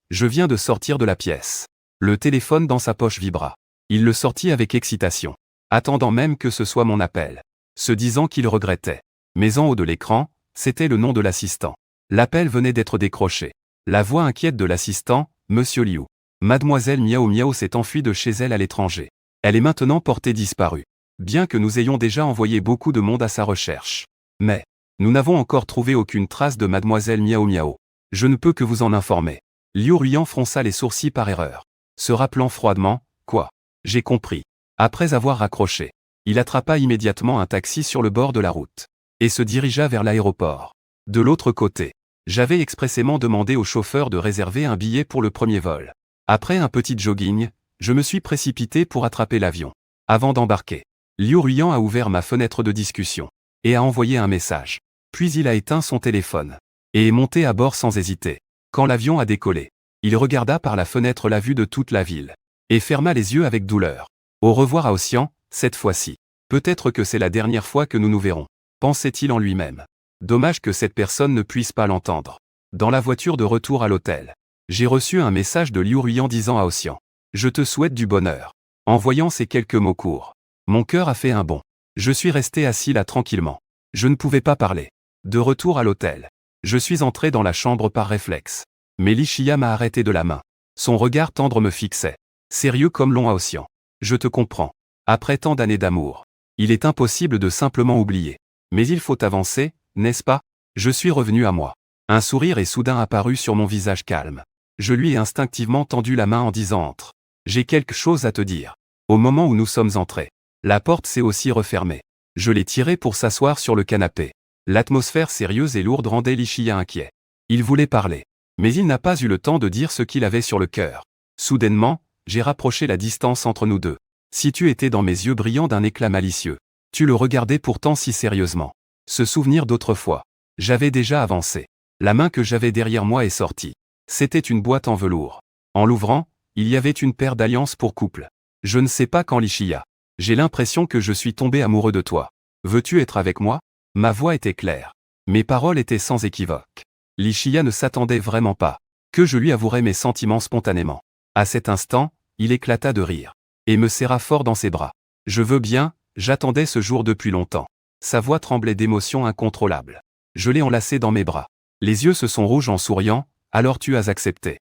Je viens de sortir de la pièce. Le téléphone dans sa poche vibra. Il le sortit avec excitation, attendant même que ce soit mon appel, se disant qu'il regrettait. Mais en haut de l'écran, c'était le nom de l'assistant. L'appel venait d'être décroché. La voix inquiète de l'assistant: Monsieur Liu. Mademoiselle Miao Miao s'est enfuie de chez elle à l'étranger. Elle est maintenant portée disparue. Bien que nous ayons déjà envoyé beaucoup de monde à sa recherche. Mais, nous n'avons encore trouvé aucune trace de Mademoiselle Miao Miao. Je ne peux que vous en informer. Liu Ruiyan fronça les sourcils par erreur, se rappelant froidement: quoi? J'ai compris. Après avoir raccroché, il attrapa immédiatement un taxi sur le bord de la route, et se dirigea vers l'aéroport. De l'autre côté, j'avais expressément demandé au chauffeur de réserver un billet pour le premier vol. Après un petit jogging, je me suis précipité pour attraper l'avion. Avant d'embarquer, Liu Ruiyan a ouvert ma fenêtre de discussion, et a envoyé un message. Puis il a éteint son téléphone, et est monté à bord sans hésiter. Quand l'avion a décollé, il regarda par la fenêtre la vue de toute la ville, et ferma les yeux avec douleur. Au revoir Aosian, cette fois-ci. Peut-être que c'est la dernière fois que nous nous verrons, pensait-il en lui-même. Dommage que cette personne ne puisse pas l'entendre. Dans la voiture de retour à l'hôtel, j'ai reçu un message de Liu Ruiyan disant à Aosian: je te souhaite du bonheur. En voyant ces quelques mots courts, mon cœur a fait un bond. Je suis resté assis là tranquillement. Je ne pouvais pas parler. De retour à l'hôtel, je suis entré dans la chambre par réflexe. Mais Li Shia m'a arrêté de la main. Son regard tendre me fixait, sérieux comme long Aosian. Je te comprends. Après tant d'années d'amour, il est impossible de simplement oublier. Mais il faut avancer, n'est-ce pas? Je suis revenu à moi. Un sourire est soudain apparu sur mon visage calme. Je lui ai instinctivement tendu la main en disant: entre. J'ai quelque chose à te dire. Au moment où nous sommes entrés, la porte s'est aussi refermée. Je l'ai tiré pour s'asseoir sur le canapé. L'atmosphère sérieuse et lourde rendait Li Shia inquiet. Il voulait parler, mais il n'a pas eu le temps de dire ce qu'il avait sur le cœur. Soudainement, j'ai rapproché la distance entre nous deux. Si tu étais dans mes yeux brillants d'un éclat malicieux, tu le regardais pourtant si sérieusement. Ce souvenir d'autrefois. J'avais déjà avancé. La main que j'avais derrière moi est sortie. C'était une boîte en velours. En l'ouvrant, il y avait une paire d'alliances pour couple. Je ne sais pas quand Li Shia. J'ai l'impression que je suis tombé amoureux de toi. Veux-tu être avec moi? Ma voix était claire. Mes paroles étaient sans équivoque. Li Shia ne s'attendait vraiment pas que je lui avouerais mes sentiments spontanément. À cet instant, il éclata de rire, et me serra fort dans ses bras. Je veux bien, j'attendais ce jour depuis longtemps. Sa voix tremblait d'émotion incontrôlable. Je l'ai enlacé dans mes bras. Les yeux se sont rouges en souriant: alors tu as accepté.